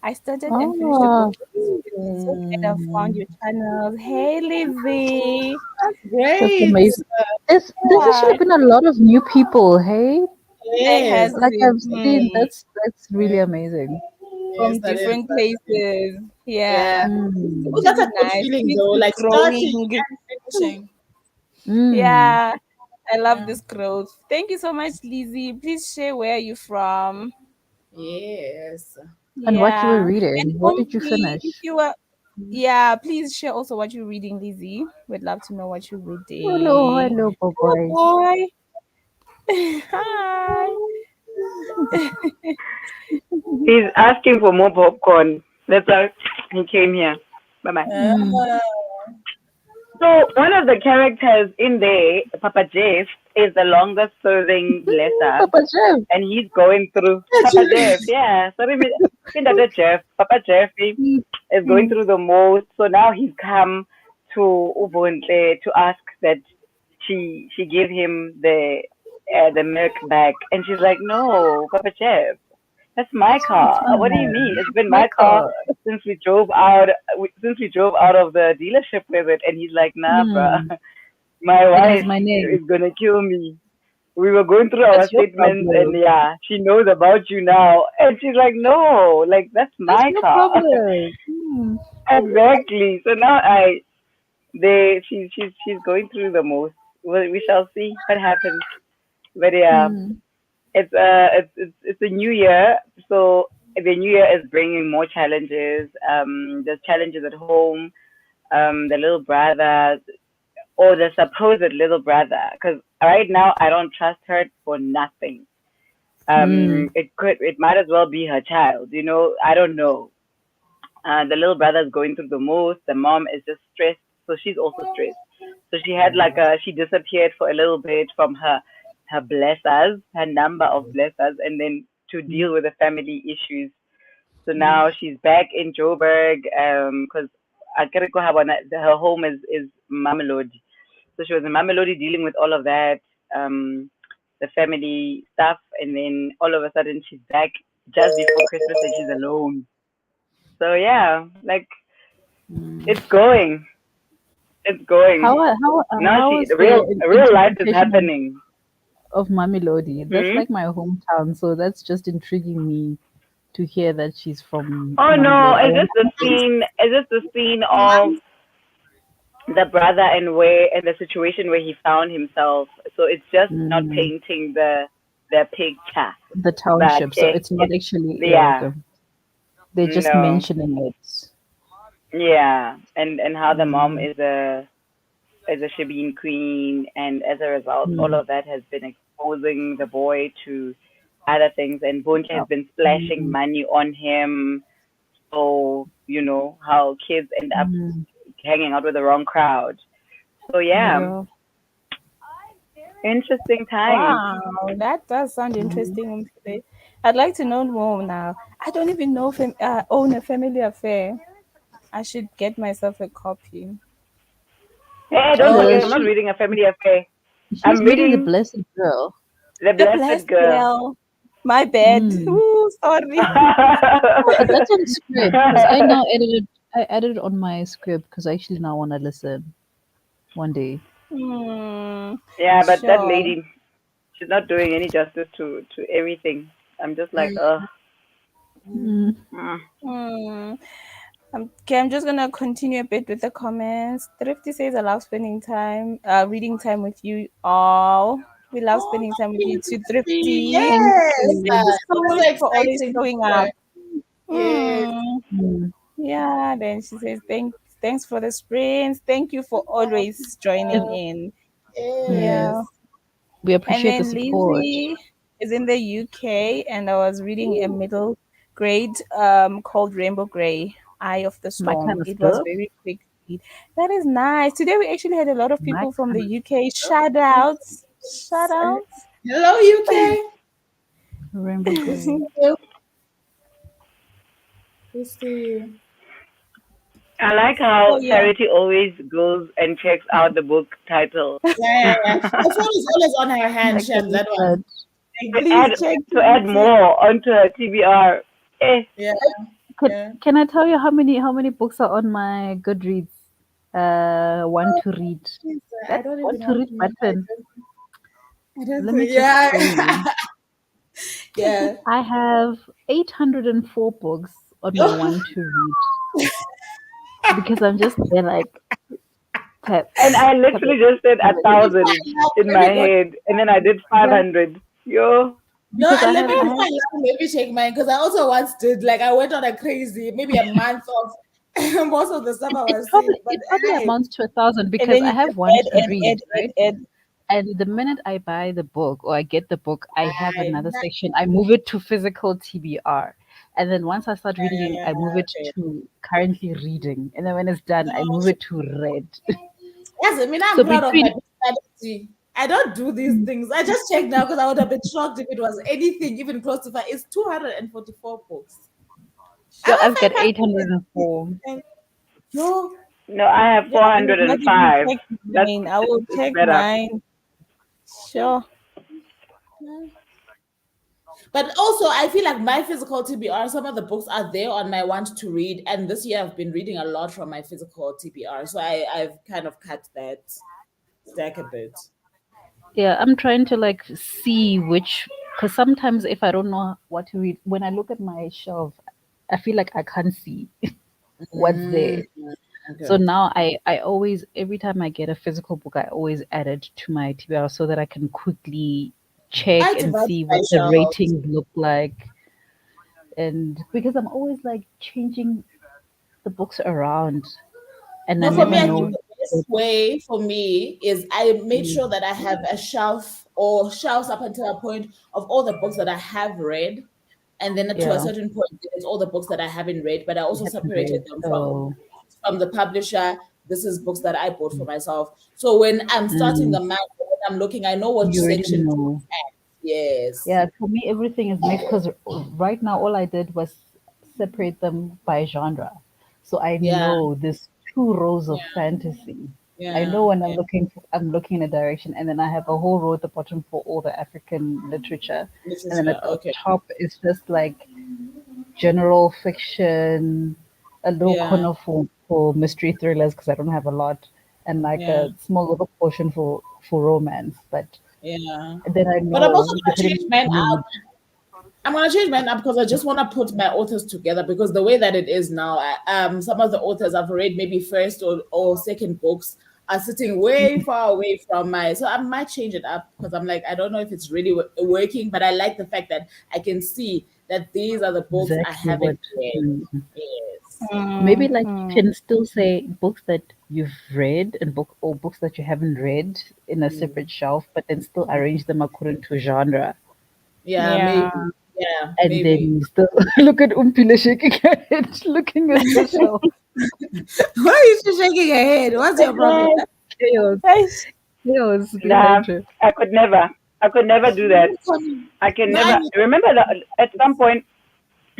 I started and finished the book Oh, this week. I'm so glad I found your channel. Hey Lizzie. that's Great. amazing. There's Yeah, actually been a lot of new people, hey? there has Yes. Like been I've seen, that's really Yes. amazing. Yes. from That is. different places. Yeah. Yeah. Mm. Well, Which that's is a good nice. feeling Keep though. it Like starting growing. and finishing. Mm. Yeah. I love Yeah. this growth. Thank you so much, Lizzie. Please share where you're from. Yes. And what you were Yeah. And reading? What did you Ompi, if finish? you were, yeah, please share also what you're reading, Lizzie. We'd love to know what you're Hello, reading. hello, Oh boy. boy. Hi. He's asking for more popcorn. That's why he came here. Bye bye. Mm. Uh, So one of the characters in there, Papa Jeff, is the longest serving blesser, Papa Jeff. and he's going through Papa Jeff. Yeah, sorry, Papa Jeff. Papa Jeff is going through the most. So now he's come to Ubuntu to ask that she give him the milk back, and she's like, no, Papa Jeff. That's my car. What do you Oh, mean? It's been my my car God. since we drove out. Since we drove out of the dealership with it, and he's like, "Nah, bruh, Mm. my It has wife my name. is gonna kill me." We were going through our That's your statements, and problem. yeah, she knows about you now, and she's like, "No, like that's That's my your car." problem. Mm. Exactly. So now she's going through the most. Well, we shall see what happens. But yeah, Mm. it's a new year, so the new year is bringing more challenges. There's challenges at home. The little brother or the supposed little brother, because right now I don't trust her for nothing. Mm. It might as well be her child. I don't know. The little brother is going through the most. The mom is just stressed, so she's also stressed. So she disappeared for a little bit from her blessers, her number of blessers, and then to deal with the family issues. So now she's back in Joburg because her home is Mamelodi. So she was in Mamelodi dealing with all of that, the family stuff, and then all of a sudden she's back just before Christmas and she's alone. So yeah, like Mm. it's going, it's going. Now How she was the real life is interpretation happening. of Mamelodi? That's Hmm? like my hometown, so that's just intriguing me to hear that she's from Oh no, Mamelodi. I wonder. it's just the scene of the brother and where and the situation where he found himself. So it's just not Mm, painting the picture. the But township, so it's not actually yeah, they're just no, mentioning it. yeah, and how the mom Mm, is a shebeen queen, and as a result, all mm, of that has been exposing the boy to other things, and Buncha has oh, been splashing mm, money on him. So you know how kids end up mm, hanging out with the wrong crowd. So yeah, yeah. interesting times. Wow, that does sound Mm. interesting. Mfule. I'd like to know more now. I don't even know own a family affair. I should get myself a copy. Hey, don't Uh, forget, I'm not she reading a family affair. she's I'm reading the reading Blessed Girl. The The Blessed blessed Girl. girl. My bad. Mm. Ooh, sorry. That's on Scribd because I now edited. I added on my script because I actually now want to listen one day. Hmm. Yeah, but that Sure. lady, she's not doing any justice to everything. I'm just like, ugh. Mm. Mm. Hmm. Okay, I'm just gonna continue a bit with the comments. Thrifty says, "I love spending time, reading time with you all. We love Oh, spending time with you thank too, you. Thrifty. Thank Yes. you. Thank you so That's much so for always exciting to showing hear. up." Yes. Hmm. Mm. Yeah. Then she says, thanks for the sprints. Thank you for always joining If, in. mm, Yeah. Yes. we And appreciate the then support. Lizzie is in the UK, and I was reading a middle grade called Rainbow Grey, Eye of the My kind Storm. of It was stuff. very quick read. That is nice. Today we actually had a lot of My people from the kind of UK. stuff. Shout outs. Shout outs. Hello, UK. Rainbow Gray. We see you. I like So how yeah. Charity always goes and checks out the book title Yeah. My phone is always on her hand, Like Shem, the that one. that. to Please add check to add it. more onto her TBR. Eh, Yeah, Can yeah. can I tell you how many books are on my Goodreads? Want to read. Please, I That don't want even to want read to know. button. I don't Let me think, just yeah. show you. Yeah. I have 804 books on my want to read because I'm just there like tap and I tap it, literally just said tap a it. Before I thousand laugh, in let my me go. head, and then I did five Yeah, hundred. Yo, No, because and I let have me I before have I laugh, let me check mine because I also once did like I went on a crazy maybe a month of most of the stuff it, I it was seeing. probably But it probably hey, amounts to 1,000 And because then I you have just one add, to add, read, add, right? add, add. And the minute I buy the book or I get the book, I have I, another section. I move it to physical TBR. And then once I start reading, I move it okay. to currently reading. And then when it's done, I move it to read. Yes, I mean I'm So proud of my between personality. I don't do these things. I just checked now because I would have been shocked if it was anything even close to five. It's 244 books. I so have I've got 500. 804. No. no, I have Yeah, four I hundred have and not even five. checked That's mine. I will it's check better. mine. Sure. But also, I feel like my physical TBR, some of the books are there on my want to read. And this year I've been reading a lot from my physical TBR. So I've kind of cut that stack a bit. Yeah, I'm trying to like see which, because sometimes if I don't know what to read, when I look at my shelf, I feel like I can't see what's there. Mm, So okay. now I always, every time I get a physical book, I always add it to my TBR so that I can quickly check I and divide see my what the shelves. ratings look like. And because I'm always like changing the books around and I No, for me, never I think know. Mm, the best way for me is I make Mm, sure that I have a shelf or shelves up until a point of all the books that I have read. And then to a yeah, certain point, it's all the books that I haven't read, but I I also haven't separated read. them Oh, from the publisher. This is books that I bought for myself. So when I'm starting mm, the month, when I'm looking, I know what you already section to know. look at. Yes. Yeah, for me, everything is mixed because right now all I did was separate them by genre. So I Yeah. know there's two rows of Yeah. fantasy. I know Yeah. when Yeah. I'm looking in a direction, and then I have a whole row at the bottom for all the African literature, and then Literature. at the Okay. top it's just like general fiction, a little Yeah, corner for mystery thrillers because I don't have a lot, and like yeah, a small little portion for romance. But yeah. then I But I'm also know gonna change depending mine on the up. mood. I'm gonna change mine up because I just want to put my authors together because the way that it is now, some of the authors I've read maybe first or second books are sitting way far away from my. So I might change it up because I'm like I don't know if it's really working, but I like the fact that I can see that these are the books I Exactly what. haven't read. Mm. Yes. Maybe like you Mm-hmm. can still say books that you've read and books that you haven't read in a Mm. separate shelf, but then still arrange them according to genre. Yeah, Yeah. maybe. Yeah, And then maybe. you still look at Umpila shaking her head, looking at the shelf. Why are you still shaking your head? What's your problem? Yes. Chaos, Yes. chaos Nah, behind her. I could never. I could never do that. I can No, I never mean, remember that at some point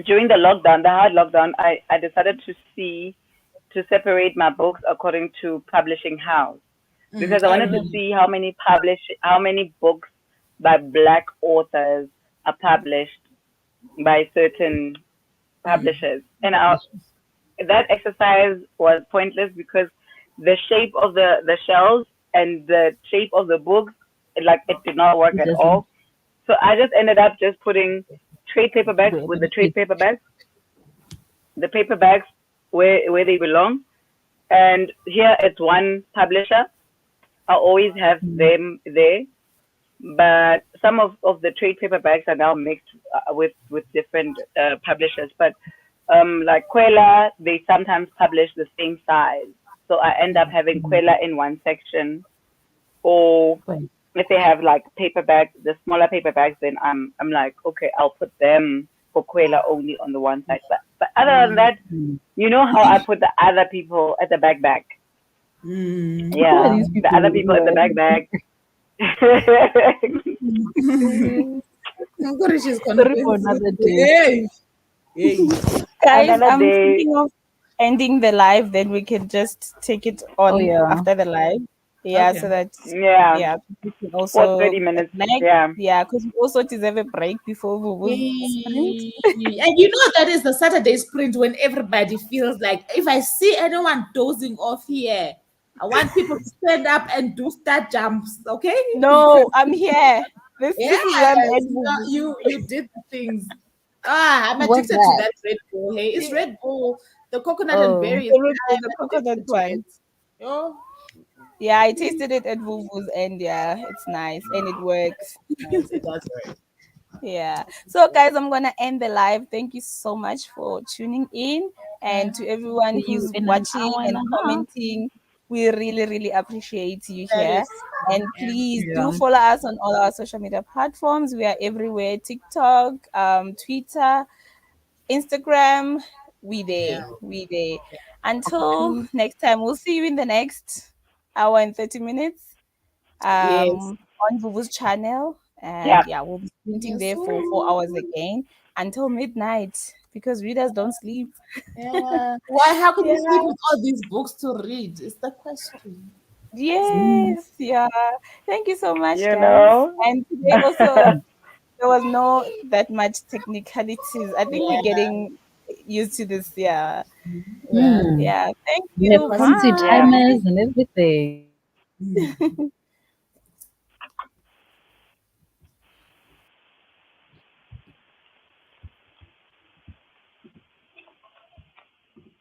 during the lockdown, the hard lockdown, I decided to separate my books according to publishing house because I I wanted to remember. see how many books by black authors are published by certain publishers. And that exercise was pointless because the shape of the shelves and the shape of the books, like it did not work It at doesn't all. So I just ended up just putting trade paperbacks where with they the trade fit. paperbacks, the paperbacks where they belong. And here it's one publisher. I always have Mm, them there, but some of the trade paperbacks are now mixed with different publishers. But like Quella, they sometimes publish the same size, so I end up having mm, Quella in one section, or right. if they have like paperback, the smaller paperbacks, then I'm like, okay, I'll put them for Quella only on the one side. But other than that, Mm. you know how I put the other people at the back. Who are Yeah, these the people other people who at the are back. I'm good she's sorry for convinced. another day? Hey, hey. Guys, Another I'm day. thinking of ending the live, then we can just take it Oh on yeah. after the live. Yeah, Okay. so that Yeah, yeah, we can for also 30 minutes. connect. Yeah. Yeah, because we also deserve a break before Vuvu's sprint. Yay. And you know that is the Saturday sprint when everybody feels like if I see anyone dozing off here, I want people to stand up and do star jumps, okay? No, I'm here. This is where I'm Yes, at, Vuvu. you did the things. Ah, I'm What's addicted to that? that Red Bull. Hey, it's Yeah, Red Bull, the coconut and Oh, berries. the Red Bull, I'm the coconut addicted to one. it. Yo, Yeah, I tasted it at Vuvu's and yeah, it's nice and it works. nice. It does work. Yeah. So, guys, I'm going to end the live. Thank you so much for tuning in. Yeah. And to everyone see you who's in an watching hour and and a half. commenting, we really, really appreciate you That here. is. And Yeah. please do Yeah. follow us on all our social media platforms. We are everywhere: TikTok, Twitter, Instagram. Yeah. We there. Yeah. Until Okay. next time, we'll see you in the next hour and 30 minutes Yes. on Vuvu's channel. And Yeah. yeah, we'll be sprinting Yes. there for 4 hours again until midnight because readers don't sleep. Yeah. Why? How can you sleep Yeah. with all these books to read? Is the question. Mm. Yes. Yeah. Thank you so much, You guys. know. And today also there was no that much technicalities. I think we're Yeah. getting used to this. Yeah. Yeah. Mm. Yeah. Thank We had you. Was fancy Yeah. Bye. timers and everything.